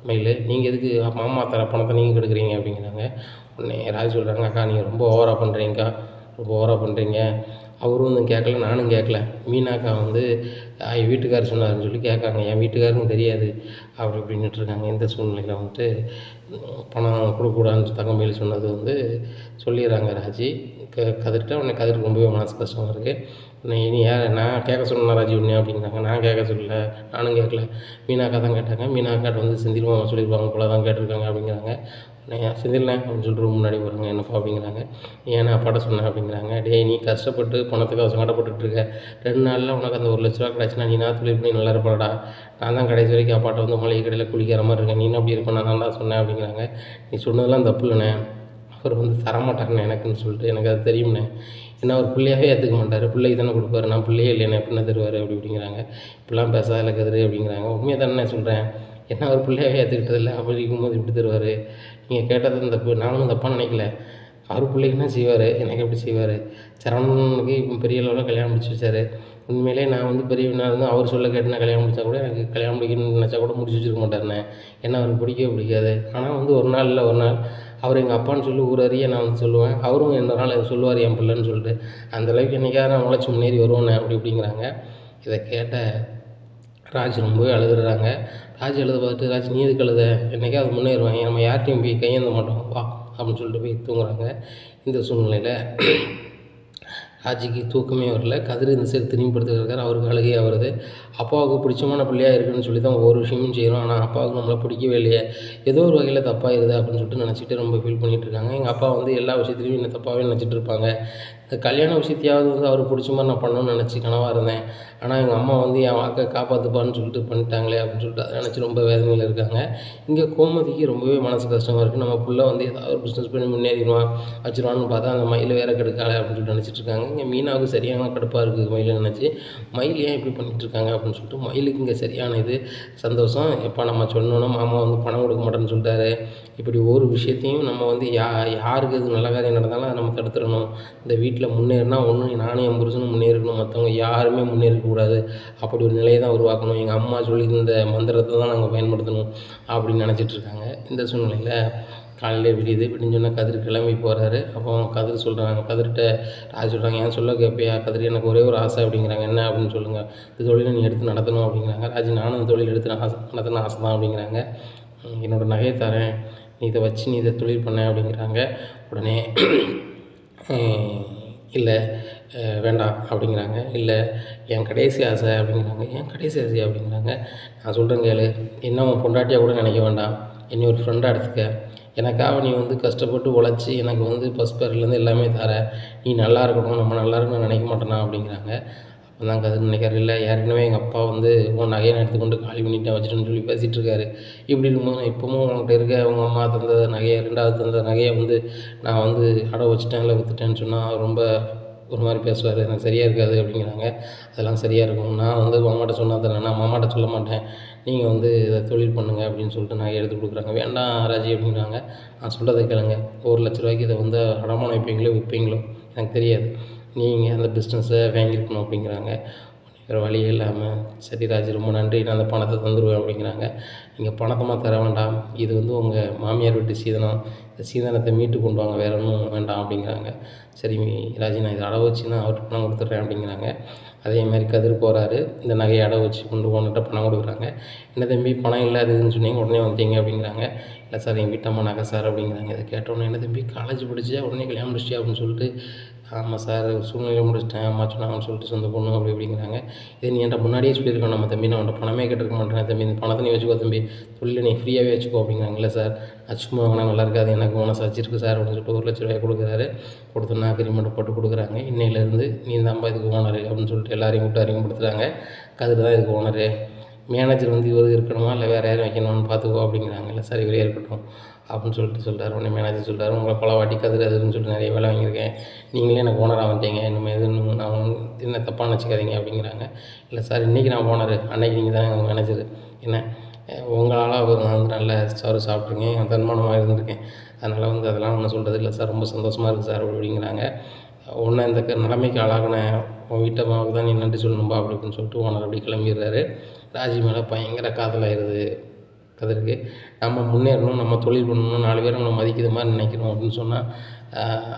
மயில், நீங்கள் எதுக்கு மாமா தர பணத்தை நீங்கள் கெடுக்குறீங்க அப்படிங்கிறாங்க. உடனே ராஜ் சொல்கிறாங்க, அக்கா நீங்கள் ரொம்ப ஓவராக பண்ணுறீங்கக்கா, ரொம்ப ஓவராக பண்ணுறீங்க. அவரும் வந்து கேட்கல, நானும் கேட்கல. மீனாக்கா வந்து என் வீட்டுக்காரர் சொன்னாருன்னு சொல்லி கேட்காங்க, என் வீட்டுக்காருக்கும் தெரியாது அப்படி இப்படின்னுட்டு இருக்காங்க. இந்த சூழ்நிலையில் வந்துட்டு பணம் கொடுக்கக்கூடாதுன்னு தங்கமயில் சொன்னது வந்து சொல்லிடுறாங்க ராஜி. கதிர்கிட்ட. உடனே கதிர்க்கு ரொம்பவே மனசு கஷ்டமாக இருக்குது. உடனே இனி நான் கேட்க சொன்னேன் ராஜி உடனே அப்படிங்கிறாங்க. நான் கேட்க சொல்லலை, நானும் கேட்கல, மீனாக்கா தான் கேட்டாங்க. மீனாக்காட்ட வந்து செந்தில் மாமா சொல்லியிருப்பாங்க போல தான் கேட்டிருக்காங்க அப்படிங்கிறாங்க. செந்தில்ண்ணே அப்படின்னு சொல்லிட்டு ரூம் முன்னாடி போகிறாங்க. என்னப்பா அப்படிங்கிறாங்க. ஏன்னா அப்பாட்ட சொன்னேன் அப்படிங்கிறாங்க. டேய் நீ கஷ்டப்பட்டு பணத்துக்காக சங்கடப்பட்டுருக்க, 2 நாளில் உனக்கு அந்த ₹1,00,000 கிடச்சுன்னா நீ நான் தொழில் பண்ணி நல்லா இருப்பாடா. நான் தான் கடைசி வரைக்கும் அப்பாட்ட வந்து மளிகை கடையில் குளிக்கிற மாதிரி இருக்கேன், நீ அப்படி இருப்பேன், நான் தான்டா சொன்னேன் அப்படிங்கிறாங்க. நீ சொன்னதெல்லாம் தப்பு இல்லைண்ணே, அவர் வந்து தரமாட்டாருண்ணே எனக்குன்னு சொல்லிட்டு, எனக்கு அது தெரியும்ண்ணே, ஏன்னா அவர் பிள்ளையாவே ஏற்றுக்க மாட்டார், பிள்ளைக்கு தானே கொடுப்பாரு, நான் பிள்ளையே இல்லைண்ணே எப்படின்னா தருவார் அப்படி இப்படிங்கிறாங்க. இப்படிலாம் பேசாத கதிரு அப்படிங்கிறாங்க. உண்மையை தானே சொல்கிறேன், என்ன அவர் பிள்ளையாவே ஏற்றுக்கிட்டதில்லை, அப்படி இருக்கும்போது இப்படி தருவார், நீங்கள் கேட்டது தப்பு, நானும் தப்பாக நினைக்கல, அவர் பிள்ளைக்குன்னா செய்வார், எனக்கு எப்படி செய்வார்? சரவணனுக்கு இப்போ பெரிய லெவலில் கல்யாணம் முடிச்சு வச்சார். உண்மையிலே நான் வந்து பெரியவனா இருந்து அவர் சொல்ல கேட்டு நான் கல்யாணம் முடித்தா கூட எனக்கு கல்யாணம் முடிக்கணும்னு நினச்சா கூட முடிச்சு வச்சுருக்க மாட்டாருண்ணே. ஏன்னா அவருக்கு பிடிக்கவே பிடிக்காது. ஆனால் வந்து ஒரு நாள் இல்லை ஒரு நாள் அவர் எங்கள் அப்பான்னு சொல்லி ஊரறிய நான் வந்து சொல்லுவேன். அவரும் இன்னொரு நாள் எனக்கு சொல்லுவார் என் பிள்ளைன்னு சொல்லிட்டு. அந்த அளவுக்கு என்றைக்காவது நான் முளைச்சி முன்னேறி வருவேண்ணே அப்படி இப்படிங்கிறாங்க. இதை கேட்ட ராஜ் ரொம்பவே அழுகுறாங்க. ராஜ் எழுத பார்த்துட்டு, ராஜ் நீ எதுக்கு அழுத? என்னைக்காவது முன்னேறுவேன், நம்ம யார்கிட்டையும் போய் கையேந்த மாட்டோம் வா அப்படின்னு சொல்லிட்டு போய் தூங்குறாங்க. இந்த சூழ்நிலையில் ராஜிக்கு தூக்கமே வரல. கதிர் இந்த சைடு திரும்பி படுத்துருக்காரு. அவருக்கு அழுகையாக வருது. அப்பாவுக்கு பிடிச்சமான பிள்ளையாக இருக்குன்னு சொல்லி தான் ஒவ்வொரு விஷயமும் செய்கிறோம். ஆனால் அப்பாவுக்கு நம்மளை பிடிக்கவே இல்லையே, ஏதோ ஒரு வகையில் தப்பாகிடுது அப்படின்னு சொல்லிட்டு நினச்சிட்டு ரொம்ப ஃபீல் பண்ணிகிட்டு இருக்காங்க. எங்கள் அப்பா வந்து எல்லா விஷயத்துலையும் என்னை தப்பாகவே நினச்சிட்டு இருப்பாங்க. இந்த கல்யாண விஷயத்தையாவது வந்து அவருக்கு பிடிச்ச மாதிரி நான் பண்ணணும்னு நினச்சி கனவாக இருந்தேன். ஆனால் எங்கள் அம்மா வந்து என் வாக்கை காப்பாற்றுப்பான்னு சொல்லிட்டு பண்ணிட்டாங்களே அப்படின்னு சொல்லிட்டு அதை நினச்சி ரொம்ப வேதனையில் இருக்காங்க. இங்கே கோமதிக்கு ரொம்பவே மனசு கஷ்டமாக இருக்குது. நம்ம புள்ள வந்து ஏதாவது ஒரு பிஸ்னஸ் பண்ணி முன்னேறிடுவான் வச்சுருவான்னு பார்த்தா அந்த மயில் வேற கெடுக்காளே அப்படின்னு சொல்லிட்டு நினச்சிட்டு இருக்காங்க. இங்கே மீனாவுக்கு சரியான கடுப்பாக இருக்குது மயிலை நினச்சி. மயில் ஏன் இப்படி பண்ணிகிட்ருக்காங்க அப்படின்னு சொல்லிட்டு மயிலுக்கு இங்கே சரியான இது சந்தோஷம். எப்போ நம்ம சொன்னோன்னா மாமா வந்து பணம் கொடுக்க மாட்டேன்னு சொல்லிட்டாரு. இப்படி ஒரு விஷயத்தையும் நம்ம வந்து யாருக்கு இது நல்ல காரியம் நடந்தாலும் அதை நம்ம தடுத்துடணும். இந்த வீட்டில் முன்னேறினா ஒன்று நானும் என் புருஷனும் முன்னேறிக்கணும், மற்றவங்க யாருமே முன்னேறக்கூடாது. அப்படி ஒரு நிலையை தான் உருவாக்கணும். எங்கள் அம்மா சொல்லி இந்த மந்திரத்தை தான் நாங்கள் பயன்படுத்தணும் அப்படின்னு நினச்சிட்ருக்காங்க. இந்த சூழ்நிலையில் காலையிலே விடியுது. விடிஞ்சோன்னே கதிர் கிளம்பி போகிறாரு. அப்போ கதிர் சொல்கிறாங்க, கதிர்கிட்ட ராஜ் சொல்கிறாங்க, ஏன் சொல்ல கேட்பியா கதிர், எனக்கு ஒரே ஒரு ஆசை அப்படிங்கிறாங்க. என்ன அப்படின்னு சொல்லுங்கள், இந்த தொழிலை நீ எடுத்து நடத்தணும் அப்படிங்கிறாங்க. ராஜ் நானும் இந்த தொழில் எடுத்து நடத்தணும் ஆசை தான் அப்படிங்கிறாங்க. என்னோடய நகையை தரேன், நீ இதை வச்சு நீ இதை தொழில் பண்ண அப்படிங்கிறாங்க. உடனே இல்லை வேண்டாம் அப்படிங்கிறாங்க. இல்லை என் கடைசி ஆசை அப்படிங்கிறாங்க. என் கடைசி ஆசை அப்படிங்கிறாங்க. நான் சொல்கிறேன் கேளு, என்ன உன் பொண்டாட்டியாக கூட நினைக்க வேண்டாம், என்னை ஒரு ஃப்ரெண்டாக எடுத்துக்க. எனக்காக நீ வந்து கஷ்டப்பட்டு உழைச்சி எனக்கு வந்து ஃபஸ்ட் பேர்லேருந்து எல்லாமே தர, நீ நல்லா இருக்கணும், நம்ம நல்லா இருக்கணும்னு நினைக்க மாட்டேனா அப்படிங்கிறாங்க. அப்போ தான் கதிர் நினைக்கிறாரு, இல்லை ஏற்கனவே எங்கள் அப்பா வந்து உன் நகையை நான் எடுத்துக்கொண்டு காலி பண்ணிட்டேன் வச்சுட்டேன்னு சொல்லி பேசிகிட்டு இருக்காரு. இப்படி இருக்கும்போது நான் இப்போவும் உங்கள்கிட்ட இருக்க உங்கள் அம்மா தந்த நகையை, ரெண்டாவது தந்த நகையை வந்து நான் வந்து அடை வச்சுட்டேன் இல்லை விற்றுட்டேன்னு சொன்னால் ரொம்ப ஒரு மாதிரி பேசுவார், எனக்கு சரியாக இருக்காது அப்படிங்கிறாங்க. அதெல்லாம் சரியாக இருக்கும், நான் வந்து மாமாட்ட சொன்னால் தரேன், நான் மாமாட்ட சொல்ல மாட்டேன், நீங்கள் வந்து இதை தொழில் பண்ணுங்கள் அப்படின்னு சொல்லிட்டு நகையை எடுத்து கொடுக்குறாங்க. வேண்டாம் ராஜி அப்படிங்கிறாங்க. நான் சொல்கிறத கேளுங்க, ₹1,00,000 இதை வந்து அடமானம் வைப்பீங்களோ விற்பீங்களோ எனக்கு தெரியாது, நீங்கள் அந்த பிஸ்னஸை வாங்கியிருக்கணும் அப்படிங்கிறாங்க. வேறு வழியே இல்லாமல் சரி ராஜ் ரொம்ப நன்றி, நான் அந்த பணத்தை தந்துடுவேன் அப்படிங்கிறாங்க. நீங்கள் பணத்தமாக தர வேண்டாம், இது வந்து உங்கள் மாமியார் வீட்டு சீதனம், இந்த சீதனத்தை மீட்டு கொண்டு வாங்க, வேறு ஒன்றும் வேண்டாம் அப்படிங்கிறாங்க. சரி ராஜி நான் இதை அடை வச்சு நான் அவர்கிட்ட பணம் கொடுத்துட்றேன் அப்படிங்கிறாங்க. அதேமாதிரி கதிர் போகிறாரு, இந்த நகையை அடை வச்சு கொண்டு போன்கிட்ட பணம் கொடுக்குறாங்க. என்ன தம்பி பணம் இல்லாததுன்னு சொன்னீங்க உடனே வந்தீங்க அப்படிங்கிறாங்க. இல்லை சார் எங்கள் வீட்டம்மா நகை சார் அப்படிங்கிறாங்க. இதை கேட்டோன்னே என்ன தம்பி காலேஜ் படிச்சா உடனே கல்யாணம் முடிச்சிட்டியா அப்படின்னு சொல்லிட்டு, ஆமாம் சார் சூழ்நிலை முடிச்சிட்டேன், அம்மா சொன்னாங்கன்னு சொல்லிட்டு சொந்த பொண்ணு அப்படி இப்படிங்கிறாங்க. இதை நீ என்கிட்ட முன்னாடியே சொல்லியிருக்கணும், நம்ம தம்பி நான் உன்ட்ட பணமே கேட்டிருக்க மாட்டேன் தம்பி, இந்த பணத்தை நீ வச்சுக்கோ தம்பி, தொழிலை நீ ஃப்ரீயாகவே வச்சுக்கோ அப்படிங்கிறாங்க. இல்லை சார் அது சும்மா வாங்கினா நல்லா இருக்காது, எனக்கு மனசாட்சி இருக்குது சார் அப்படின்னு சொல்லிட்டு ₹1,00,000 கொடுக்குறாரு. கொடுத்தோன்னா அக்ரிமெண்ட் போட்டு கொடுக்குறாங்க. இன்னையிலேருந்து நீ தான்ப்பா இதுக்கு ஓனரு அப்படின்னு சொல்லிட்டு எல்லாரையும் கூப்பிட்டு அறிமுகப்படுத்துகிறாங்க. கதிர் தான் இதுக்கு ஓனரு, மேனேஜர் வந்து இவர் இருக்கணுமா இல்லை வேறு யாரும் வைக்கணும்னு பார்த்துக்கோ அப்படிங்கிறாங்க. இல்லை சார் இவரே இருக்கட்டும் அப்படின்னு சொல்லிட்டு சொல்கிறார். உடனே மேனேஜர் சொல்கிறார், உங்களை பல வாட்டி கதிர் அதுன்னு சொல்லிட்டு நிறைய வேலை வாங்கியிருக்கேன், நீங்களே எனக்கு ஓனராக வந்துட்டீங்க, இனிமேல் எதுன்னு நான் என்ன தப்பாக நினச்சிக்காதீங்க அப்படிங்கிறாங்க. இல்லை சார் இன்றைக்கி நான் ஓனரு, அன்றைக்கி நீங்கள் தான் எங்கள் மேனேஜர், என்ன உங்களால் நான் வந்து நல்ல சோறு சாப்பிட்ருக்கேன், என் தன்மானமாக இருந்திருக்கேன், அதனால் வந்து அதெல்லாம் ஒன்றும் சொல்கிறது இல்லை சார், ரொம்ப சந்தோஷமாக இருக்குது சார் அப்படிங்கிறாங்க. உன்னை இந்த நிலைமைக்கு ஆளாகின உன் வீட்டம்மாவுக்கு தான் நீ நன்றி சொல்லணும்பா அப்படி இப்படின்னு சொல்லிட்டு ஓனர் அப்படி கிளம்பிடுறாரு. ராஜி மேலே பயங்கர காதலாயிருது கதிருக்கு. நம்ம முன்னேறணும், நம்ம தொழில் பண்ணணும், 4 பேர் நம்மளை மதிக்கிற மாதிரி நினைக்கணும் அப்படின்னு சொன்னால்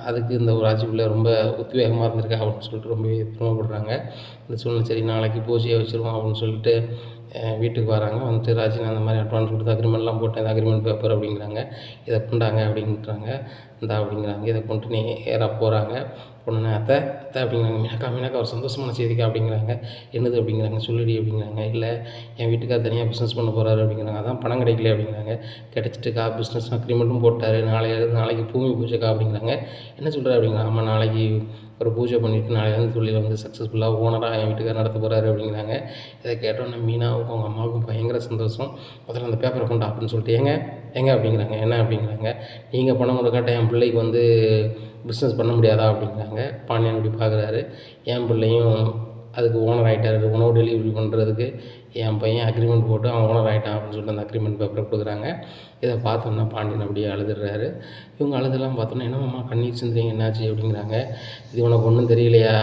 அதுக்கு இந்த ஒரு ராஜி பிள்ளை ரொம்ப உத்வேகமாக இருந்திருக்கா அப்படின்னு சொல்லிட்டு ரொம்பவே பெருமைப்படுறாங்க. இந்த சூழ்நிலை சரி நாளைக்கு பூஜையை வச்சுருவோம் அப்படின்னு சொல்லிட்டு வீட்டுக்கு வராங்க. வந்துட்டு ராஜி நான் அந்த மாதிரி அட்வான்ஸ் கொடுத்து அக்ரிமெண்ட்லாம் போட்டேன், இந்த அக்ரிமெண்ட் பேப்பர் அப்படிங்கிறாங்க. இதை கொண்டாங்க அப்படின்றாங்க. இந்தா அப்படிங்கிறாங்க. இதை கொண்டு நேராக போகிறாங்க. பொண்ணு அத்தை அத்தை அப்படிங்கிறாங்க. மீனாக்கா ஒரு சந்தோஷமான செய்திக்கா அப்படிங்கிறாங்க. என்னது அப்படிங்கிறாங்க. சொல்லுடி அப்படிங்கிறாங்க. இல்லை என் வீட்டுக்கார் தனியாக பிஸ்னஸ் பண்ண போகிறாரு அப்படிங்கிறாங்க. அதான் பணம் கிடைக்கல அப்படிங்கிறாங்க. கிடைச்சிட்டுக்கா பிஸ்னஸ் அக்ரிமெண்ட்டும் போட்டார், நாளைக்கு பூமி பூஜைக்கா அப்படிங்கிறாங்க. என்ன சொல்கிற அப்படிங்கிறாங்க. ஆமாம் நாளைக்கு ஒரு பூஜை பண்ணிவிட்டு நாளையிலேருந்து தொழில் வந்து சக்ஸஸ்ஃபுல்லாக ஓனராக என் வீட்டுக்கார் நடத்த போகிறாரு அப்படிங்கிறாங்க. இதை கேட்டோன்னே மீனாவுக்கும் அவங்க அம்மாவுக்கும் பயங்கர சந்தோஷம். முதல்ல அந்த பேப்பரை கொண்டா அப்படின்னு சொல்லிட்டு ஏங்க அப்படிங்கிறாங்க. என்ன அப்படிங்கிறாங்க. நீங்கள் பணம் கொடுக்காட்ட என் பிள்ளைக்கு வந்து பிஸ்னஸ் பண்ண முடியாதா அப்படிங்கிறாங்க. பாண்டியன் அப்படி பார்க்குறாரு. என் பிள்ளையும் அதுக்கு ஓனர் ஆகிட்டாரு. உணவு டெலிவரி பண்ணுறதுக்கு என் பையன் அக்ரிமெண்ட் போட்டு அவன் ஓனர் ஆகிட்டான் அப்படின்னு சொல்லிட்டு அந்த அக்ரிமெண்ட் பேப்பரை கொடுக்குறாங்க. இதை பார்த்தோன்னா பாண்டியன் அப்படியே அழுதுடுறாரு. இவங்க அழுதெல்லாம் பார்த்தோன்னா, என்னம்மா கண்ணீர் சிந்துறீங்க, என்னாச்சு அப்படிங்கிறாங்க. இது உனக்கு ஒன்றும் தெரியலையா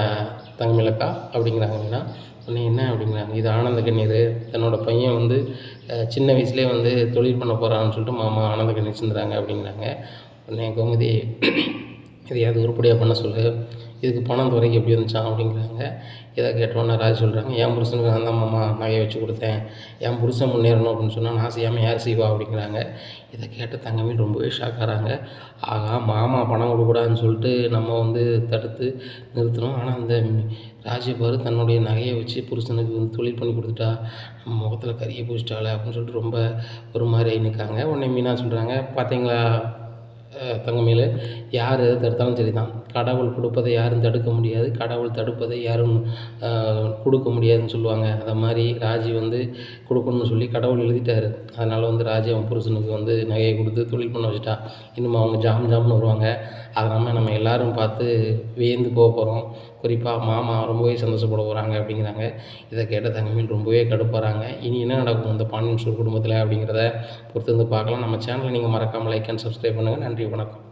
தங்கமயிலக்கா அப்படிங்கிறாங்க மீனா. உடனே என்ன அப்படிங்கிறாங்க, இது ஆனந்த கண்ணீர். தன்னோட பையன் வந்து சின்ன வயசுலேயே வந்து தொழில் பண்ண போகிறான்னு சொல்லிட்டு மாமா ஆனந்த கண்ணீர் சிந்துறாங்க அப்படிங்கிறாங்க. உடனே கோமதி, எதையாவது உருப்படியாக பண்ண சொல்லு, இதுக்கு பணம் துறைக்கு எப்படி வந்துச்சான் அப்படிங்கிறாங்க. இதை கேட்டோன்னே ராஜ் சொல்கிறாங்க, என் புருஷனுக்கு நான் தான் மாமா நகையை வச்சு கொடுத்தேன், என் புருஷன் முன்னேறணும் அப்படின்னு சொன்னால் நான் செய்யாமல் யார் செய்வா அப்படிங்கிறாங்க. இதை கேட்ட தங்கமயில் ரொம்பவே ஷாக் ஆகிறாங்க. ஆகா, மாமா பணம் கொடுக்கூடாதுன்னு சொல்லிட்டு நம்ம வந்து தடுத்து நிறுத்தினோம், ஆனால் அந்த ராஜ்ய பாரு தன்னுடைய நகையை வச்சு புருஷனுக்கு வந்து தொழில் பண்ணி கொடுத்துட்டா, நம்ம முகத்தில் கறியை பூசிட்டாளே அப்படின்னு சொல்லிட்டு ரொம்ப ஒரு மாதிரி ஆகி நிற்காங்க. உடனே மீனா சொல்கிறாங்க, பார்த்தீங்களா தங்கமயில், யார் எதை தடுத்தாலும் சரி தான், கடவுள் கொடுப்பதை யாரும் தடுக்க முடியாது, கடவுள் தடுப்பதை யாரும் கொடுக்க முடியாதுன்னு சொல்லுவாங்க. அதை மாதிரி ராஜி வந்து கொடுக்கணும்னு சொல்லி கடவுள் எழுதிட்டார். அதனால் வந்து ராஜி அவன் புருஷனுக்கு வந்து நகையை கொடுத்து தொழில் பண்ண வச்சுட்டா. இன்னும் அவங்க ஜாம்னு வருவாங்க. அதை நம்ம எல்லோரும் பார்த்து வியந்து போக போகிறோம். குறிப்பாக மாமா ரொம்பவே சந்தோஷப்பட போகிறாங்க அப்படிங்கிறாங்க. இதை கேட்ட தங்கமயில் ரொம்பவே கடுப்பாகிறாங்க. இனி என்ன நடக்கும் இந்த பாண்டியன் ஸ்டோர் குடும்பத்தில் அப்படிங்கிறத பொறுத்து வந்து பார்க்கலாம். நம்ம சேனலை நீங்கள் மறக்காமல் லைக் அண்ட் சப்ஸ்கிரைப் பண்ணுங்கள். நன்றி, வணக்கம்.